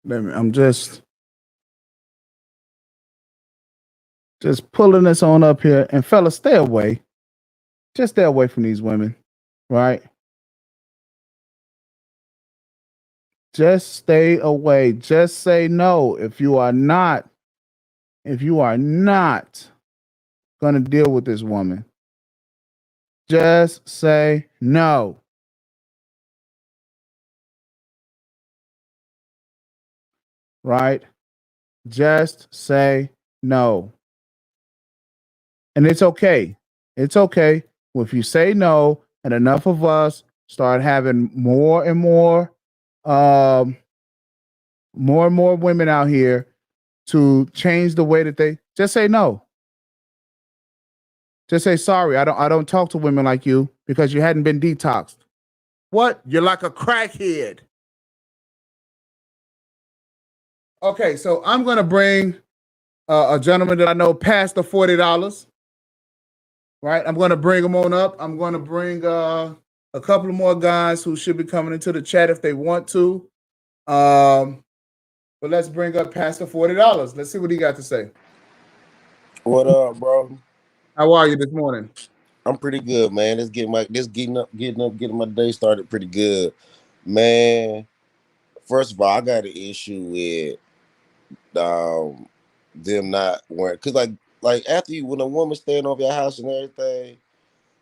I'm just pulling this on up here. And fellas, stay away. Just stay away from these women, right? Just stay away. Just say no. If you are not gonna deal with this woman, just say no. Right? Just say no. And it's okay. It's okay if you say no and enough of us start having more and more women out here to change the way that they just say no. Just say sorry. I don't talk to women like you because you hadn't been detoxed. What? You're like a crackhead. Okay, so I'm gonna bring a gentleman that I know past the $40. Right, I'm gonna bring them on up. I'm gonna bring a couple of more guys who should be coming into the chat if they want to. But let's bring up Pastor $40. Let's see what he got to say. What up, bro? How are you this morning? I'm pretty good, man. Getting my day started pretty good, man. First of all, I got an issue with them not wearing, cause like after when a woman staying over your house and everything,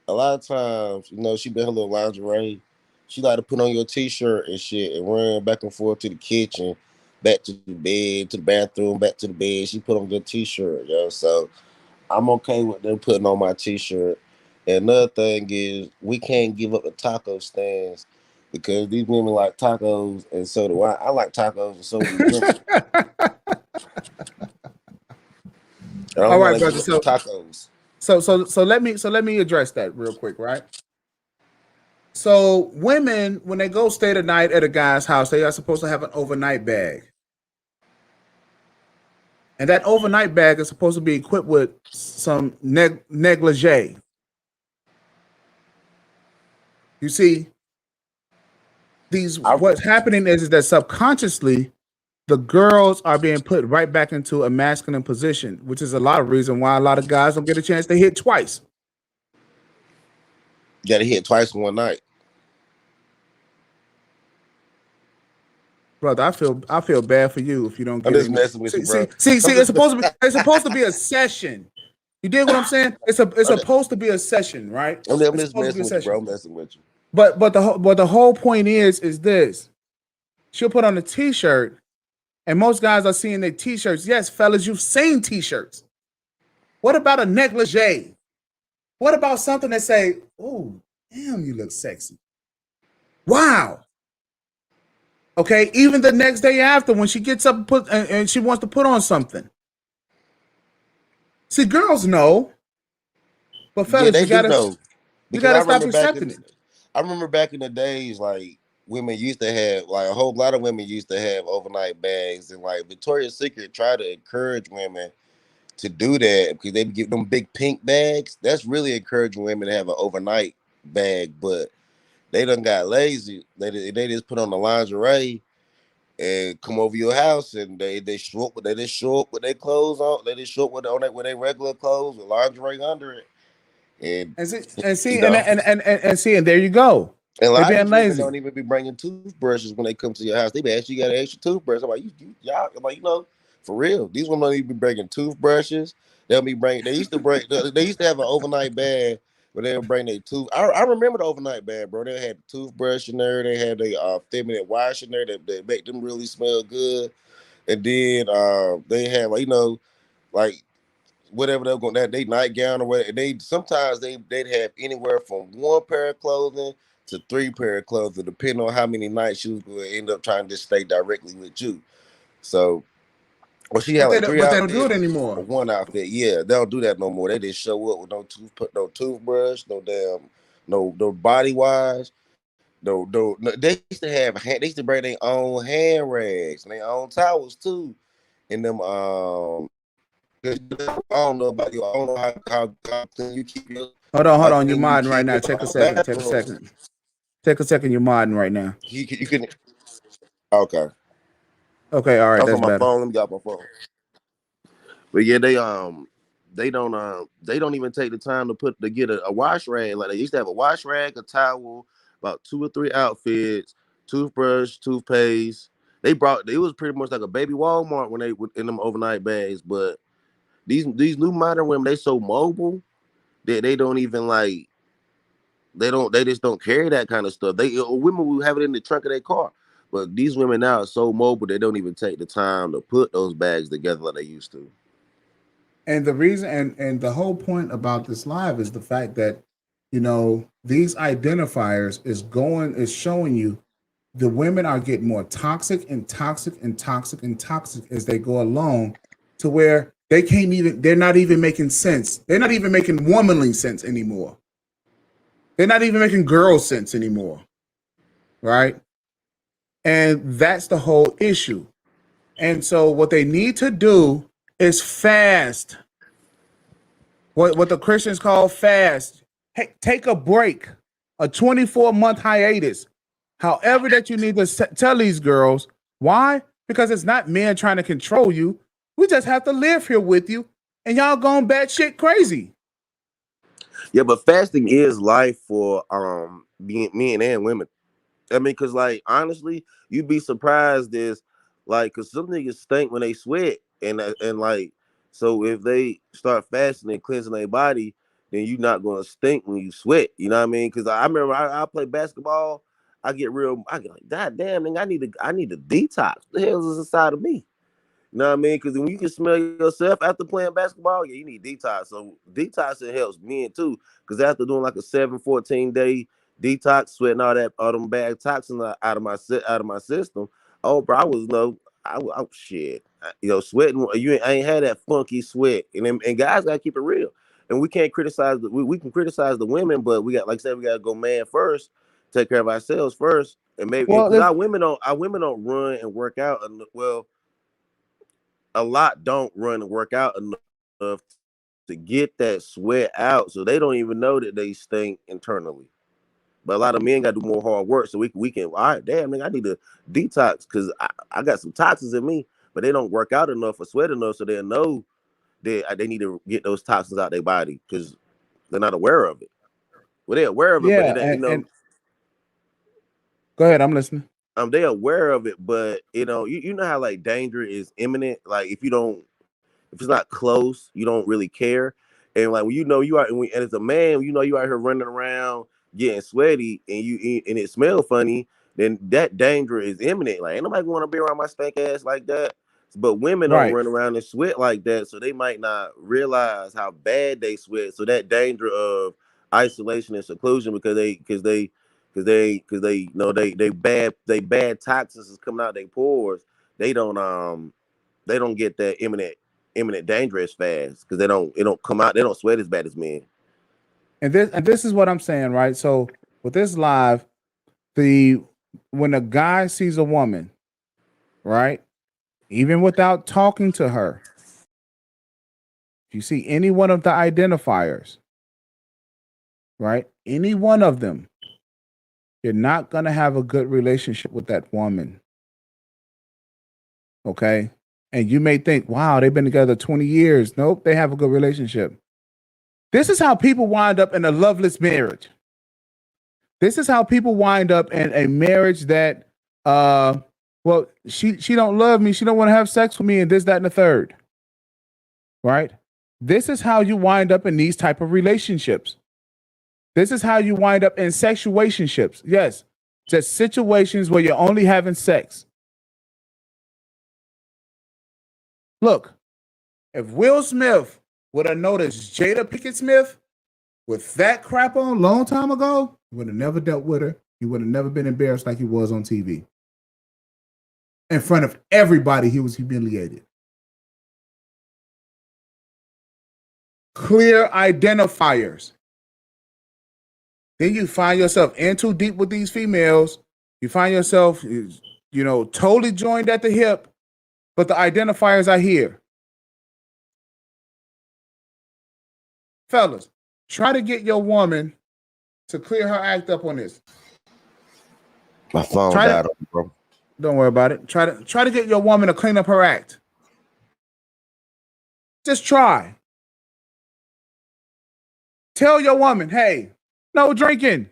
a lot of times, she been her little lingerie. She like to put on your t-shirt and shit and run back and forth to the kitchen, back to the bed, to the bathroom, back to the bed. She put on your t-shirt, so I'm okay with them putting on my t-shirt. And another thing is we can't give up the taco stands because these women like tacos and so do I. I like tacos and so do women. All right, brother. So tacos. So let me address that real quick, right? So women, when they go stay the night at a guy's house, they are supposed to have an overnight bag. And that overnight bag is supposed to be equipped with some negligee. You see, these I what's happening is that subconsciously the girls are being put right back into a masculine position, which is a lot of reason why a lot of guys don't get a chance to hit twice. got to hit twice in one night. Brother, I feel bad for you if you don't I'm get just it. messing with you, See, bro. see, see, I'm see. just It's supposed to be a session. You dig what I'm saying? It's supposed to be a session, right? I'm It's just supposed to be messing a with you, bro. session. I'm messing with you. But the whole point is this: she'll put on a t-shirt, and most guys are seeing their t-shirts. Yes, fellas, you've seen t-shirts. What about a negligee? What about something that say, "Oh, damn, you look sexy"? Wow. Okay. Even the next day after, when she gets up and she wants to put on something. See, girls know, but Yeah, fellas, they you do gotta know you because gotta stop accepting it. I remember back in the days, like women used to have like a whole lot of women used to have overnight bags, and like Victoria's Secret tried to encourage women to do that because they give them big pink bags. That's really encouraging women to have an overnight bag, but they done got lazy. They just put on the lingerie and come over your house and they just show up with their clothes on. They just show up with their regular clothes with lingerie under it. And And see, and you see, and know, and and, and, and see, and there you go. and a They lot of being these women lazy. don't even be bringing toothbrushes when they come to your house. They be asking you got an extra toothbrush. I'm like, y'all, I'm like, for real. These women don't even be bringing toothbrushes. They'll be bringing. They used to have an overnight bag where they would bring their tooth. I remember the overnight bag, bro. They had the toothbrush in there. They had the feminine wash in there that make them really smell good. And then they had like whatever they're going that they nightgown or whatever. They sometimes they'd have anywhere from one pair of clothing to three pair of clothing, depending on how many nights she was going to end up trying to stay directly with you. So, well, she had But they like don't, three but they don't do it outfits anymore. or one outfit. Yeah, they don't do that no more. They just show up with no toothbrush, no damn, no body wash. No, they used to they used to bring their own hand rags and their own towels too. And them because I don't know about you. I don't know how clean you keep your Hold how on. You're clean you modding right keep now. your Take a second. Take a bathroom. second. Take a second. You're modding right now. You can okay. Okay. All right. I'm That's on my better. phone. Let me get my phone. But yeah, they don't even take the time to get a wash rag. Like they used to have a wash rag, a towel, about two or three outfits, toothbrush, toothpaste. It was pretty much like a baby Walmart when they in them overnight bags. But these new modern women, they so mobile that they don't even like they just don't carry that kind of stuff. Women will have it in the trunk of their car. But these women now are so mobile they don't even take the time to put those bags together like they used to. And the reason and the whole point about this live is the fact that these identifiers is showing you the women are getting more toxic and toxic and toxic and toxic as they go along, to where they're not even making sense. They're not even making womanly sense anymore. They're not even making girl sense anymore, right? And that's the whole issue. And so what they need to do is fast. What the Christians call fast. Hey, take a break, a 24-month hiatus. However that you need to tell these girls. Why? Because it's not men trying to control you. We just have to live here with you, and y'all going batshit crazy. Yeah, but fasting is life for being men and women. I mean, cause like honestly, you'd be surprised is like, cause some niggas stink when they sweat, and like, so if they start fasting and cleansing their body, then you're not gonna stink when you sweat. You know what I mean? Cause I remember I play basketball. I get like, God damn, nigga, I need to detox. What the hell is inside of me? You know what I mean? Because when you can smell yourself after playing basketball, yeah, you need detox. So detoxing helps men too. Because after doing like a 7-14 day detox, sweating all them bad toxins out of my system, oh, bro, I was shit. Sweating. I ain't had that funky sweat, and guys gotta keep it real. And we can't criticize we can criticize the women, but we got, like I said, we gotta go man first, take care of ourselves first, and maybe Well, because if our women don't run and work out. Well, a lot don't run and work out enough to get that sweat out, so they don't even know that they stink internally. But a lot of men got to do more hard work, so we can. All right, damn, nigga, I need to detox because I got some toxins in me, but they don't work out enough or sweat enough, so they know that they need to get those toxins out their body because they're not aware of it. Well, they're aware of it, but Yeah, it ain't, and go ahead, I'm listening. they're aware of it, but you know how like danger is imminent. Like if it's not close, you don't really care. And like when you know you are, and as a man, you know you out here running around getting sweaty, and it smells funny, then that danger is imminent. Like ain't nobody want to be around my stank ass like that. But women don't Right. run around and sweat like that, so they might not realize how bad they sweat. So that danger of isolation and seclusion because they they bad toxins is coming out their pores. They don't get that imminent danger as fast because they don't come out, they don't sweat as bad as men. And this is what I'm saying, right? So with this live, the when a guy sees a woman, right, even without talking to her, if you see any one of the identifiers, right, any one of them, you're not gonna have a good relationship with that woman. Okay. And you may think, wow, they've been together 20 years. Nope, they have a good relationship. This is how people wind up in a loveless marriage. This is how people wind up in a marriage that well, she don't love me, she don't want to have sex with me, and this, that, and the third. Right? This is how you wind up in these type of relationships. This is how you wind up in sexuationships. Yes, just situations where you're only having sex. Look, if Will Smith would have noticed Jada Pinkett Smith with that crap on a long time ago, he would have never dealt with her. He would have never been embarrassed like he was on TV. In front of everybody, he was humiliated. Clear identifiers. Then you find yourself in too deep with these females. You find yourself, totally joined at the hip, but the identifiers are here. Fellas, try to get your woman to clear her act up on this. My phone died, bro. Don't worry about it. Try to get your woman to clean up her act. Just try. Tell your woman, hey, no drinking.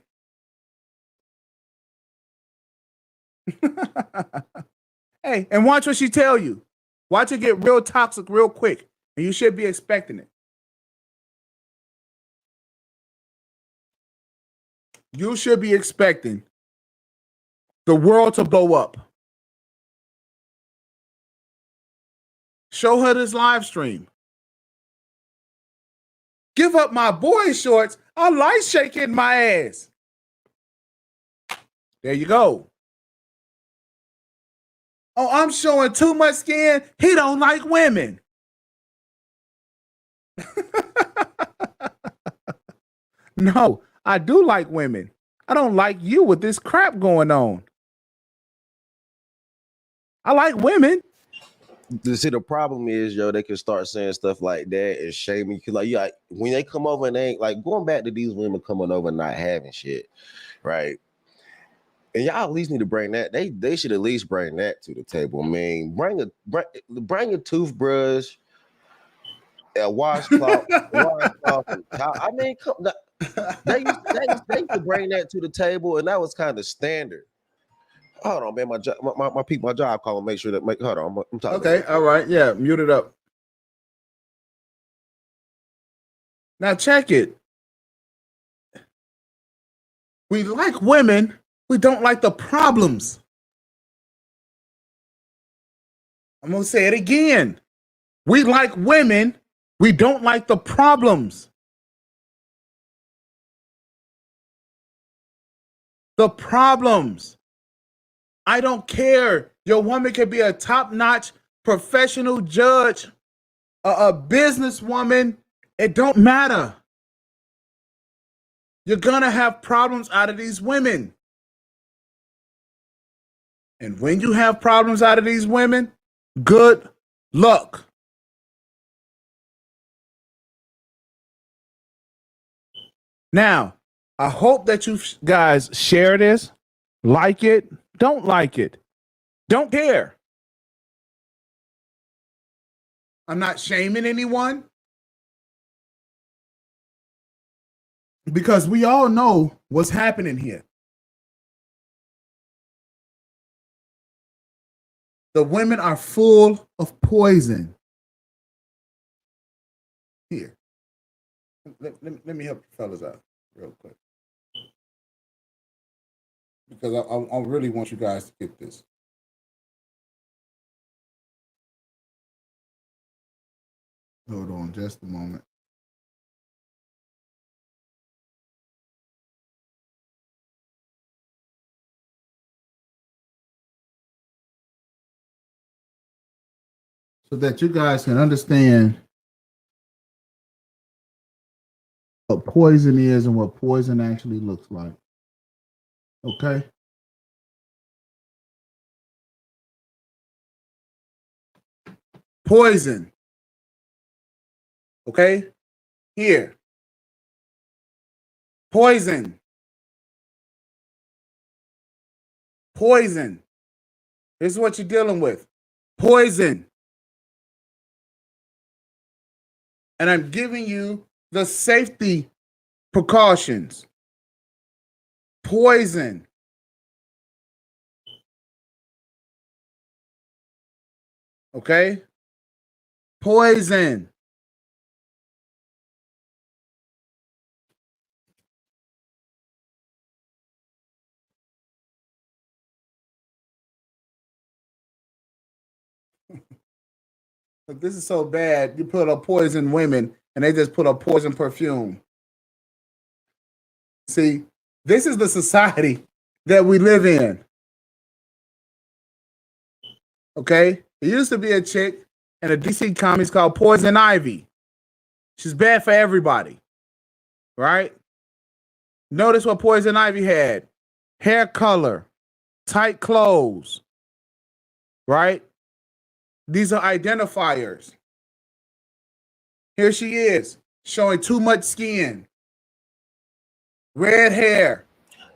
Hey, and watch what she tell you. Watch it get real toxic real quick, and you should be expecting it. You should be expecting the world to blow up. Show her this live stream. Give up my boy shorts. I like shaking my ass. There you go. Oh, I'm showing too much skin. He don't like women. No, I do like women. I don't like you with this crap going on. I like women. See, the problem is, they can start saying stuff like that and shaming you. Like, when they come over and they ain't like going back to these women coming over and not having shit, right? And y'all at least need to bring that. They should at least bring that to the table. I mean, bring a toothbrush, a washcloth, and towel. I mean, they used to bring that to the table, and that was kind of standard. Hold on, man. My job call. Make sure that. Hold on. I'm talking. Okay. All right. Yeah. Mute it up. Now check it. We like women. We don't like the problems. I'm going to say it again. We like women. We don't like the problems. The problems. I don't care. Your woman can be a top-notch professional judge, a businesswoman. It don't matter. You're going to have problems out of these women. And when you have problems out of these women, good Look. Now, I hope that you guys share this, like it, don't like it, don't care. I'm not shaming anyone because we all know what's happening here. The women are full of poison. Here, let me help you fellas out real quick because I really want you guys to get this. Hold on just a moment. So that you guys can understand what poison is and what poison actually looks like. Okay? Poison. Okay? Here. Poison. Poison. This is what you're dealing with. Poison. And I'm giving you the safety precautions. Poison. Okay? Poison. If this is so bad, you put up poison women and they just put up poison perfume. See, this is the society that we live in. Okay? There used to be a chick in a DC comics called Poison Ivy. She's bad for everybody. Right? Notice what Poison Ivy had. Hair color, tight clothes. Right? These are identifiers. Here she is, showing too much skin. Red hair.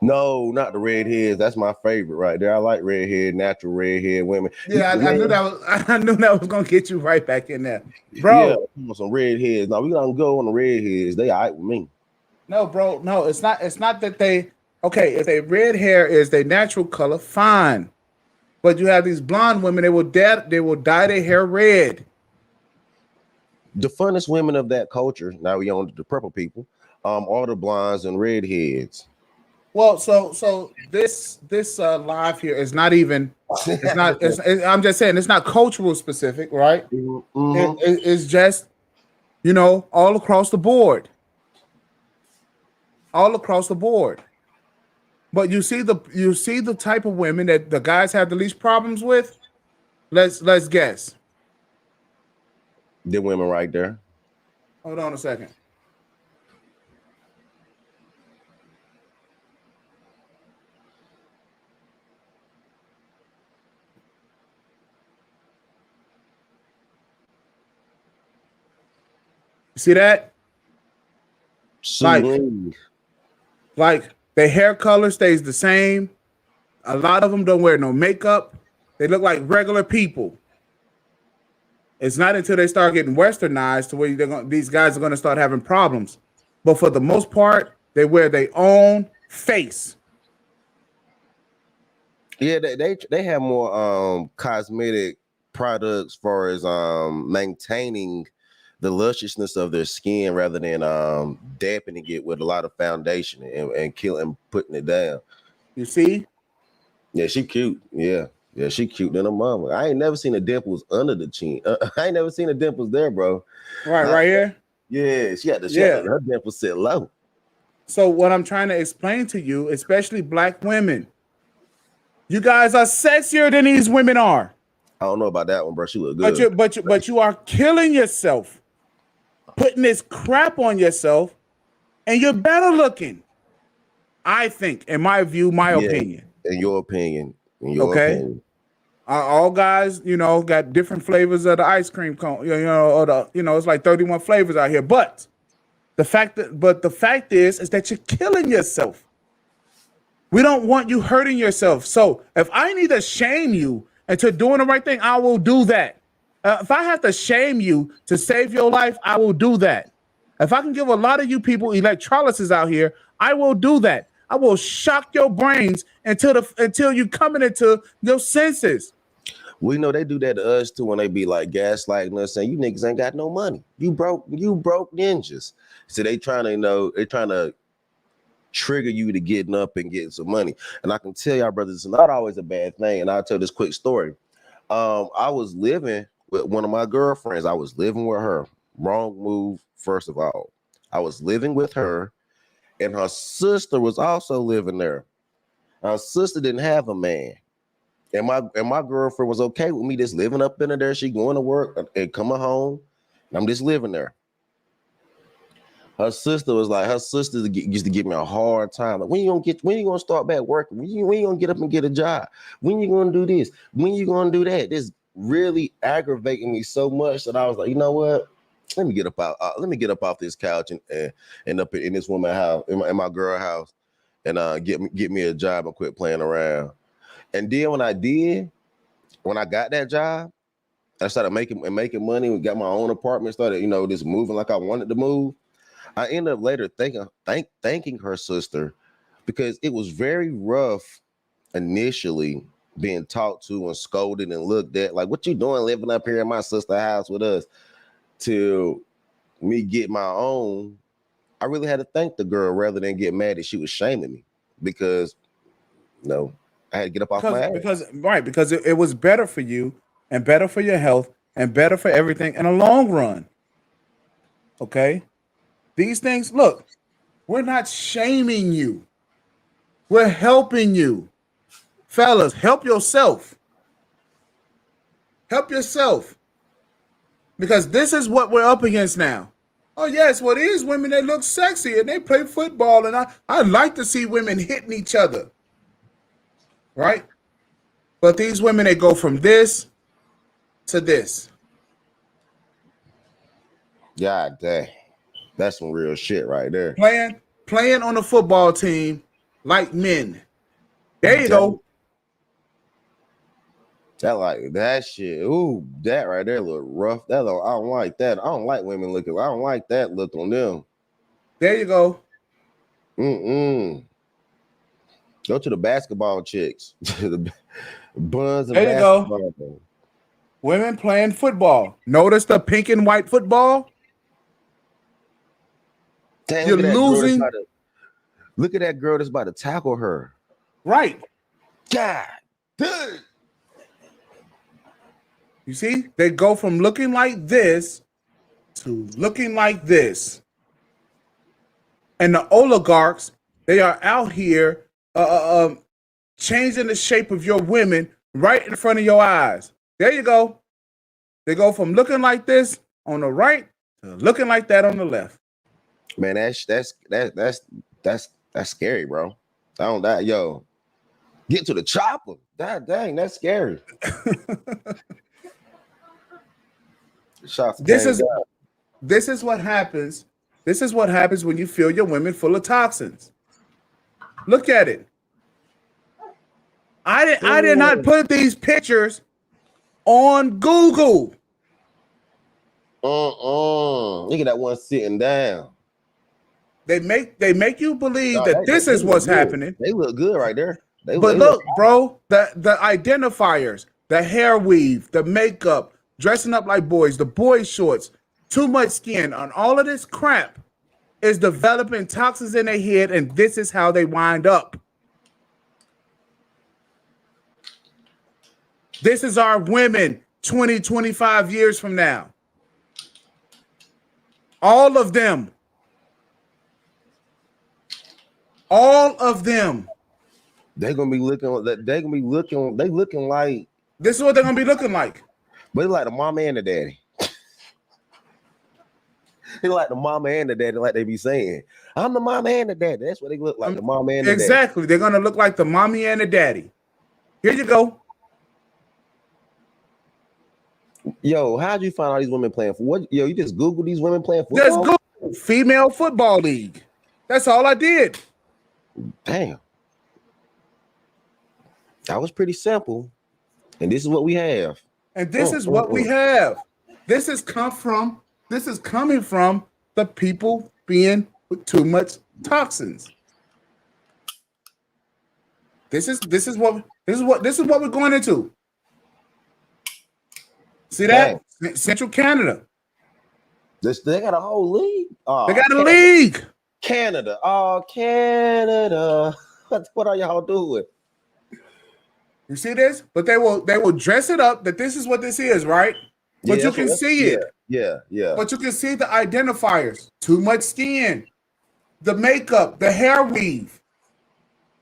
No, not the red hairs. That's my favorite right there. I like red hair, natural red hair women. Yeah, I knew that was. I knew that was gonna get you right back in there, bro. Yeah, some red hairs. No, we gonna go on the red hairs. They all right with me. No, bro. No, it's not. It's not that they. Okay, if they red hair is their natural color, fine. But you have these blonde women. They will dye their hair red. The funnest women of that culture. Now we on the purple people. Are the blondes and redheads. Well, so this live here is not even. It's not. I'm just saying it's not cultural specific, right? Mm-hmm. It's just, all across the board. All across the board. But you see the type of women that the guys have the least problems with. Let's guess. The women right there. Hold on a second. See that? Like their hair color stays the same. A lot of them don't wear no makeup. They look like regular people. It's not until they start getting westernized to where these guys are going to start having problems. But for the most part, they wear their own face. Yeah, they have more cosmetic products as far as maintaining the lusciousness of their skin rather than dampening it with a lot of foundation and killing putting it down. You see? Yeah, she cute. Yeah, she cute than a mama. I ain't never seen the dimples under the chin. I ain't never seen the dimples there, bro. Right here. Yeah, she had her dimples sit low. So what I'm trying to explain to you, especially black women, you guys are sexier than these women are. I don't know about that one, bro. She look good. But you are killing yourself, putting this crap on yourself, and you're better looking. I think, in my view, my opinion. In your opinion. Okay. All guys, got different flavors of the ice cream cone. Or it's like 31 flavors out here. But the fact is that you're killing yourself. We don't want you hurting yourself. So if I need to shame you into doing the right thing, I will do that. If I have to shame you to save your life, I will do that. If I can give a lot of you people electrolysis out here, I will do that. I will shock your brains until you coming into your senses. We know they do that to us too when they be like gaslighting us saying you niggas ain't got no money. You broke ninjas. So they trying to, they trying to trigger you to getting up and getting some money. And I can tell y'all, brothers, it's not always a bad thing. And I'll tell this quick story. I was living with one of my girlfriends. I was living with her. Wrong move, first of all. I was living with her, and her sister was also living there. Her sister didn't have a man. And my girlfriend was okay with me just living up in there. She going to work and coming home. And I'm just living there. Her sister used to give me a hard time. Like, when you gonna start back working? When you gonna get up and get a job? When you gonna do this? When you gonna do that? This really aggravating me so much that I was like, you know what? Let me get up out. Let me get up off this couch and up in this woman's house, in my girl house, and get me a job and quit playing around. And then when I got that job, I started making money. We got my own apartment. Started just moving like I wanted to move. I ended up later thanking her sister because it was very rough initially being talked to and scolded and looked at like, what you doing living up here in my sister's house with us? Till me get my own, I really had to thank the girl rather than get mad that she was shaming me because I had to get up off my ass. Because it was better for you and better for your health and better for everything in the long run. Okay? These things, look, we're not shaming you. We're helping you. Fellas, help yourself. Help yourself. Because this is what we're up against now. Oh, yes, well, these women, they look sexy and they play football. And I like to see women hitting each other. Right? But these women, they go from this to this. God dang. That's some real shit right there. Playing on the football team like men. There you go. That shit. Ooh, that right there look rough. I don't like that. I don't like women looking. I don't like that look on them. There you go. Go to the basketball chicks. The buns and there basketball. You go. Women playing football. Notice the pink and white football? Dang, you're losing. Look at that girl that's about to tackle her. Right. God. Dude. You see, they go from looking like this to looking like this. And the oligarchs, they are out here changing the shape of your women right in front of your eyes. There you go. They go from looking like this on the right to looking like that on the left. Man, that's scary, bro. Yo. Get to the chopper. God dang, that's scary. This is what happens. This is what happens when you fill your women full of toxins. Look at it. I did not put these pictures on Google. Look at that one sitting down. They make you believe that this is what's happening. They look good right there. But look, bro, the identifiers, the hair weave, the makeup, dressing up like boys, the boy shorts, too much skin, and all of this crap is developing toxins in their head, and this is how they wind up. This is our women 20, 25 years from now. All of them. All of them. They're gonna be looking like this is what they're gonna be looking like. But it's like the mama and the daddy. They like the mama and the daddy, like they be saying. I'm the mama and the daddy. That's what they look like. The mama and the daddy. Exactly. They're gonna look like the mommy and the daddy. Here you go. Yo, how'd you find all these women playing for what? Yo, you just Google these women playing Just football? Google female football league. That's all I did. Damn. That was pretty simple. And this is what we have. And this is what we have. This is coming from the people being with too much toxins. This is what we're going into. See that? Dang. Central Canada. They got a whole league. Oh, they got a league. Canada. Oh, Canada. What are y'all doing? You see this? But they will dress it up that this is what this is, right? But you can see it. Yeah. But you can see the identifiers. Too much skin, the makeup, the hair weave.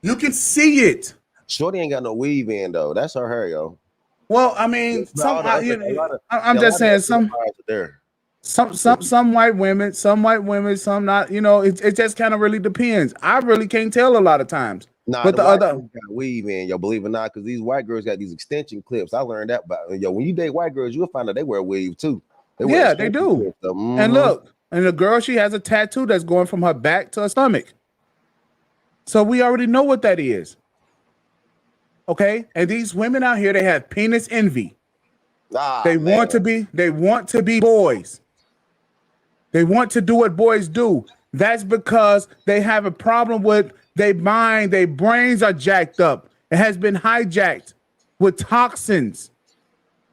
You can see it. Shorty ain't got no weave in though. That's her hair, yo. Well, I mean, I'm just saying some white women, some not. You know, it just kind of really depends. I really can't tell a lot of times. Nah, but the other got weave in, yo, believe it or not, because these white girls got these extension clips. I learned that about yo. When you date white girls, you'll find out they wear weave too. They do. And look, and the girl, she has a tattoo that's going from her back to her stomach. So we already know what that is. Okay, and these women out here, they have penis envy. They want to be boys. They want to do what boys do. That's because they have a problem with their mind. Their brains are jacked up. It has been hijacked with toxins.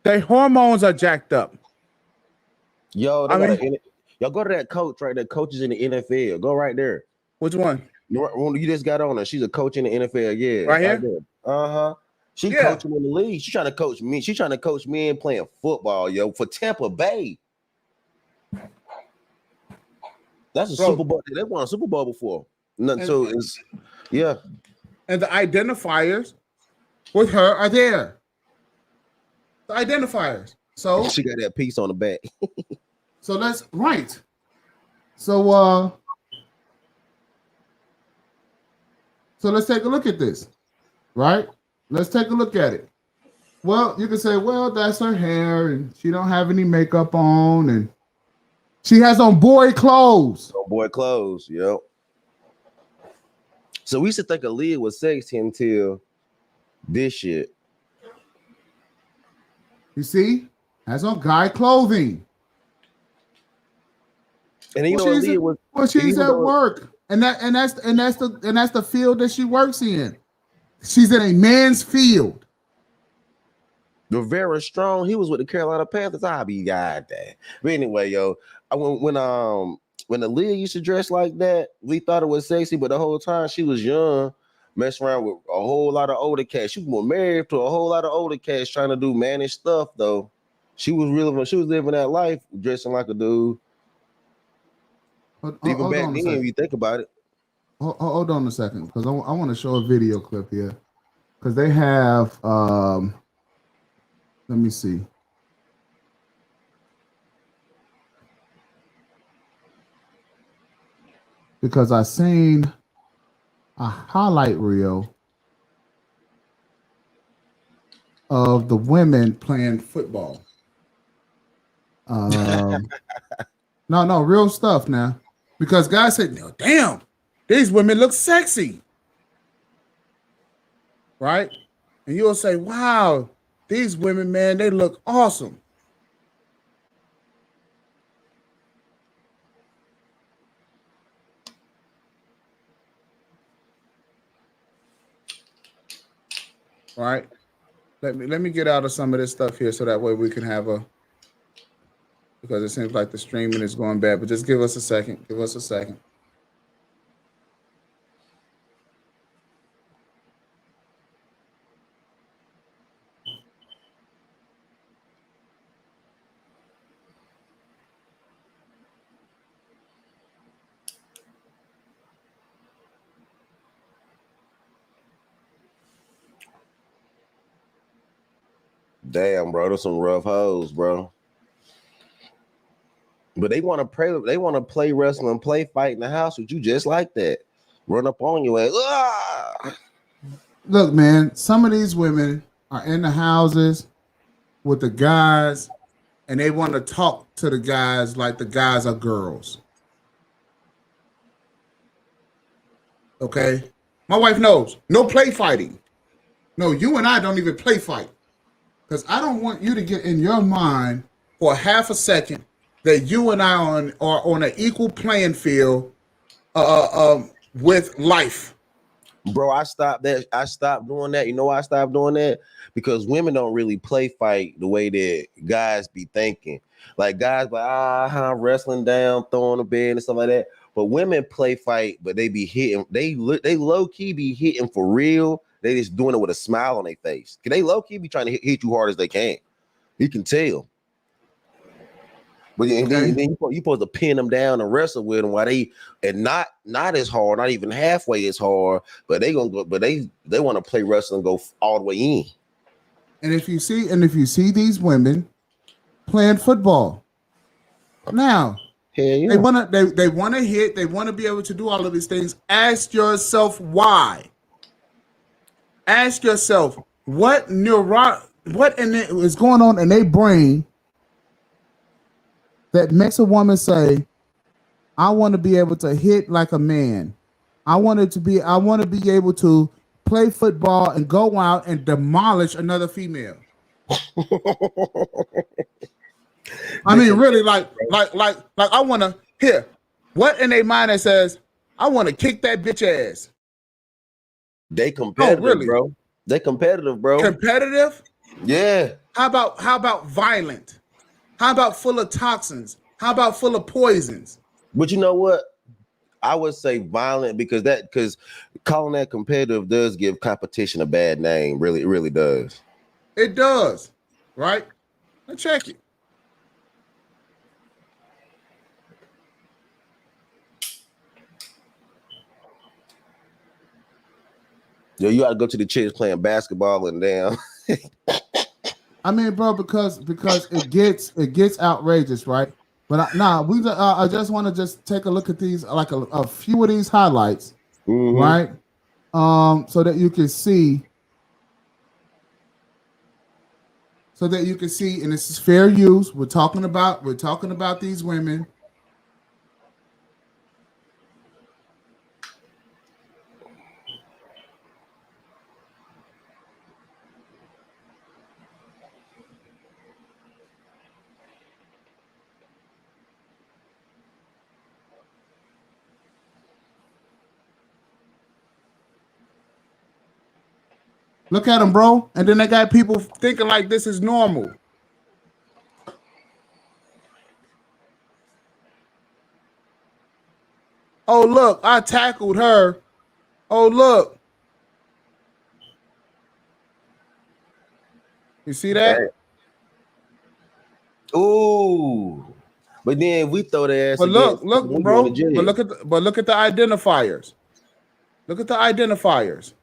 Their hormones are jacked up. Yo, y'all go to that coach right there. Coaches in the NFL. Go right there. Which one? You just got on her. She's a coach in the NFL. Yeah, right here. She coaching in the league. She's trying to coach me. She's trying to coach me in playing football, yo, for Tampa Bay. That's a Super Bowl. They won a Super Bowl before. So it's And the identifiers with her are there. The identifiers. So she got that piece on the back. So let's So let's take a look at this. Right? Let's take a look at it. Well, you can say, well, that's her hair, and she don't have any makeup on, and she has on boy clothes. Boy clothes, yep. So we used to think Aaliyah was sexy until this shit. You see? Has on guy clothing. And you know Aaliyah was she's at work. And that's the field that she works in. She's in a man's field. The very strong. He was with the Carolina Panthers. I'll be goddamn. But anyway, yo, when Aaliyah used to dress like that, we thought it was sexy, but the whole time she was young, messing around with a whole lot of older cats. She was married to a whole lot of older cats trying to do mannish stuff, though. She was living that life, dressing like a dude. Even back then, if you think about it. Hold on a second, because I want to show a video clip here. Because they have, let me see. Because I seen a highlight reel of the women playing football. No, real stuff now. Because guys said, no, damn, these women look sexy. Right? And you'll say, wow, these women, man, they look awesome. Right? Let me get out of some of this stuff here so that way we can have because it seems like the streaming is going bad, but just give us a second. Give us a second. Damn, bro, there's some rough hoes, bro. But they want to play wrestling, play fight in the house with you just like that. Run up on you and look, man, some of these women are in the houses with the guys and they want to talk to the guys like the guys are girls. Okay? My wife knows. No play fighting. No, you and I don't even play fight. Because I don't want you to get in your mind for half a second that you and I are on an equal playing field with life. Bro, I stopped that. I stopped doing that. You know why I stopped doing that? Because women don't really play fight the way that guys be thinking. Like guys like wrestling down, throwing the bed and stuff like that. But women play fight, but they be hitting. They low key be hitting for real. They just doing it with a smile on their face. Cause they low key be trying to hit you hard as they can. You can tell. But then you supposed to pin them down and wrestle with them while they and not as hard, not even halfway as hard. But they gonna go. But they want to play wrestling and go all the way in. And if you see these women playing football, now yeah. they wanna hit, they want to be able to do all of these things. Ask yourself why. Ask yourself what is going on in their brain that makes a woman say, I want to be able to hit like a man. I want to be able to play football and go out and demolish another female. I mean, really, like I want to hear what in their mind that says, I want to kick that bitch ass. They competitive, really? Bro. They competitive, bro. Competitive? Yeah. How about violent? How about full of toxins? How about full of poisons? But you know what? I would say violent because calling that competitive does give competition a bad name. Really, it really does. It does, right? Let's check it. Yo, you gotta go to the chicks playing basketball and damn. I mean, bro, because it gets outrageous, right? But I just want to just take a look at these, like a few of these highlights, right? So that you can see, and this is fair use. We're talking about these women. Look at them, bro. And then they got people thinking like this is normal. Oh, look, I tackled her. Oh, look. You see that? Ooh. But then we throw the ass. But look, bro. But look at the identifiers. Look at the identifiers.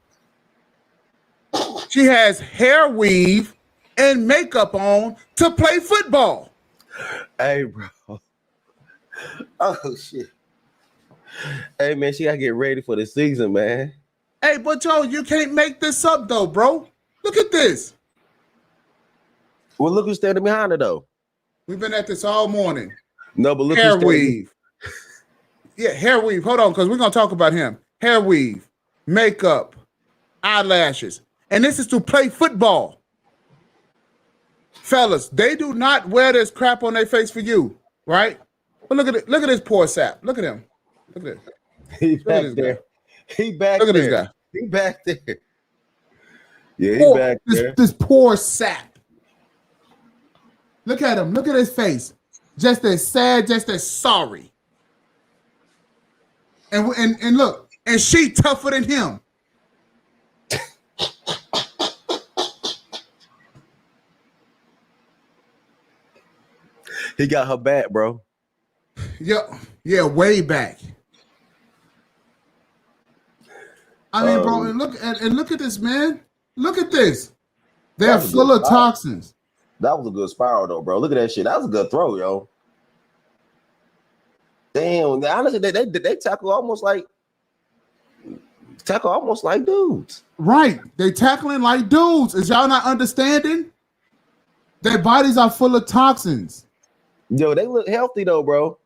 She has hair weave and makeup on to play football. Hey, bro. Oh, shit. Hey, man, she got to get ready for the season, man. Hey, but yo, you can't make this up, though, bro. Look at this. Well, look who's standing behind her, though. We've been at this all morning. No, but look hair weave. Yeah, hair weave. Hold on, because we're going to talk about him. Hair weave, makeup, eyelashes. And this is to play football. Fellas, they do not wear this crap on their face for you, right? But look at it. Look at this poor sap. Look at him. Look at this. He's back there. He back there. Look at this guy. He back there. Yeah, he back there. This poor sap. Look at him. Look at his face. Just as sad, just as sorry. And look, and she tougher than him. He got her back, bro. Yeah, way back. I mean, bro, and look at this, man. Look at this. They're full of toxins. That was a good spiral, though, bro. Look at that shit. That was a good throw, yo. Damn, honestly, they tackle almost like dudes. Right. They tackling like dudes. Is y'all not understanding? Their bodies are full of toxins. Yo, they look healthy though, bro.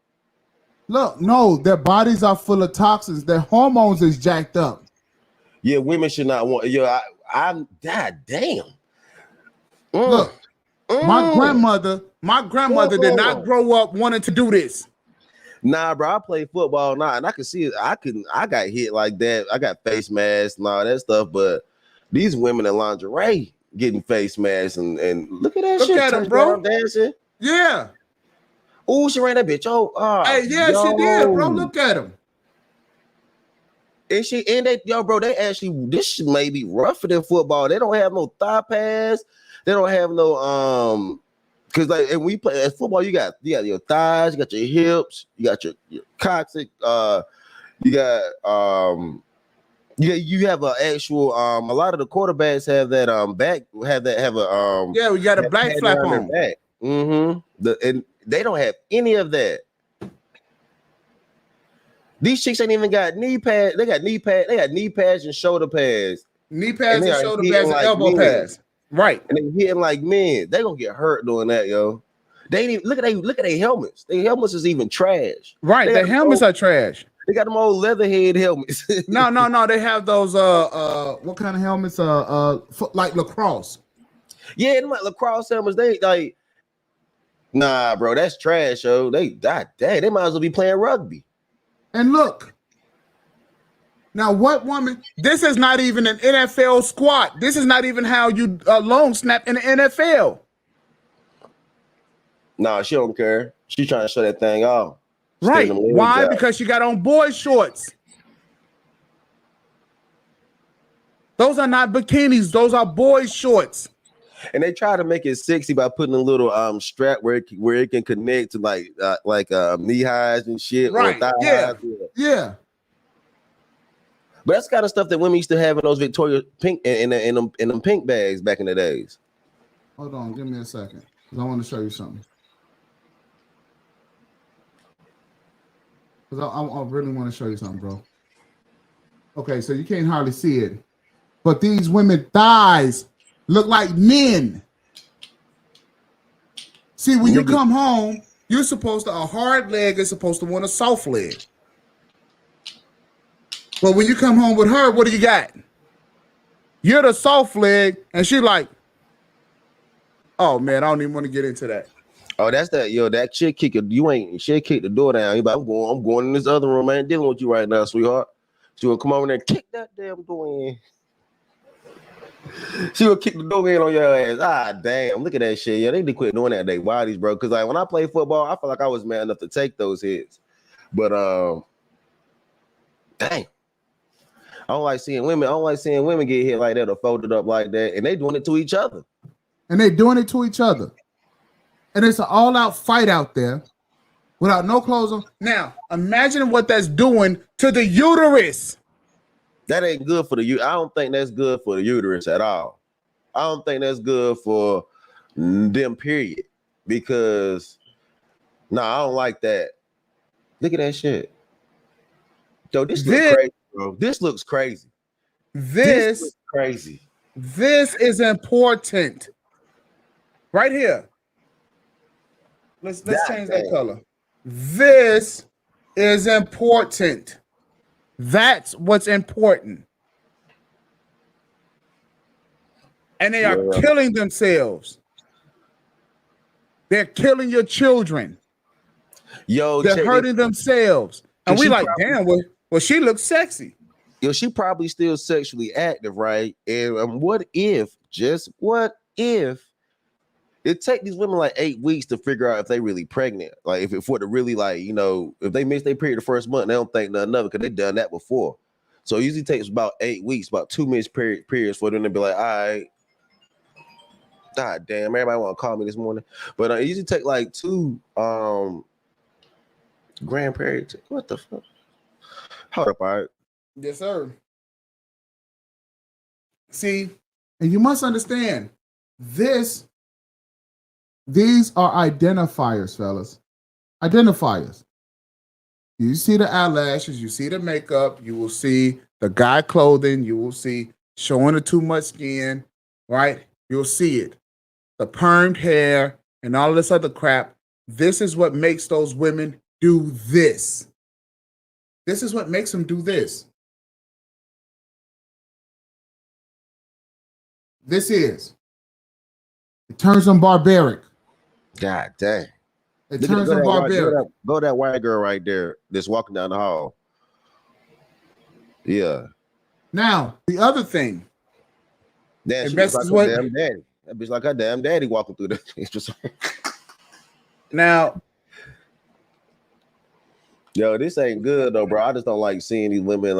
Look, no, their bodies are full of toxins. Their hormones is jacked up. Yeah, women should not want. Yo, I'm god damn. Look, my Mm. grandmother did not grow up wanting to do this. Nah, bro, I play football now, and I can see it. I got hit like that. I got face masks and all that stuff, but these women in lingerie getting face masks and look at that Look shit. at 'em, bro. Touchdown dancing. Yeah. Oh, she ran that bitch. Hey, yeah, she did, bro. Look at him. And they, yo, bro, they actually, this may be rougher than football. They don't have no thigh pads. They don't have no because like, and we play at football, you got your thighs, you got your hips, you got your coccyx, you got you have an actual a lot of the quarterbacks have that back have a Yeah, we got a black flap on. Back. And they don't have any of that. These chicks ain't even got knee pads. They got knee pads. They got knee pads and shoulder pads. Knee pads and shoulder hitting pads and like elbow men. pads. Right. And they hitting like men. They gonna get hurt doing that, yo. They ain't even, look at their helmets. Their helmets is even trash. Right. The helmets are trash. They got them old leatherhead helmets. No. They have those what kind of helmets? Like lacrosse. Yeah, them like lacrosse helmets. They like, nah, bro, that's trash, yo. They might as well be playing rugby. And look, now what woman? This is not even an NFL squat. This is not even how you long snap in the NFL. Nah, she don't care. She trying to show that thing off. Right. Why? Because she got on boy shorts. Those are not bikinis. Those are boy shorts. And they try to make it sexy by putting a little strap where it can connect to like knee highs and shit. Right. Or thigh Yeah. highs. Yeah. But that's kind of stuff that women used to have in those Victoria pink in them pink bags back in the days. Hold on, give me a second. I want to show you something. Because I really want to show you something, bro. Okay, so you can't hardly see it. But these women thighs look like men. See, when you come home, you're supposed to, a hard leg is supposed to want a soft leg. But when you come home with her, what do you got? You're the soft leg, and she like, oh man, I don't even want to get into that. Oh, that's that, yo. That chick kick she'll kick the door down. You like, I'm going in this other room. I ain't dealing with you right now, sweetheart. She will come over there and kick that damn door in. She will kick the door in on your ass. Ah, damn. Look at that shit. Yeah, they need to quit doing that. They bodies, bro. Because like when I play football, I feel like I was man enough to take those hits. But dang. I don't like seeing women get hit like that or folded up like that. And they doing it to each other. And it's an all-out fight out there without no clothes on. Now, imagine what that's doing to the uterus. That ain't good for the I don't think that's good for the uterus at all. I don't think that's good for them, period. Because, I don't like that. Look at that shit. Yo, this looks crazy, bro. This looks crazy. This looks crazy. This is important. Right here. Let's change that color. This is important. That's what's important. And they are killing themselves. They're killing your children. Yo, they're hurting themselves. And we like, damn, well, she looks sexy. Yo, she probably still sexually active, right? And what if it take these women like 8 weeks to figure out if they really pregnant. Like if for to really like, if they miss their period the first month, they don't think nothing of it because they done that before. So it usually takes about 8 weeks, about 2 missed periods for them to be like, all right. God damn, everybody want to call me this morning. But it usually take like 2 grand periods. What the fuck? Hold up, all right. Yes, sir. See, and you must understand these are identifiers, fellas. Identifiers. You see the eyelashes, you see the makeup, you will see the guy clothing, you will see showing the too much skin, right? You'll see it. the permed hair, and all this other crap. This is what makes those women do this. This is what makes them do this. This is. It turns them barbaric. God dang. It turns them barbaric. Go that white girl right there that's walking down the hall. Yeah. Now, the other thing. Damn, she looks like her damn daddy. That bitch like her damn daddy walking through the. Now, yo, this ain't good though, bro. I just don't like seeing these women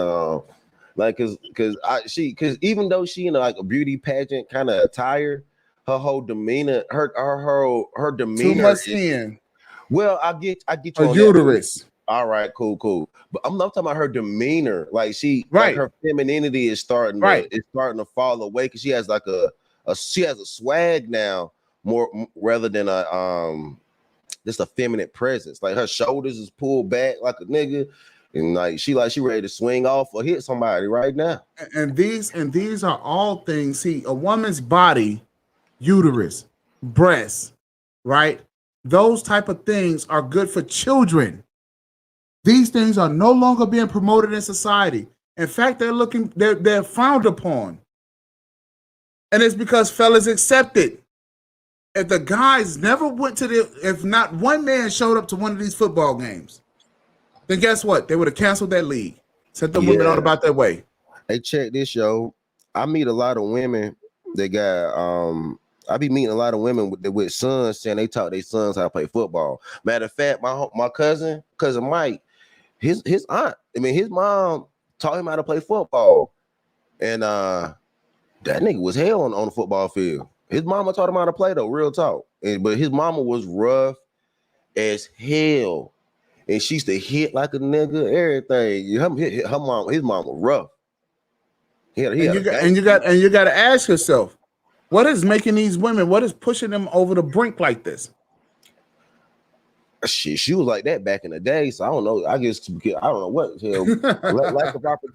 like cause even though she in like a beauty pageant kind of attire, her whole demeanor, her demeanor. Too much skin. Well, I get you. Her uterus. All right, cool. But I'm not talking about her demeanor. Like right. Like her femininity is starting to fall away because she has like she has a swag now more rather than just a feminine presence. Like her shoulders is pulled back like a nigga, and like she ready to swing off or hit somebody right now. And these are all things. See, a woman's body, uterus, breasts, right? Those type of things are good for children. These things are no longer being promoted in society. In fact, they're frowned upon. And it's because fellas accept it. If the guys never went to if not one man showed up to one of these football games, then guess what? They would have canceled that league. Sent them women on about their way. Hey, check this, yo. I meet a lot of women that got I be meeting a lot of women with sons saying they taught their sons how to play football. Matter of fact, my cousin Mike, his aunt, his mom taught him how to play football. And that nigga was hell on the football field. His mama taught him how to play though, real talk. But his mama was rough as hell. And she used to hit like a nigga, everything. His mom was rough. And you got to ask yourself, what is making these women? What is pushing them over the brink like this? She was like that back in the day, so I don't know. I guess I don't know what hell.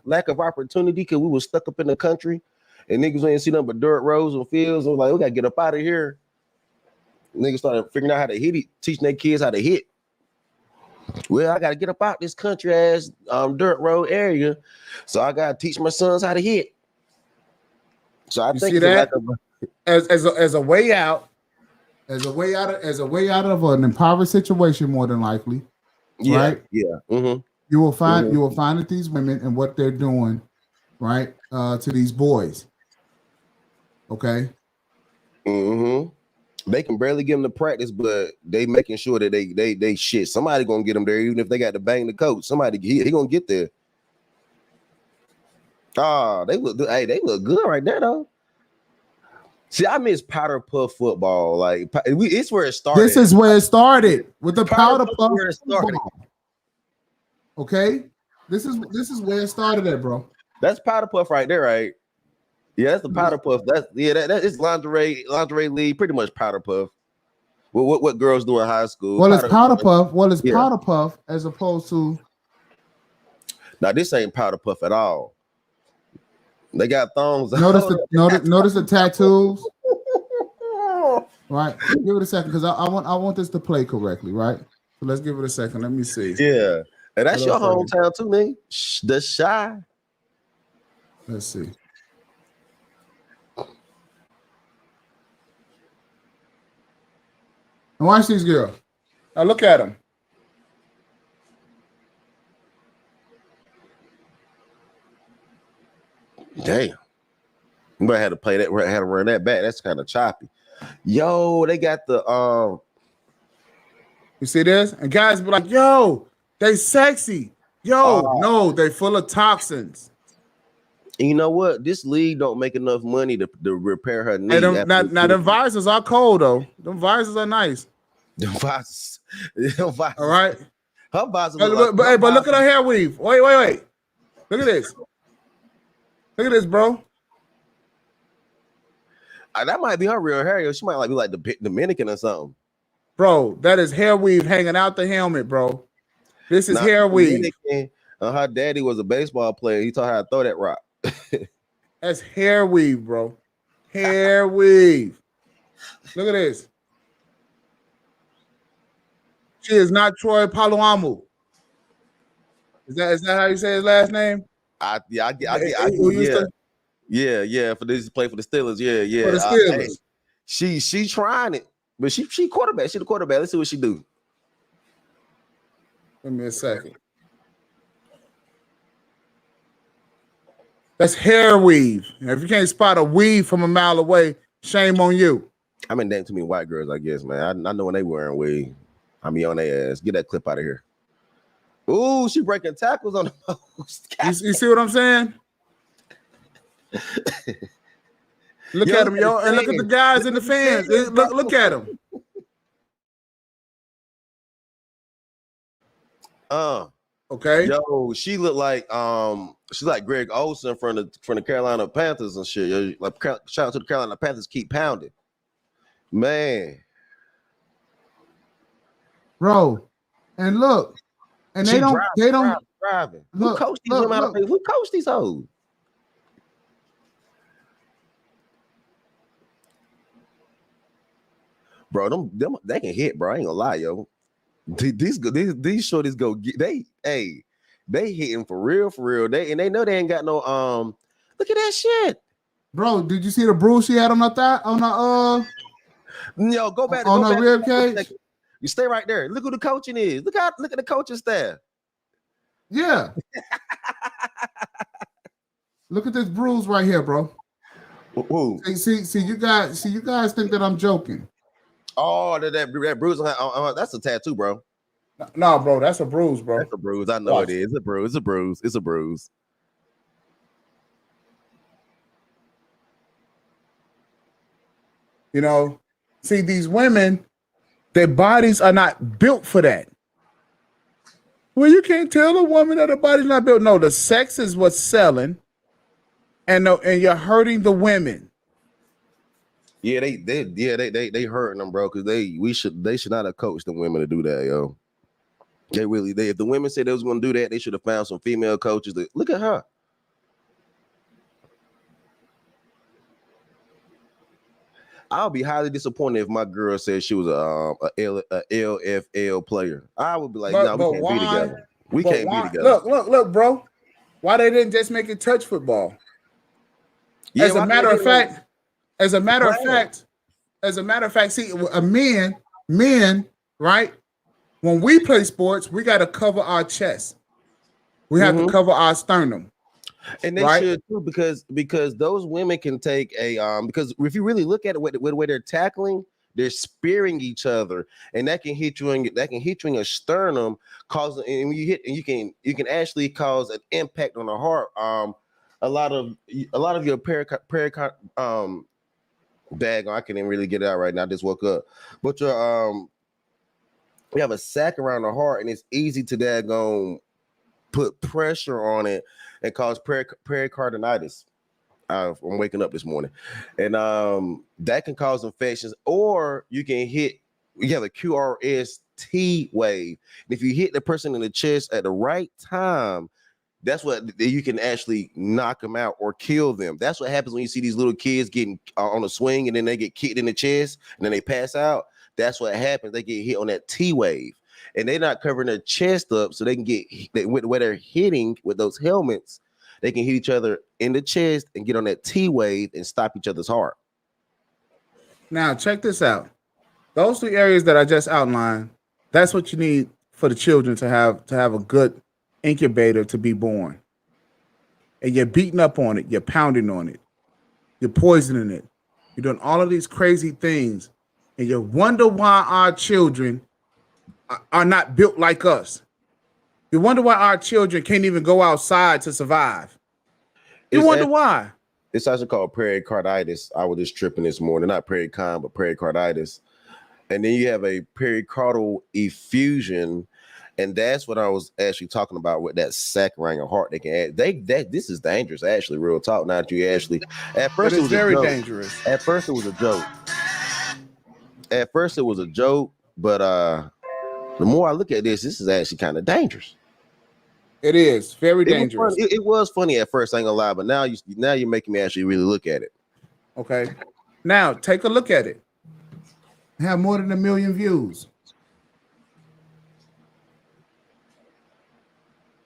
lack of opportunity because we was stuck up in the country, and niggas ain't see nothing but dirt roads and fields. I was like, we gotta get up out of here. Niggas started figuring out how to hit it, teaching their kids how to hit. Well, I gotta get up out this country ass dirt road area, so I gotta teach my sons how to hit. So I think that as a way out. As a way out of an impoverished situation, more than likely, right? Yeah. Mm-hmm. You will find that these women and what they're doing, right, to these boys. Okay. Mm-hmm. They can barely get them to practice, but they making sure that they shit. Somebody gonna get them there, even if they got to bang the coach. Somebody he gonna get there. They look good right there though. See, I miss powder puff football. Like it's where it started. This is where it started with the powder puff where it started. football. Okay, this is where it started at, bro. That's powder puff right there, right? Yeah, that's the powder puff. That is lingerie league, pretty much powder puff. What girls do in high school? Well, it's powder puff. Well, it's powder puff as opposed to. Now this ain't powder puff at all. They got thongs. Notice the tattoos. Right. Give it a second because I want this to play correctly, right? So let's give it a second. Let me see. Yeah. And that's your hometown too, man. The Shy. Let's see. And watch these girls. Now look at them. Damn. I'm gonna have to play that. Had to run that back. That's kind of choppy. Yo, they got the You see this? And guys be like, yo, they sexy. Yo, no, they full of toxins. And you know what? This league don't make enough money to repair her knee. Now the visors are cold though. The visors are nice. The visors. All right. Her visors. But look at her hair weave. Wait. Look at this. Look at this, bro. That might be her real hair. She might be like the Dominican or something. Bro, that is hair weave hanging out the helmet, bro. This is hair weave. Her daddy was a baseball player. He taught her how to throw that rock. That's hair weave, bro. Hair weave. Look at this. She is not Troy Paloamu. Is that how you say his last name? I Who used to yeah. For this play for the Steelers, yeah. for the Hey, Steelers? she trying it, but she quarterback. She the quarterback. Let's see what she do. Give me a second. That's hair weave. If you can't spot a weave from a mile away, shame on you. I mean, damn too many white girls, I guess, man. I know when they wearing weave. I mean, on their ass. Get that clip out of here. Ooh, she breaking tackles on the post. You see what I'm saying? Look at him, yo, and look at the guys and the fans. Look at them. Okay. Yo, she looked like she's like Greg Olsen from the Carolina Panthers and shit. Yo, like shout out to the Carolina Panthers, keep pounding. Man. Bro. And look. And they don't driving. Look, Who coached these women out of Who coached these hoes? Bro, them they can hit, bro. I ain't gonna lie, yo. These shorties go get they hitting for real. They know they ain't got no look at that shit. Bro, did you see the bruise she had on her thigh on her Yo, go back on her rib cage? You stay right there. Look who the coaching is. Look at the coaching staff. Yeah. Look at this bruise right here, bro. Who? See, you guys think that I'm joking. Oh, that bruise. That's a tattoo, bro. No, bro, that's a bruise, bro. That's a bruise. I know Watch. It is. It's a bruise. It's a bruise. You know, see, these women, their bodies are not built for that. Well, you can't tell a woman that her body's not built. No, the sex is what's selling, and you're hurting the women. Yeah, they hurting them, bro. Because they should not have coached the women to do that, yo. If the women said they was going to do that, they should have found some female coaches. Look at her. I'll be highly disappointed if my girl said she was a LFL player. I would be like, no, we can't be together. We can't be together. Look, bro. Why they didn't just make it touch football? Yeah, as a matter of fact, see, men, right? When we play sports, we got to cover our chest. We have to cover our sternum. And they should too, because those women can take a because if you really look at it with the way they're tackling, they're spearing each other, and that can hit you in your sternum, causing, and when you hit, and you can actually cause an impact on the heart. A lot of your daggone, I can't even really get it out right now. I just woke up, but you have a sac around the heart, and it's easy to daggone put pressure on it and cause pericarditis. I'm waking up this morning, and that can cause infections. Or you have a QRST wave. And if you hit the person in the chest at the right time, that's what you can actually knock them out or kill them. That's what happens when you see these little kids getting on a swing and then they get kicked in the chest and then they pass out. That's what happens. They get hit on that T wave. And they're not covering their chest up, so they can where they're hitting with those helmets, they can hit each other in the chest and get on that T wave and stop each other's heart. Now, check this out. Those two areas that I just outlined, that's what you need for the children to have a good incubator to be born. And you're beating up on it, you're pounding on it, you're poisoning it, you're doing all of these crazy things, and you wonder why our children are not built like us. You wonder why our children can't even go outside to survive. You wonder why. It's actually called pericarditis. I was just tripping this morning, not pericon, but pericarditis. And then you have a pericardial effusion, and that's what I was actually talking about with that sac around your heart. They can add this is dangerous, actually, real talk. Now that you actually at first it was very dangerous. At first it was a joke. But the more I look at this is actually kind of dangerous. It is very dangerous. It was funny at first, I ain't gonna lie, but now you're making me actually really look at it. Okay. Now take a look at it. have more than 1 million views.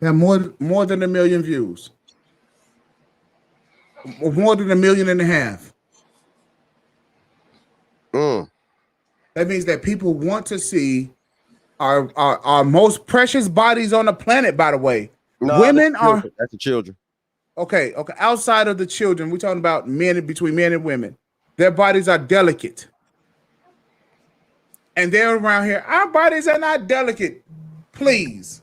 Have more than 1 million views. More than 1.5 million. That means that people want to see our most precious bodies on the planet, by the way. No, Women are that's the children. okay. Outside of the children, we're talking about men, between men and women. Their bodies are delicate. And they're around here. Our bodies are not delicate. Please.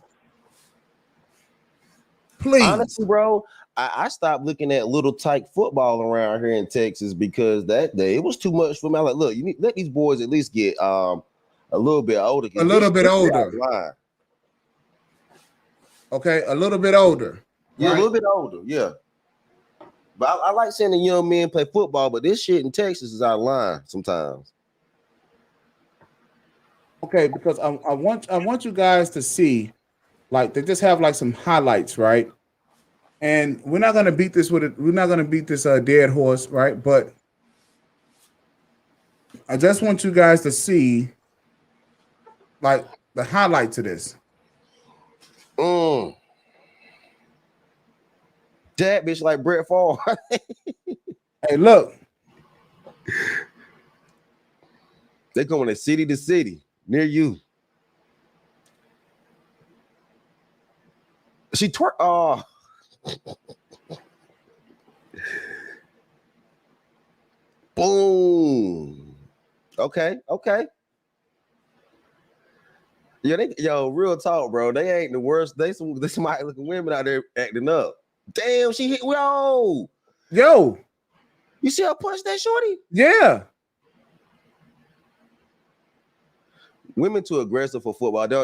Honestly, bro, I stopped looking at little tight football around here in Texas because that day it was too much for me. I'm like, look, you need let these boys at least get a little bit older. A little bit older. Okay, a little bit older. Yeah, right? a little bit older. Yeah. But I like seeing the young men play football, but this shit in Texas is out of line sometimes. Okay, because I want you guys to see, like, they just have like some highlights, right? And we're not gonna beat this dead horse, right? But I just want you guys to see, like, the highlights of this. That bitch like Brett Favre. Hey, look. They going to city near you. She twerk. Oh. Boom. Okay. Real talk, bro. They ain't the worst. They some mighty looking women out there acting up. Damn, she hit. Yo. You see her punch that shorty? Yeah. Women too aggressive for football. They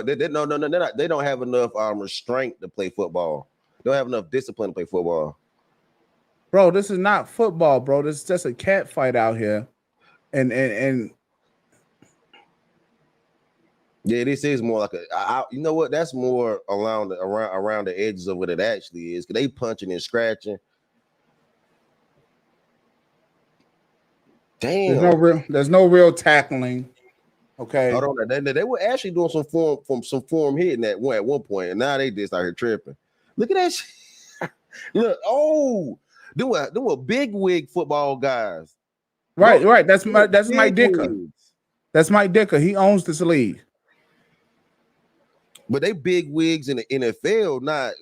don't have enough restraint to play football. They don't have enough discipline to play football. Bro, this is not football, bro. This is just a cat fight out here. And yeah, this is more like you know what? That's more around the edges of what it actually is. Cause they punching and scratching. Damn. There's no real tackling. Okay. Hold on. They were actually doing some form hitting at one point, and now they just out here tripping. Look at that shit. Look, they were big wig football guys. Right. That's Mike Dicker. That's Mike Dicker. He owns this league. But they big wigs in the NFL, not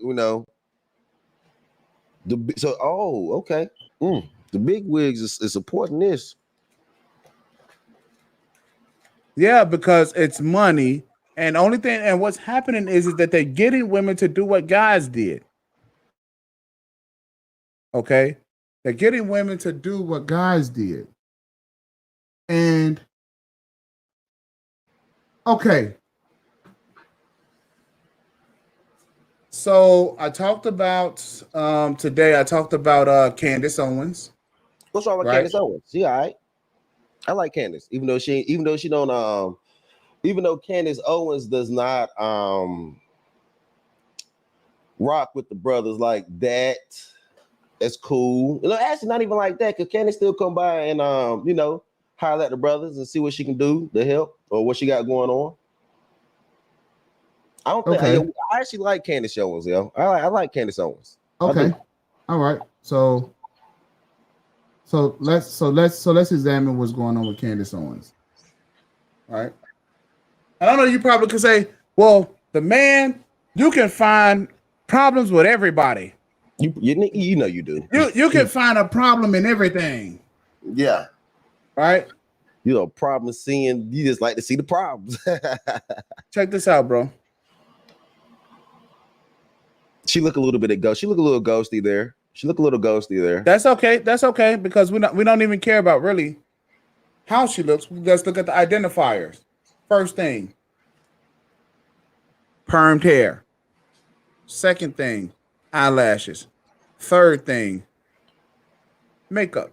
okay. The big wigs is supporting this. Yeah, because it's money, and what's happening is that they're getting women to do what guys did. Okay, they're getting women to do what guys did, and okay. So I talked about today. I talked about Candace Owens. What's wrong with Candace Owens? She all right. I like Candace, even though Candace Owens does not rock with the brothers like that. That's cool. Actually, not even like that, because Candace still come by and holler at the brothers and see what she can do to help or what she got going on. I don't think I actually like Candace Owens, yo. I like Candace Owens. Okay. All right. So let's examine what's going on with Candace Owens. All right. I don't know. You probably could say, well, the man, you can find problems with everybody. You know you do. You can find a problem in everything. Yeah. Right. You know, problem seeing. You just like to see the problems. Check this out, bro. She look a little bit of ghost. She look a little ghosty there. That's okay because we don't even care about really how she looks. Let's look at the identifiers. First thing, permed hair. Second thing, eyelashes. Third thing, makeup.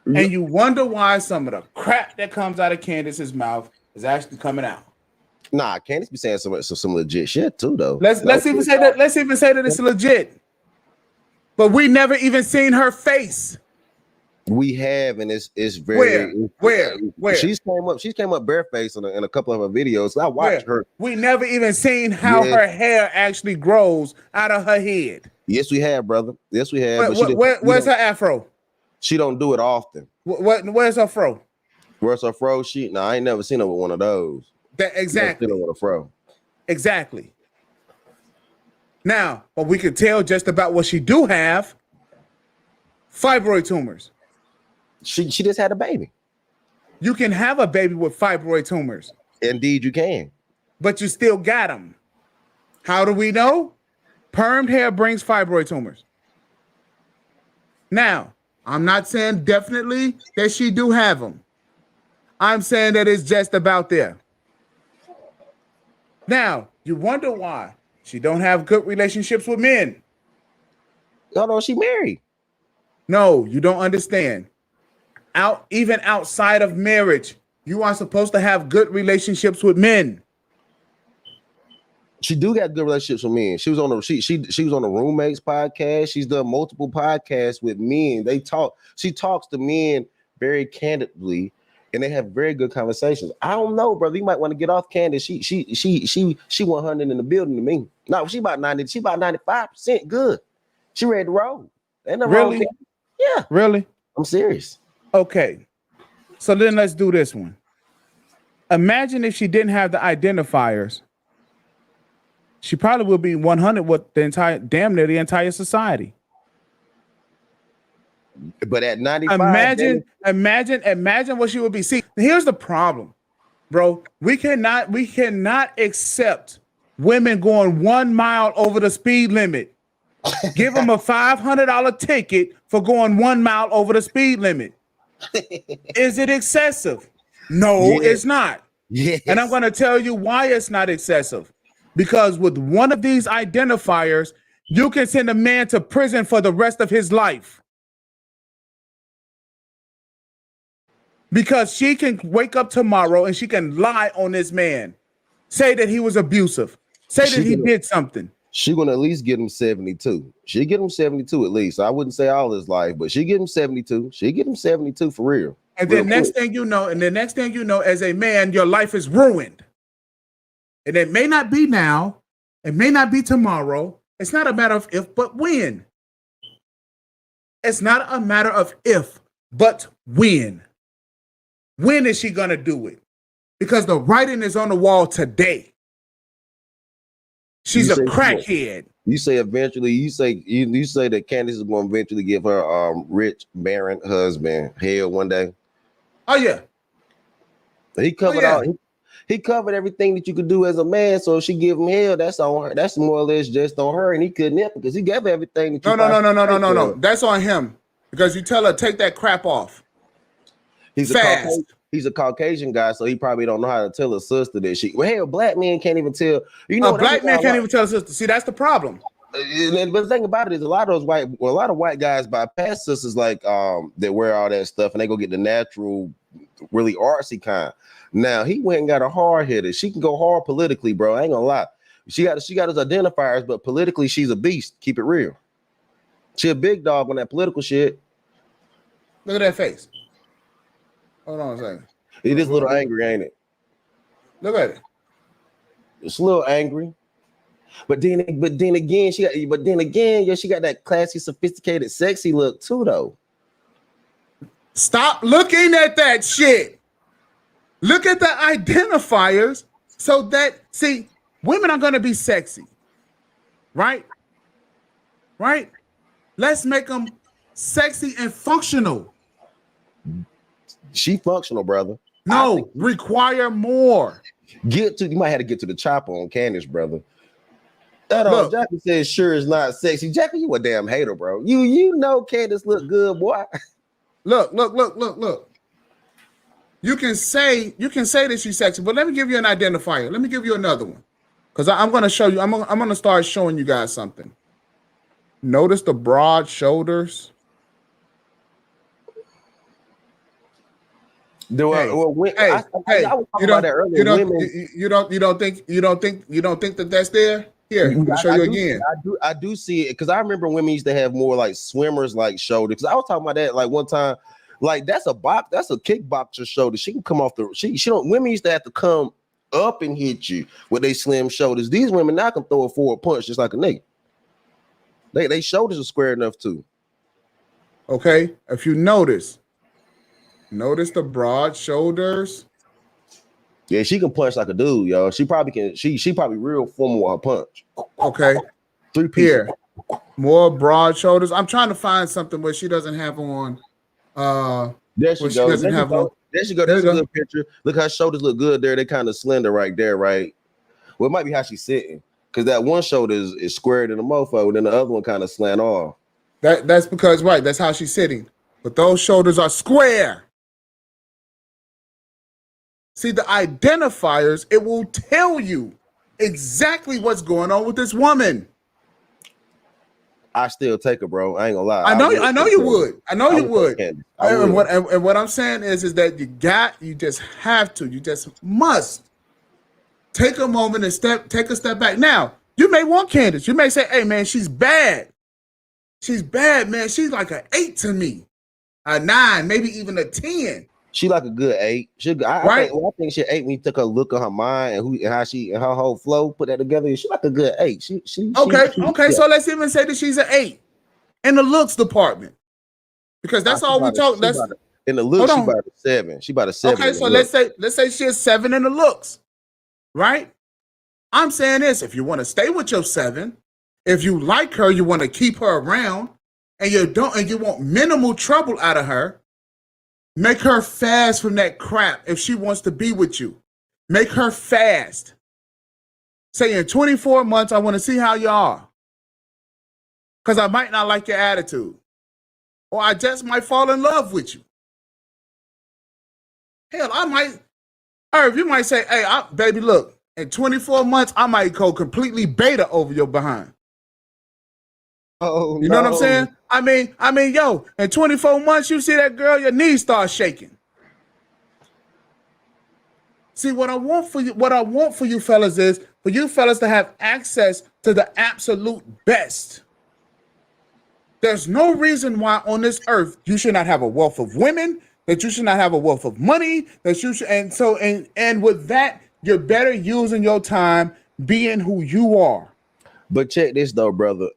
And you wonder why some of the crap that comes out of Candace's mouth is actually coming out. Nah, Candace be saying some legit shit too, though. Let's even say that it's legit. But we never even seen her face. We have, and it's very Where? She's came up barefaced in a couple of her videos. I watched her. We never even seen how her hair actually grows out of her head. Yes, we have, brother. Yes, we have. But where's her afro? She don't do it often. Where's her fro? Where's her fro? I ain't never seen her with one of those. Exactly. Never seen her with a fro. Exactly. Now, but we can tell just about what she do have. Fibroid tumors. She just had a baby. You can have a baby with fibroid tumors. Indeed, you can. But you still got them. How do we know? Permed hair brings fibroid tumors. Now, I'm not saying definitely that she do have them. I'm saying that it's just about there. Now, you wonder why she don't have good relationships with men. Hold on, she married. No, you don't understand. Even outside of marriage, you are supposed to have good relationships with men. She do got good relationships with men. She was on the Roommates podcast. She's done multiple podcasts with men. She talks to men very candidly, and they have very good conversations. I don't know, brother. You might want to get off Candace. She 100 in the building to me. No, she about 90. She about 95% good. She ready to roll. Ain't nothing wrong with that. Yeah. Really? I'm serious. Okay. So then let's do this one. Imagine if she didn't have the identifiers. She probably would be 100 with damn near the entire society. But at 95, imagine what she would be. See, here's the problem, bro. We cannot accept women going 1 mile over the speed limit. Give them a $500 ticket for going 1 mile over the speed limit. Is it excessive? No, it's not. Yes. And I'm going to tell you why it's not excessive. Because with one of these identifiers, you can send a man to prison for the rest of his life. Because she can wake up tomorrow and she can lie on this man. Say that he was abusive. Say that he did something. She's gonna at least get him 72. She get him 72 at least. I wouldn't say all his life, but she get him 72. She get him 72 for real. And then next thing you know, as a man, your life is ruined. And it may not be now, it may not be tomorrow. It's not a matter of if, but when. It's not a matter of if, but when. When is she gonna do it? Because the writing is on the wall today. She's a crackhead. You say eventually. You say that Candace is going to eventually give her rich barren husband hell one day. Oh yeah. He covered all. He covered everything that you could do as a man. So if she give him hell, that's on her. That's more or less just on her, and he couldn't help it because he gave her everything. That No. That's on him because you tell her take that crap off. He's fast. He's a Caucasian guy, so he probably don't know how to tell a sister that she. Well, hell, black men can't even tell. You know, a black man can't even tell a sister. See, that's the problem. But the thing about it is, a lot of white guys bypass sisters like that wear all that stuff, and they go get the natural, really artsy kind. Now he went and got a hard hitter. She can go hard politically, bro. I ain't gonna lie. She got his identifiers, but politically she's a beast. Keep it real. She a big dog on that political shit. Look at that face. Hold on a second. It is a little angry, ain't it? Look at it. It's a little angry. But then again, she got that classy, sophisticated, sexy look too, though. Stop looking at that shit. Look at the identifiers so that, see, women are going to be sexy, right? Right? Let's make them sexy and functional. She functional, brother. No, require more. You might have to get to the chopper on Candace, brother. Jackie says sure is not sexy. Jackie, you a damn hater, bro. You know Candace look good, boy. Look. You can say that she's sexy, but let me give you an identifier. Let me give you another one. Because I'm gonna show you, I'm gonna start showing you guys something. Notice the broad shoulders. I was talking about that earlier. You don't think that that's there? Here, let me show you again. I do see it because I remember women used to have more like swimmers like shoulders. Because I was talking about that like one time. Like that's a kickboxer shoulder. She can come off the she don't women used to have to come up and hit you with their slim shoulders. These women now can throw a forward punch just like a nigga. They shoulders are square enough too. Okay, if you notice the broad shoulders. Yeah, she can punch like a dude, yo. She probably can. She probably real formal with her punch. Okay, 3 pieces. here, more broad shoulders. I'm trying to find something where she doesn't have on. There she Where she goes. doesn't have on. There she go. There That's you a go. good picture. Look, her shoulders look good there. They kind of slender right there, right? Well, it might be how she's sitting, because that one shoulder is squared in the mofo, and then the other one kind of slant off. That's because right. That's how she's sitting. But those shoulders are square. See the identifiers. It will tell you exactly what's going on with this woman. I still take her, bro. I ain't gonna lie. I know you would. I know you would. And what I'm saying is that you just have to. You just must take a moment and take a step back. Now, you may want Candace. You may say, hey man, she's bad. She's bad, man. She's like an 8 to me. A 9, maybe even a 10. She like a good 8. I think she 8 when you took a look at her mind and how she and her whole flow put that together. She like a good 8. Okay. So let's even say that she's an 8 in the looks department, because that's all we talk. That's in the looks. She about a 7. She about a 7. Okay, so let's say she's 7 in the looks, right? I'm saying this: if you want to stay with your 7, if you like her, you want to keep her around, and you want minimal trouble out of her. Make her fast from that crap if she wants to be with you. Make her fast. Say in 24 months, I want to see how you are. Because I might not like your attitude. Or I just might fall in love with you. Hell, Irv, you might say, hey, baby, look, in 24 months, I might go completely beta over your behind. Oh, you know what I'm saying? I mean, yo, in 24 months, you see that girl, your knees start shaking. See, what I want for you fellas is for you fellas to have access to the absolute best. There's no reason why on this earth you should not have a wealth of women, that you should not have a wealth of money, that you should, and with that, you're better using your time being who you are. But check this though, brother.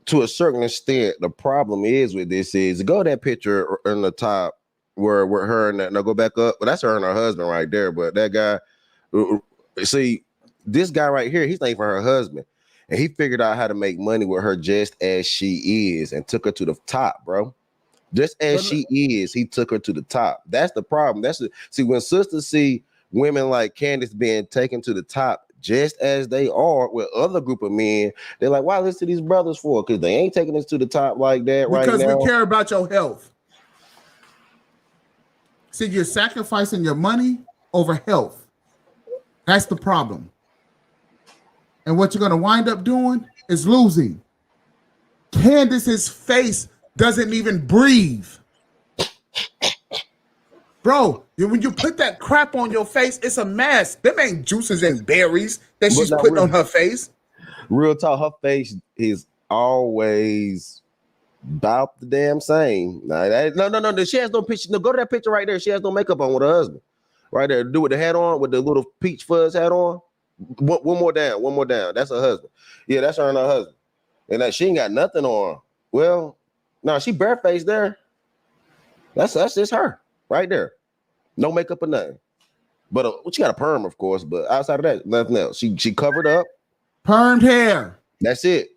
To a certain extent, the problem is with this is go to that picture in the top where her and that. Now go back up. Well, that's her and her husband right there. But that guy, see, this guy right here, he's not even her husband, and he figured out how to make money with her just as she is, and took her to the top, bro. Just as she is, he took her to the top. That's the problem. See when sisters see women like Candace being taken to the top just as they are with other group of men, they're like, why listen to these brothers for? Because they ain't taking us to the top like that right now. Because we care about your health. See, you're sacrificing your money over health. That's the problem. And what you're going to wind up doing is losing. Candace's face doesn't even breathe. Bro, when you put that crap on your face, it's a mess. Them ain't juices and berries that she's putting on her face. Real talk, her face is always about the damn same. No. She has no picture. No, go to that picture right there. She has no makeup on with her husband. Right there. Do with the hat on, with the little peach fuzz hat on. One more down. That's her husband. Yeah, that's her and her husband. And she ain't got nothing on. Well, no, she barefaced there. That's just her. Right there, no makeup or nothing. But she got a perm, of course. But outside of that, nothing else. She covered up, permed hair. That's it.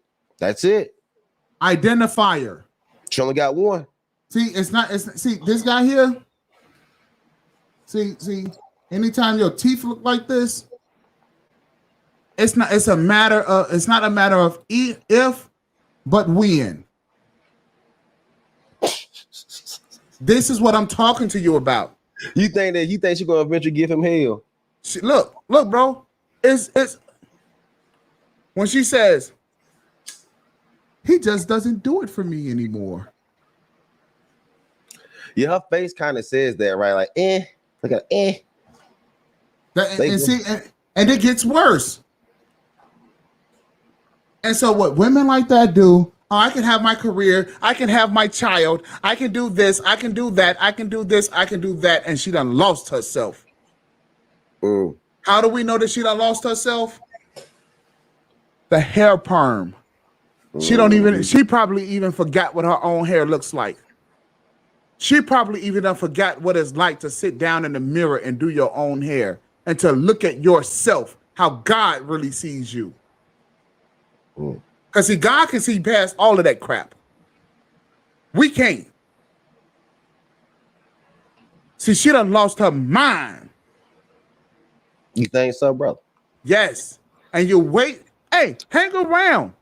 Identifier. She only got one. See, see this guy here. See. Anytime your teeth look like this, it's not a matter of if, but when. This is what I'm talking to you about. You think she's gonna eventually give him hell? Look, bro. It's when she says he just doesn't do it for me anymore. Yeah, her face kind of says that, right? Like, look at and it gets worse. And so what women like that do, Oh, I can have my career. I can have my child. I can do this. I can do that. I can do this. I can do that. And she done lost herself. Mm. How do we know that she done lost herself? The hair perm. She probably even forgot what her own hair looks like. She probably even done forgot what it's like to sit down in the mirror and do your own hair and to look at yourself, how God really sees you. Because see, God can see past all of that crap. We can't. See, she done lost her mind. You think so, brother? Yes. And you wait. Hey, hang around.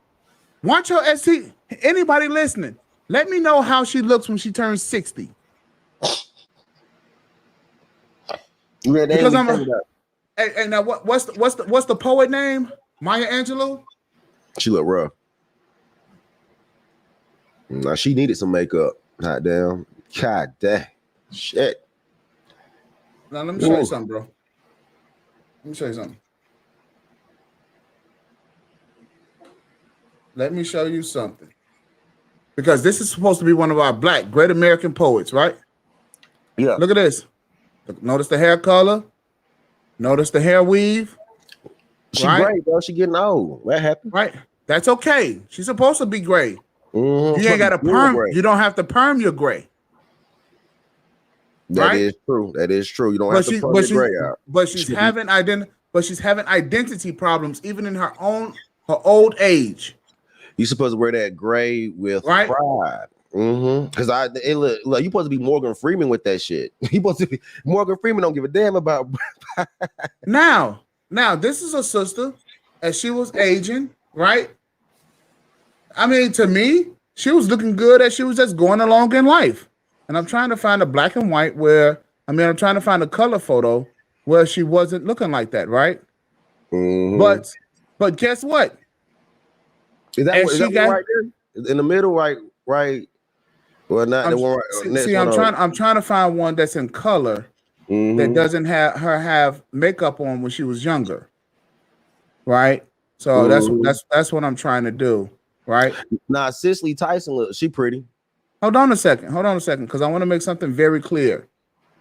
Watch her see anybody listening. Let me know how she looks when she turns 60. Because hey, now what's the poet name? Maya Angelou? She look rough. Now she needed some makeup. Hot damn. God damn. Shit. Now let me show you something, bro. Let me show you something. Let me show you something. Because this is supposed to be one of our black great American poets, right? Yeah. Look at this. Notice the hair color. Notice the hair weave. She gray, bro. She getting old. What happened? Right. That's okay. She's supposed to be gray. Mm-hmm. You ain't got to perm. Gray. You don't have to perm your gray. That is true. That is true. You don't have to perm your gray out. But she's having identity problems even in her old age. You supposed to wear that gray with pride. Mm-hmm. Because you supposed to be Morgan Freeman with that shit. You supposed to be Morgan Freeman. Don't give a damn about. Now this is a sister, as she was aging, right? I mean, to me, she was looking good as she was just going along in life. And I'm trying to find a black and white I'm trying to find a color photo where she wasn't looking like that, right? Mm-hmm. But guess what? Is that one right there? In the middle, right? Well, not the one right. See, I'm trying to find one that's in color that doesn't have makeup on when she was younger. Right? So that's what I'm trying to do. Right? Now, Cicely Tyson, she pretty. Hold on a second, because I want to make something very clear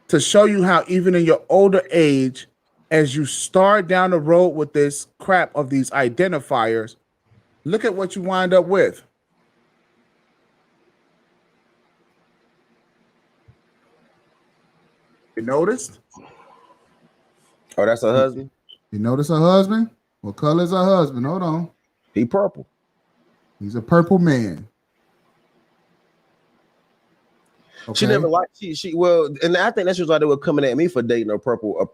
to show you how even in your older age, as you start down the road with this crap of these identifiers, look at what you wind up with. You noticed? Oh, that's her husband? You notice her husband? What color is her husband? Hold on. He purple. He's a purple man. Okay. She never liked and I think that's just why they were coming at me for dating purple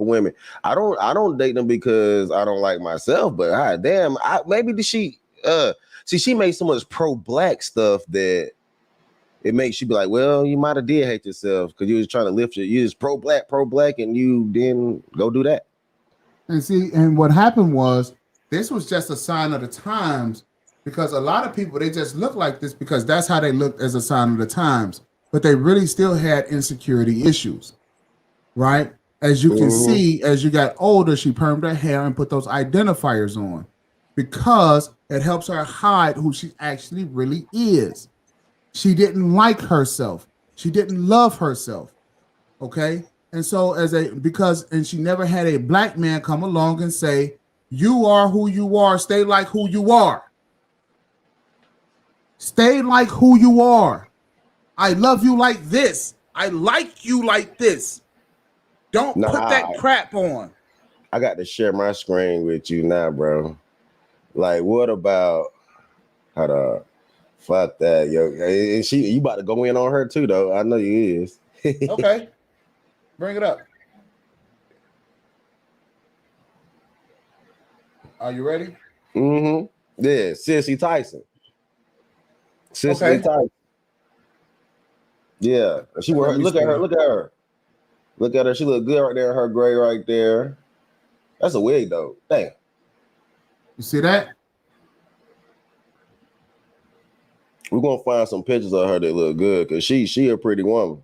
women. I don't date them because I don't like myself, but damn, maybe she made so much pro-black stuff that it makes you be like, well, you might have did hate yourself because you was trying to lift you was pro-black, and you didn't go do that. And see, and what happened was this was just a sign of the times, because a lot of people, they just look like this because that's how they looked as a sign of the times. But they really still had insecurity issues, right? As you can see, as you got older, she permed her hair and put those identifiers on because it helps her hide who she actually really is. She didn't like herself. She didn't love herself, okay? And so and she never had a black man come along and say, you are who you are, stay like who you are. Stay like who you are. I love you like this. I like you like this. Don't put that crap on. I got to share my screen with you now, bro. Like, what about fuck that, yo. You about to go in on her too, though. I know you is. Okay. Bring it up. Are you ready? Mm-hmm. Yeah, Cicely Tyson. Tyson. Yeah, look at her. Look at her. She look good right there. Her gray right there. That's a wig though. Damn. You see that? We're gonna find some pictures of her that look good because she a pretty woman.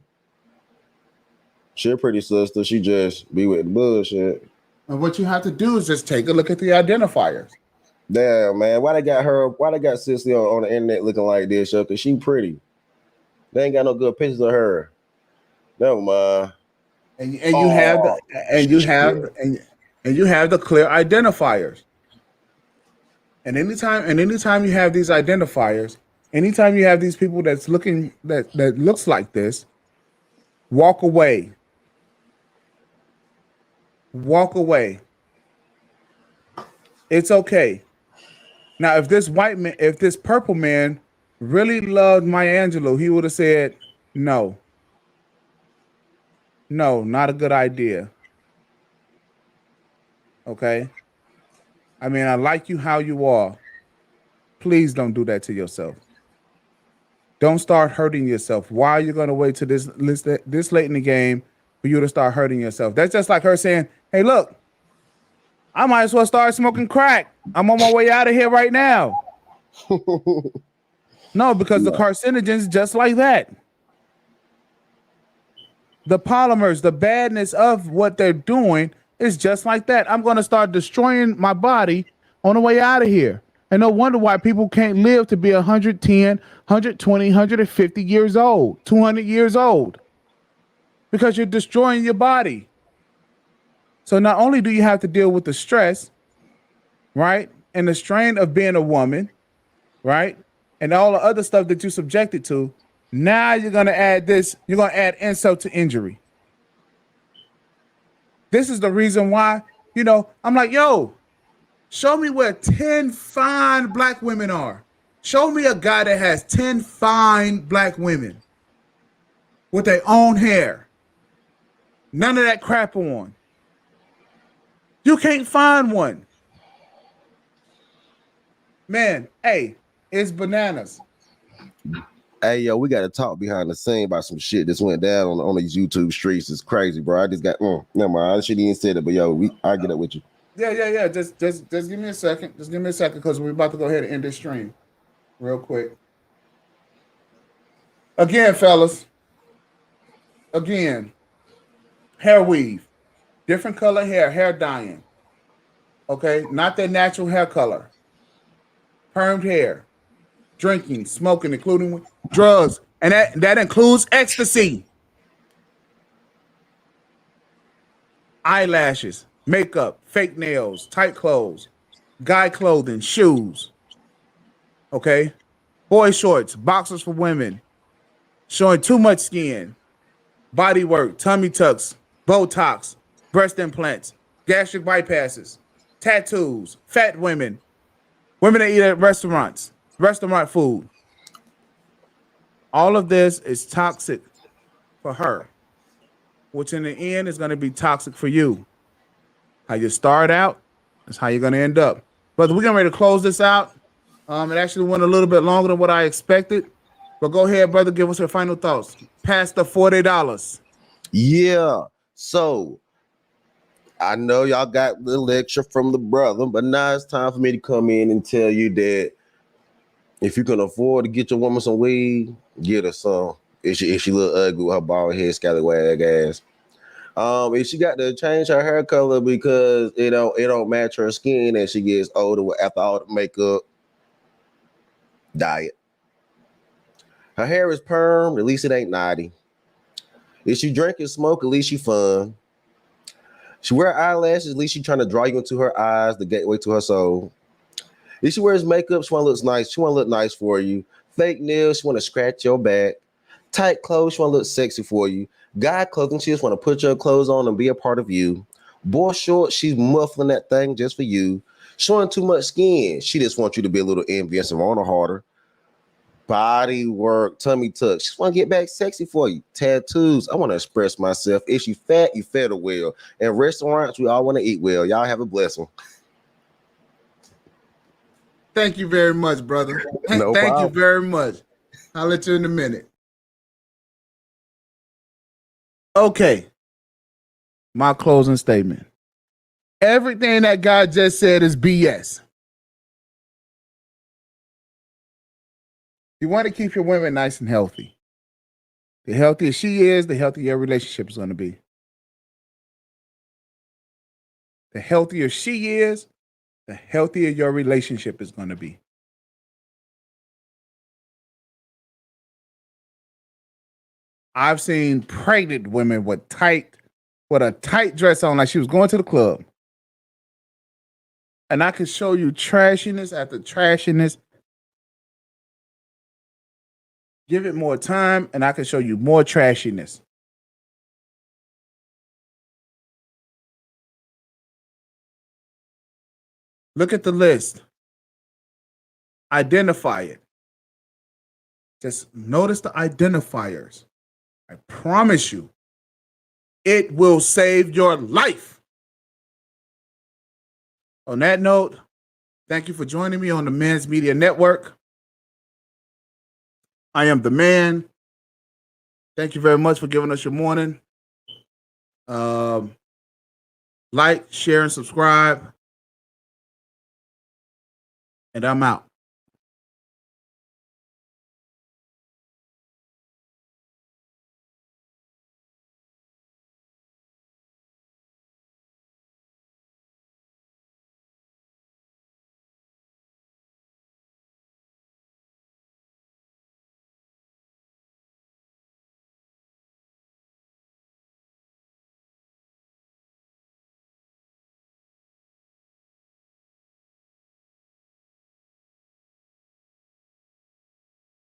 She a pretty sister. She just be with the bullshit. And what you have to do is just take a look at the identifiers. Damn, man. Why they got her? Why they got Sicily on the internet looking like this, yo? Cause she pretty. They ain't got no good pictures of her. Never mind. And you have Oh the shit. and you have the clear identifiers. And anytime you have these identifiers, anytime you have these people that's looking that looks like this, walk away. Walk away. It's okay. Now, if this purple man really loved Maya Angelou, he would have said, no, no, not a good idea. Okay. I mean, I like you how you are. Please don't do that to yourself. Don't start hurting yourself. Why are you going to wait to this late in the game for you to start hurting yourself? That's just like her saying, hey, look, I might as well start smoking crack. I'm on my way out of here right now. No, because the carcinogens just like that. The polymers, the badness of what they're doing is just like that. I'm going to start destroying my body on the way out of here. And no wonder why people can't live to be 110, 120, 150 years old, 200 years old, because you're destroying your body. So not only do you have to deal with the stress, right, and the strain of being a woman, right, and all the other stuff that you're subjected to, now you're going to add this, you're going to add insult to injury. This is the reason why, I'm like, yo, show me where 10 fine black women are. Show me a guy that has 10 fine black women with their own hair. None of that crap on. You can't find one. Man, hey, it's bananas. Hey, yo, we got to talk behind the scene about some shit that's went down on these YouTube streets. It's crazy, bro. I just got, never mind. I shouldn't even said it, but yo, I'll get up with you. Yeah. Just give me a second. Just give me a second because we're about to go ahead and end this stream real quick. Again, fellas. Again, hair weave. Different color hair dyeing. Okay, not their natural hair color. Permed hair. Drinking, smoking, including drugs. And that includes ecstasy. Eyelashes, makeup, fake nails, tight clothes, guy clothing, shoes. Okay? Boy shorts, boxers for women, showing too much skin, body work, tummy tucks, Botox, breast implants, gastric bypasses, tattoos, fat women, women that eat at restaurants, restaurant food. All of this is toxic for her, which in the end is going to be toxic for you. How you start out is how you're going to end up. Brother, we're getting ready to close this out. It actually went a little bit longer than what I expected. But go ahead, brother, give us your final thoughts. Past the $40. Yeah. So I know y'all got the lecture from the brother, but now it's time for me to come in and tell you that if you can afford to get your woman some weed, get her some. If she look ugly with her bald head, scallywag ass. If she got to change her hair color because it don't match her skin as she gets older after all the makeup, diet. Her hair is permed, at least it ain't naughty. If she drink and smoke, at least she fun. She wear eyelashes, at least she trying to draw you into her eyes, the gateway to her soul. If she wears makeup, she want to look nice. She want to look nice for you. Fake nails, she want to scratch your back. Tight clothes, she want to look sexy for you. Guy clothing, she just want to put your clothes on and be a part of you. Boy short, she's muffling that thing just for you. Showing too much skin, she just wants you to be a little envious and want her harder. Body work, tummy tuck. She just want to get back sexy for you. Tattoos, I want to express myself. If you fat, you fed her well. And restaurants, we all want to eat well. Y'all have a blessing. Thank you very much, brother. No Thank you problem. very much. I'll let you in a minute. Okay. My closing statement. Everything that God just said is BS. You want to keep your women nice and healthy. The healthier she is, the healthier your relationship is going to be. The healthier she is, the healthier your relationship is going to be. I've seen pregnant women with a tight dress on, like she was going to the club. And I can show you trashiness after trashiness. Give it more time, and I can show you more trashiness. Look at the list. Identify it. Just notice the identifiers. I promise you, it will save your life. On that note, thank you for joining me on the Men's Media Network. I am the man. Thank you very much for giving us your morning. Like, share, and subscribe. And I'm out.